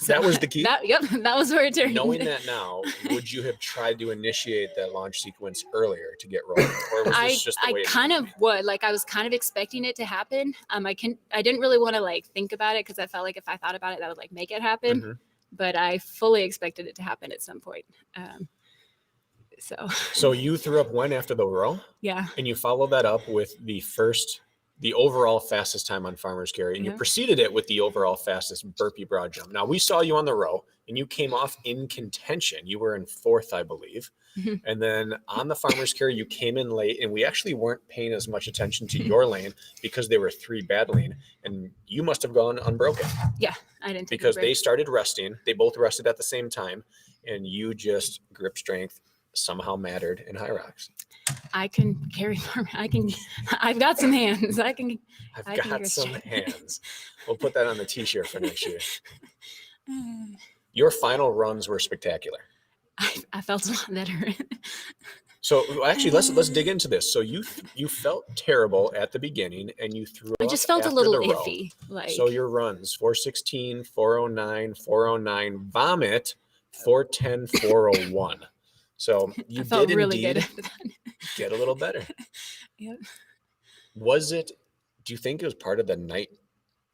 S4: That was the key?
S7: That was where it turned.
S4: Knowing that now, would you have tried to initiate that launch sequence earlier to get rolling? Or was this just the way
S7: I
S4: it
S7: kind of would. Like, I was kind of expecting it to happen. I didn't really want to like think about it because I felt like if I thought about it, that would like make it happen.
S4: Mm-hmm.
S7: But I fully expected it to happen at some point.
S4: So you threw up when after the row?
S7: Yeah.
S4: And you followed that up with the overall fastest time on farmer's carry, and you preceded it with the overall fastest burpee broad jump. Now, we saw you on the row, and you came off in contention. You were in 4th, I believe.
S7: Mm-hmm.
S4: And then on the farmer's carry, you came in late, and we actually weren't paying as much attention to your lane because they were 3 bad lane, and you must have gone unbroken.
S7: Yeah, I didn't.
S4: Because they started resting. They both rested at the same time, and you just grip strength somehow mattered in Hyrox.
S7: I can carry more. I've got some hands. I've
S4: got some hands. We'll put that on the t-shirt for next year. Your final runs were spectacular.
S7: I felt a lot better.
S4: So actually, let's dig into this. So you felt terrible at the beginning, and you threw up.
S7: I just felt a little iffy. Like,
S4: so your runs 416, 409, 409, vomit 410, 401. So you did really indeed get a little better.
S7: Yep.
S4: Do you think it was part of the night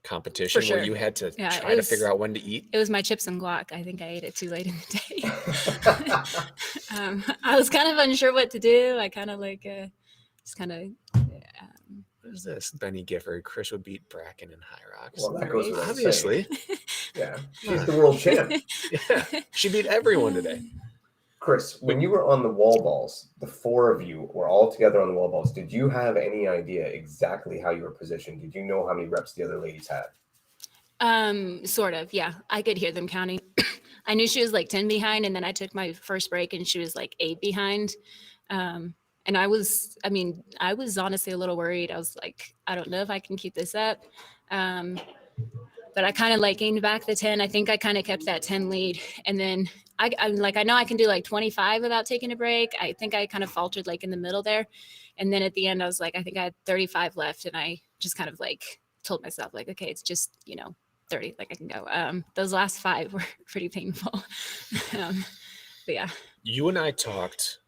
S4: competition where you had to try to figure out when to eat?
S7: It was my chips and guac. I think I ate it too late in the day. I was kind of unsure what to do. I kind of like just kind of.
S4: What is this? Benny Gifford. Chris would beat Bracken in Hyrox.
S3: Well, that goes without
S4: obviously.
S3: Yeah, she's the world champ.
S4: Yeah, she beat everyone today.
S3: Chris, when you were on the wall balls, the 4 of you were all together on the wall balls. Did you have any idea exactly how you were positioned? Did you know how many reps the other ladies had?
S7: Sort of, yeah. I could hear them counting. I knew she was like 10 behind, and then I took my first break and she was like 8 behind. And I was honestly a little worried. I was like, I don't know if I can keep this up. But I kind of like gained back the 10. I think I kind of kept that 10 lead. And then I know I can do like 25 without taking a break. I think I kind of faltered like in the middle there. And then at the end, I was like, I think I had 35 left. And I just kind of like told myself like, okay, it's just, 30, like I can go. Those last 5 were pretty painful. But yeah.
S4: You and I talked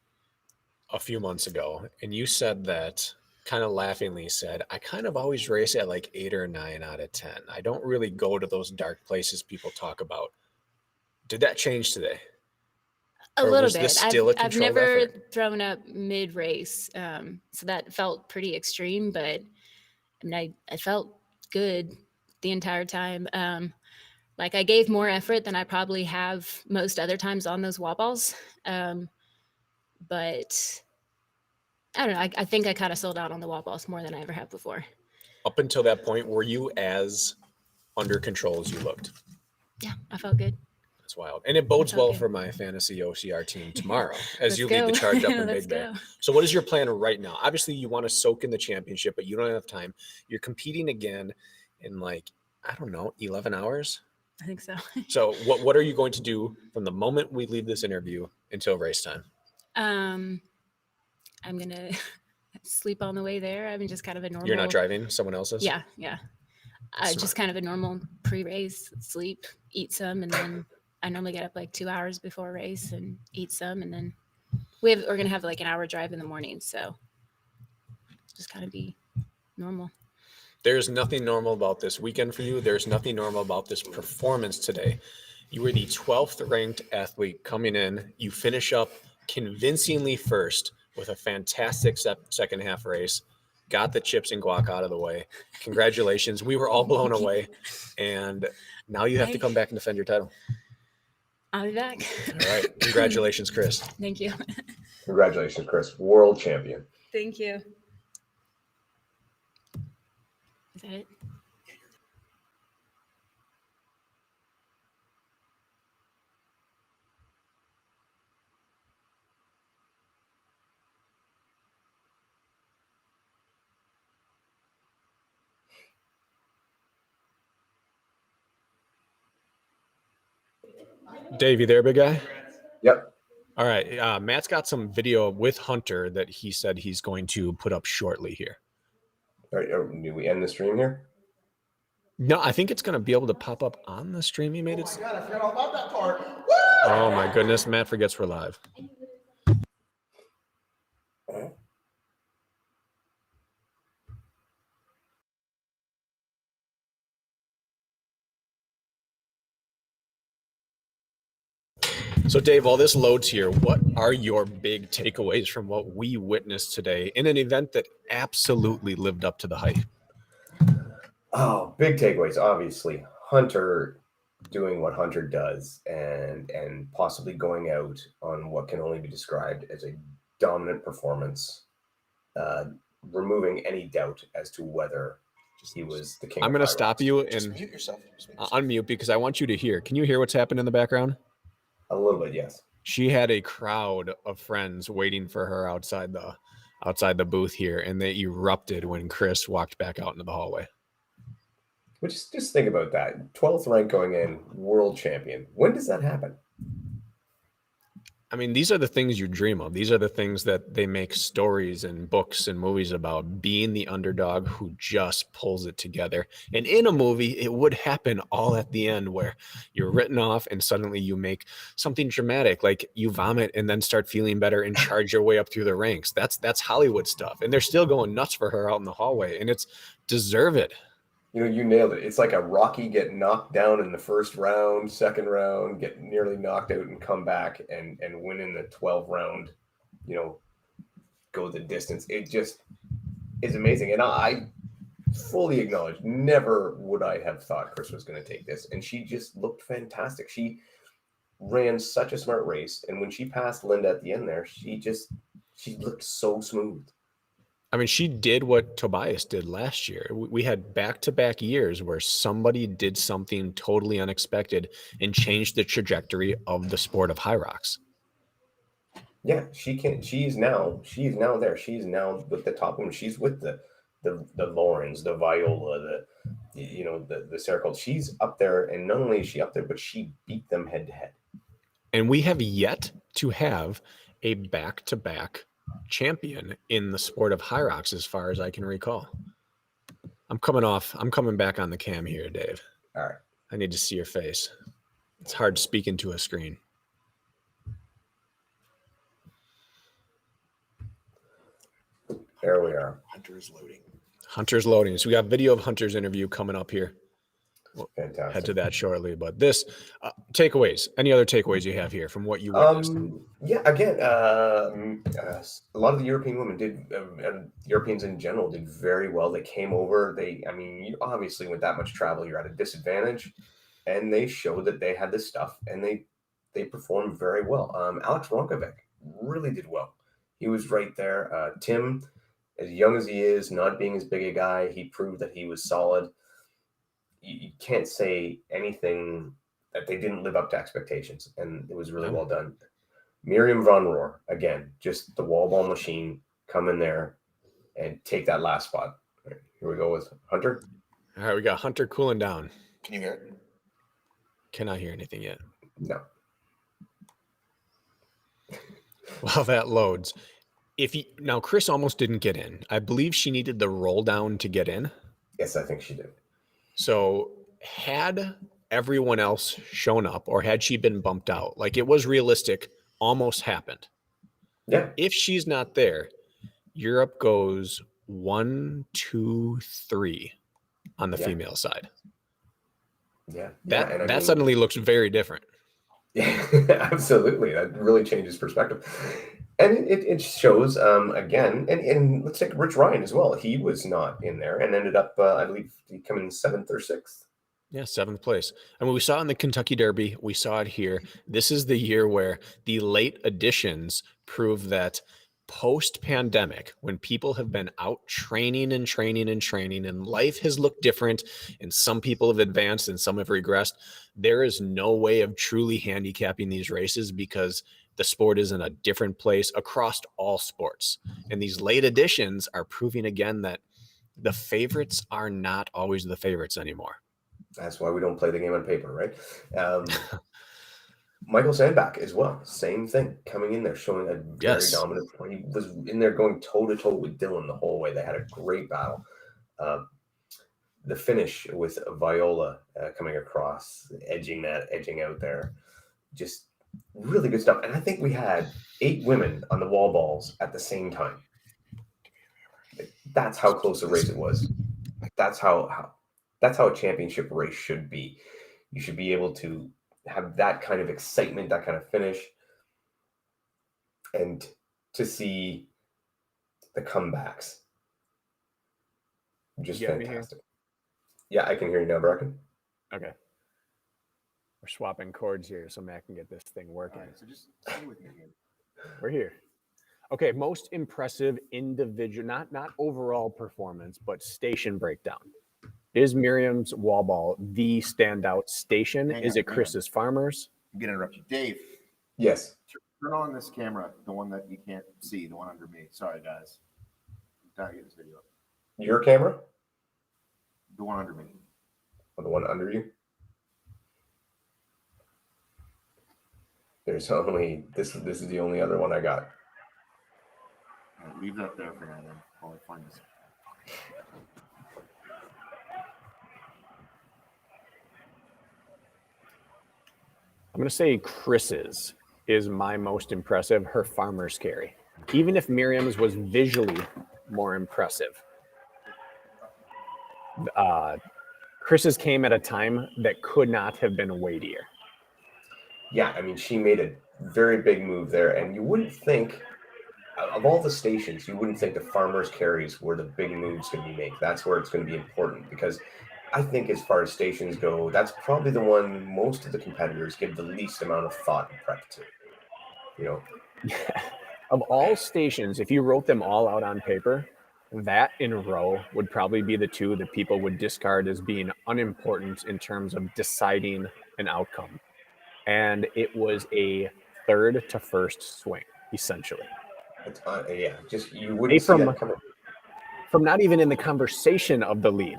S4: a few months ago, and you said that, kind of laughingly said, I kind of always race at like 8 or 9 out of 10. I don't really go to those dark places people talk about. Did that change today?
S7: A little bit.
S4: I've
S7: never thrown up mid-race, so that felt pretty extreme. But I mean, I felt good the entire time. Like I gave more effort than I probably have most other times on those wall balls. But I don't know. I think I kind of sold out on the wall balls more than I ever have before.
S4: Up until that point, were you as under control as you looked?
S7: Yeah, I felt good.
S4: That's wild. And it bodes well for my fantasy OCR team tomorrow as you lead the charge up in Big Bear. So what is your plan right now? Obviously, you want to soak in the championship, but you don't have time. You're competing again in 11 hours?
S7: I think so.
S4: So what are you going to do from the moment we leave this interview until race time?
S7: I'm going to sleep on the way there. I mean, just kind of a normal.
S4: You're not driving? Someone else is?
S7: Yeah. Just kind of a normal pre-race, sleep, eat some, and then I normally get up like 2 hours before a race and eat some, and then we're going to have like an hour drive in the morning, so just kind of be normal.
S4: There's nothing normal about this weekend for you. There's nothing normal about this performance today. You were the 12th ranked athlete coming in. You finish up convincingly first with a fantastic second half race. Got the chips and guac out of the way. Congratulations. We were all blown away. And now you have to come back and defend your title.
S7: I'll be back.
S4: All right. Congratulations, Chris.
S7: Thank you.
S3: Congratulations, Chris. World champion.
S7: Thank you. Is that it?
S4: Dave, you there, big guy?
S3: Yep.
S4: All right. Matt's got some video with Hunter that he said he's going to put up shortly here.
S3: All right, do we end the stream here?
S4: No, I think it's going to be able to pop up on the stream. He made it.
S1: Oh my God, I forgot all about that part.
S4: Oh my goodness, Matt forgets we're live. So Dave, while this loads here, what are your big takeaways from what we witnessed today in an event that absolutely lived up to the hype?
S3: Oh, big takeaways. Obviously, Hunter doing what Hunter does and possibly going out on what can only be described as a dominant performance, removing any doubt as to whether he was the king.
S4: I'm going to stop you and
S1: Just mute yourself.
S4: unmute because I want you to hear. Can you hear what's happening in the background?
S3: A little bit, yes.
S4: She had a crowd of friends waiting for her outside the booth here, and they erupted when Chris walked back out into the hallway.
S3: But just think about that. 12th rank going in, world champion. When does that happen?
S4: I mean, these are the things you dream of. These are the things that they make stories and books and movies about, being the underdog who just pulls it together. And in a movie, it would happen all at the end where you're written off and suddenly you make something dramatic, like you vomit and then start feeling better and charge your way up through the ranks. That's Hollywood stuff. And they're still going nuts for her out in the hallway, and it's deserved.
S3: You know, you nailed it. It's like a Rocky get knocked down in the first round, second round, get nearly knocked out and come back and win in the 12th round, you know, go the distance. It just is amazing. And I fully acknowledge, never would I have thought Chris was going to take this. And she just looked fantastic. She ran such a smart race. And when she passed Linda at the end there, she looked so smooth.
S4: I mean, she did what Tobias did last year. We had back-to-back years where somebody did something totally unexpected and changed the trajectory of the sport of Hyrox.
S3: Yeah, she can. She's now there. She's now with the top women. She's with the Laurens, the Viola, the Sarah Colt. She's up there, and not only is she up there, but she beat them head to head. And
S4: we have yet to have a back-to-back champion in the sport of Hyrox as far as I can recall. I'm coming back on the cam here, Dave.
S3: All right.
S4: I need to see your face. It's hard speaking to a screen.
S3: There we are.
S4: Hunter's loading. So we got video of Hunter's interview coming up here. We'll
S3: Fantastic.
S4: head to that shortly. But this takeaways. Any other takeaways you have here from what you witnessed?
S3: Yeah. Again, a lot of the European women did, and Europeans in general did very well. They came over. You obviously with that much travel, you're at a disadvantage, and they showed that they had this stuff, and they performed very well. Alex Roncevic really did well. He was right there. Tim, as young as he is, not being as big a guy, he proved that he was solid. You can't say anything that they didn't live up to expectations, and it was really well done. Miriam Von Rohr, again, just the wall ball machine, come in there and take that last spot. Right, here we go with Hunter.
S4: All right, we got Hunter cooling down.
S1: Can you hear it?
S4: Cannot hear anything yet.
S3: No.
S4: While that loads, now Chris almost didn't get in. I believe she needed the roll down to get in.
S3: Yes, I think she did.
S4: So had everyone else shown up, or had she been bumped out, like it was realistic, almost happened.
S3: Yeah.
S4: If she's not there, Europe goes 1, 2, 3 on the female side.
S3: Yeah.
S4: That suddenly looks very different.
S3: Yeah, absolutely. That really changes perspective. And it shows, again, and let's take Rich Ryan as well. He was not in there and ended up, I believe, he came in 7th or 6th.
S4: Yeah, 7th place. And we saw in the Kentucky Derby, we saw it here. This is the year where the late additions prove that post-pandemic, when people have been out training and life has looked different, and some people have advanced and some have regressed, there is no way of truly handicapping these races because the sport is in a different place across all sports. And these late additions are proving again that the favorites are not always the favorites anymore.
S3: That's why we don't play the game on paper, right? Michael Sandbach as well. Same thing. Coming in there, showing a very
S4: Yes.
S3: dominant. He was in there going toe to toe with Dylan the whole way. They had a great battle. The finish with Viola coming across, edging out there, just really good stuff. And I think we had 8 women on the wall balls at the same time. That's how close a race it was. That's how a championship race should be. You should be able to have that kind of excitement, that kind of finish, and to see the comebacks. Just fantastic. Yeah, I can hear you now, Bracken.
S4: Okay. We're swapping cords here so Matt can get this thing working.
S1: All right, so just stay with me here.
S4: We're here. Okay, most impressive individual, not overall performance, but station breakdown. Is Miriam's wall ball the standout station? Is it Chris's Farmers?
S1: I'm going to interrupt you. Dave,
S3: Yes.
S1: turn on this camera, the one that you can't see, the one under me. Sorry, guys. I'm trying to get this video up.
S3: Your camera?
S1: The one under me.
S3: Or the one under you? There's only this is the only other one I got.
S1: All right, leave that there for now then, while I find this.
S4: I'm going to say Chris's is my most impressive, her Farmer's carry. Even if Miriam's was visually more impressive. Chris's came at a time that could not have been weightier.
S3: Yeah, I mean, she made a very big move there, and you wouldn't think, of all the stations, you wouldn't think the farmers' carries were the big moves going to be made. That's where it's going to be important, because I think as far as stations go, that's probably the one most of the competitors give the least amount of thought and prep to. You know?
S4: Of all stations, if you wrote them all out on paper, that in a row would probably be the two that people would discard as being unimportant in terms of deciding an outcome. And it was a third to first swing, essentially.
S3: Yeah, just you wouldn't see that coming.
S4: From not even in the conversation of the lead,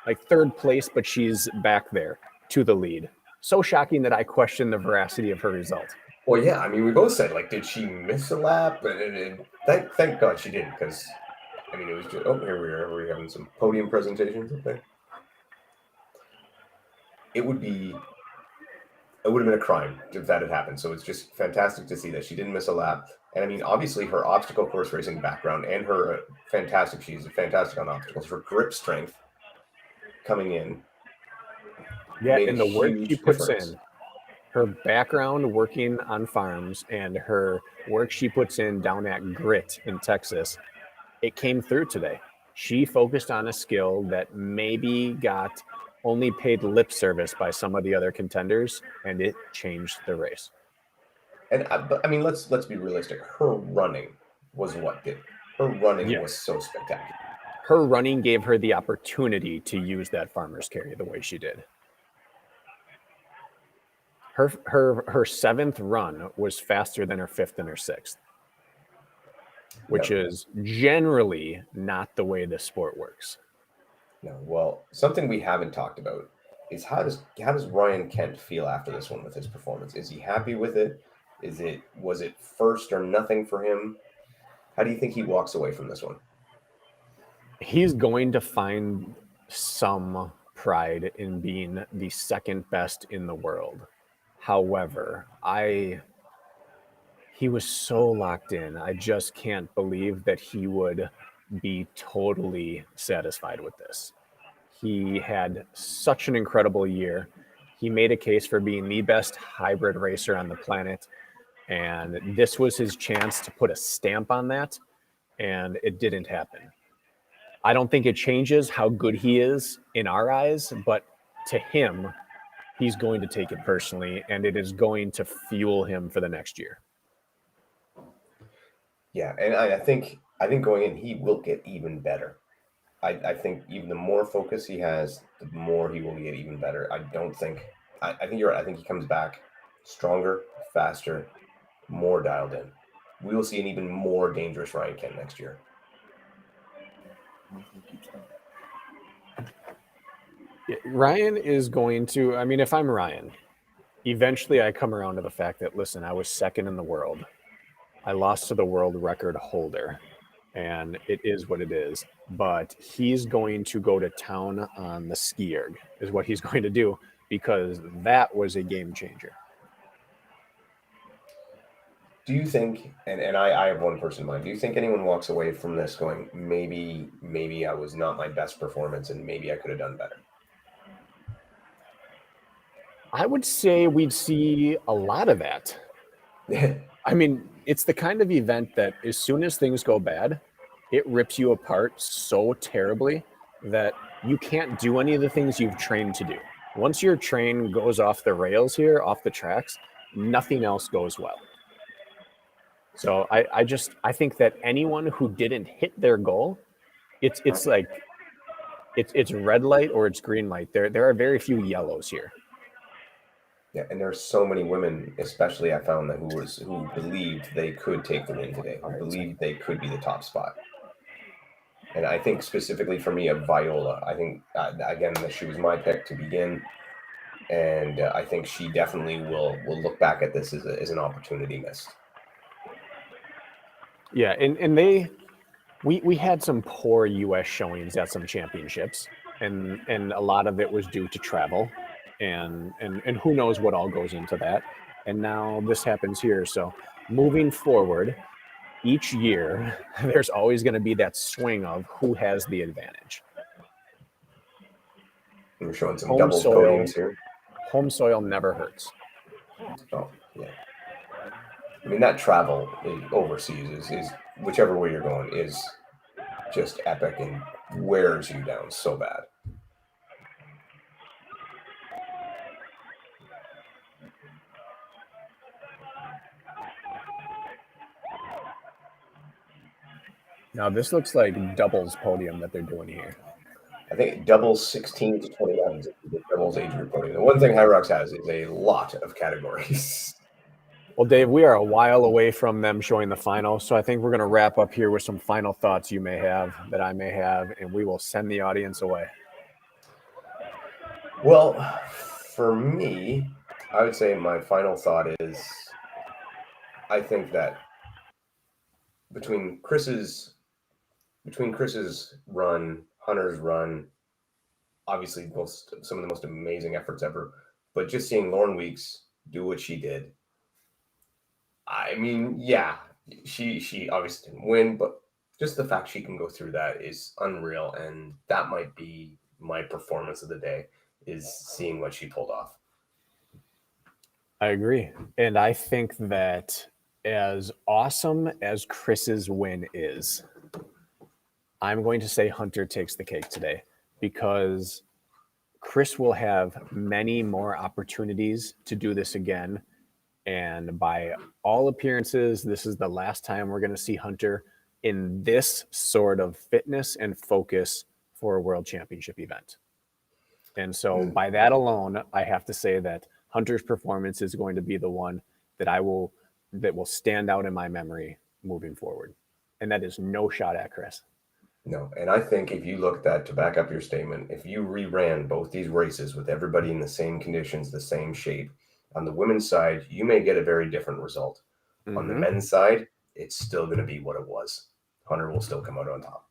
S4: like third place, but she's back there to the lead. So shocking that I question the veracity of her result.
S3: Well, yeah, I mean, we both said, like, did she miss a lap? And thank God she didn't, because, I mean, it was just, oh, here we are. We're having some podium presentations up there. It would have been a crime if that had happened. So it's just fantastic to see that she didn't miss a lap. And I mean, obviously her obstacle course racing background and her she's fantastic on obstacles, her grip strength coming in.
S4: Yeah, and the work she puts
S3: difference.
S4: in, her background working on farms and her work she puts in down at Grit in Texas, it came through today. She focused on a skill that maybe got only paid lip service by some of the other contenders, and it changed the race.
S3: And but, I mean, let's be realistic. Her running was what did. Her running was so spectacular.
S4: Her running gave her the opportunity to use that farmer's carry the way she did. Her seventh run was faster than her fifth and her sixth, which is generally not the way this sport works.
S3: No, well, something we haven't talked about is how does Ryan Kent feel after this one with his performance? Is he happy with it? Was it first or nothing for him? How do you think he walks away from this one?
S4: He's going to find some pride in being the second best in the world. However, he was so locked in. I just can't believe that he would be totally satisfied with this. He had such an incredible year. He made a case for being the best hybrid racer on the planet. And this was his chance to put a stamp on that. And it didn't happen. I don't think it changes how good he is in our eyes, but to him, he's going to take it personally, and it is going to fuel him for the next year.
S3: Yeah, and I think going in, he will get even better. I think even the more focus he has, the more he will get even better. I think you're right. I think he comes back stronger, faster, more dialed in. We will see an even more dangerous Ryan Kent next year.
S4: Ryan is going to, I mean, if I'm Ryan, eventually I come around to the fact that, listen, I was second in the world. I lost to the world record holder, and it is what it is. But he's going to go to town on the Skierg, is what he's going to do, because that was a game changer.
S3: Do you think, and I have one person in mind, do you think anyone walks away from this going, maybe I was not my best performance and maybe I could have done better?
S4: I would say we'd see a lot of that. I mean, it's the kind of event that as soon as things go bad, it rips you apart so terribly that you can't do any of the things you've trained to do. Once your train goes off the rails here, off the tracks, nothing else goes well. So I think that anyone who didn't hit their goal, it's like it's red light or it's green light. There are very few yellows here.
S3: Yeah, and there's so many women, especially I found that who believed they could take the win today, who believed they could be the top spot. And I think specifically for me, of Viola, I think again that she was my pick to begin, and I think she definitely will look back at this as an opportunity missed.
S4: Yeah, and we had some poor U.S. showings at some championships, and a lot of it was due to travel, and who knows what all goes into that. And now this happens here. So moving forward, each year there's always going to be that swing of who has the advantage.
S3: We're showing some double podiums here.
S4: Home soil never hurts.
S3: Oh yeah. I mean, that travel overseas is whichever way you're going is just epic and wears you down so bad.
S4: Now this looks like doubles podium that they're doing here.
S3: I think doubles 16 to 21 is the doubles age group podium. The one thing Hyrox has is a lot of categories.
S4: Well, Dave, we are a while away from them showing the final, so I think we're going to wrap up here with some final thoughts you may have, that I may have, and we will send the audience away.
S3: Well, for me, I would say my final thought is I think that between Chris's run, Hunter's run, obviously some of the most amazing efforts ever, but just seeing Lauren Weeks do what she did, I mean, yeah, she obviously didn't win, but just the fact she can go through that is unreal, and that might be my performance of the day, is seeing what she pulled off.
S4: I agree. And I think that as awesome as Chris's win is, I'm going to say Hunter takes the cake today, because Chris will have many more opportunities to do this again. And by all appearances, this is the last time we're going to see Hunter in this sort of fitness and focus for a world championship event. And so by that alone, I have to say that Hunter's performance is going to be the one that will stand out in my memory moving forward. And that is no shot at Chris.
S3: No, and I think if you look at that, to back up your statement, if you reran both these races with everybody in the same conditions, the same shape, on the women's side, you may get a very different result. Mm-hmm. On the men's side, it's still going to be what it was. Hunter will still come out on top.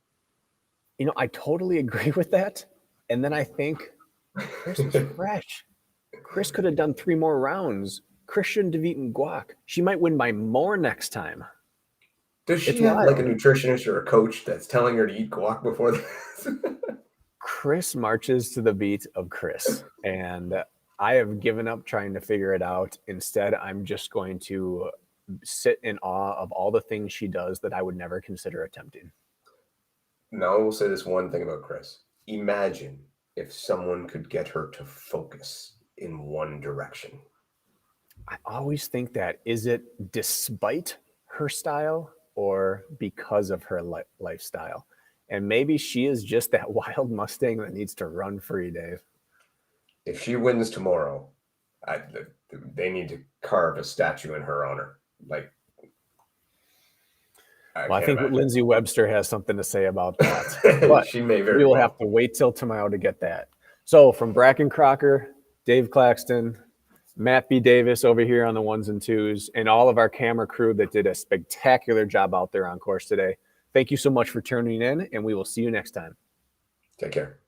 S4: You know, I totally agree with that. And then I think Chris is fresh. Chris could have done 3 more rounds. Chris shouldn't have eaten guac. She might win by more next time.
S3: Does she have like a nutritionist or a coach that's telling her to eat guac before this?
S4: Chris marches to the beat of Chris. And I have given up trying to figure it out. Instead, I'm just going to sit in awe of all the things she does that I would never consider attempting.
S3: Now, I will say this one thing about Chris. Imagine if someone could get her to focus in one direction.
S4: I always think that. Is it despite her style or because of her lifestyle? And maybe she is just that wild Mustang that needs to run free, Dave.
S3: If she wins tomorrow, they need to carve a statue in her honor. Like,
S4: I think Lindsay Webster has something to say about that. But
S3: she may very
S4: we will have to wait till tomorrow to get that. So from Bracken Crocker, Dave Claxton, Matt B. Davis over here on the ones and twos, and all of our camera crew that did a spectacular job out there on course today. Thank you so much for tuning in, and we will see you next time.
S3: Take care.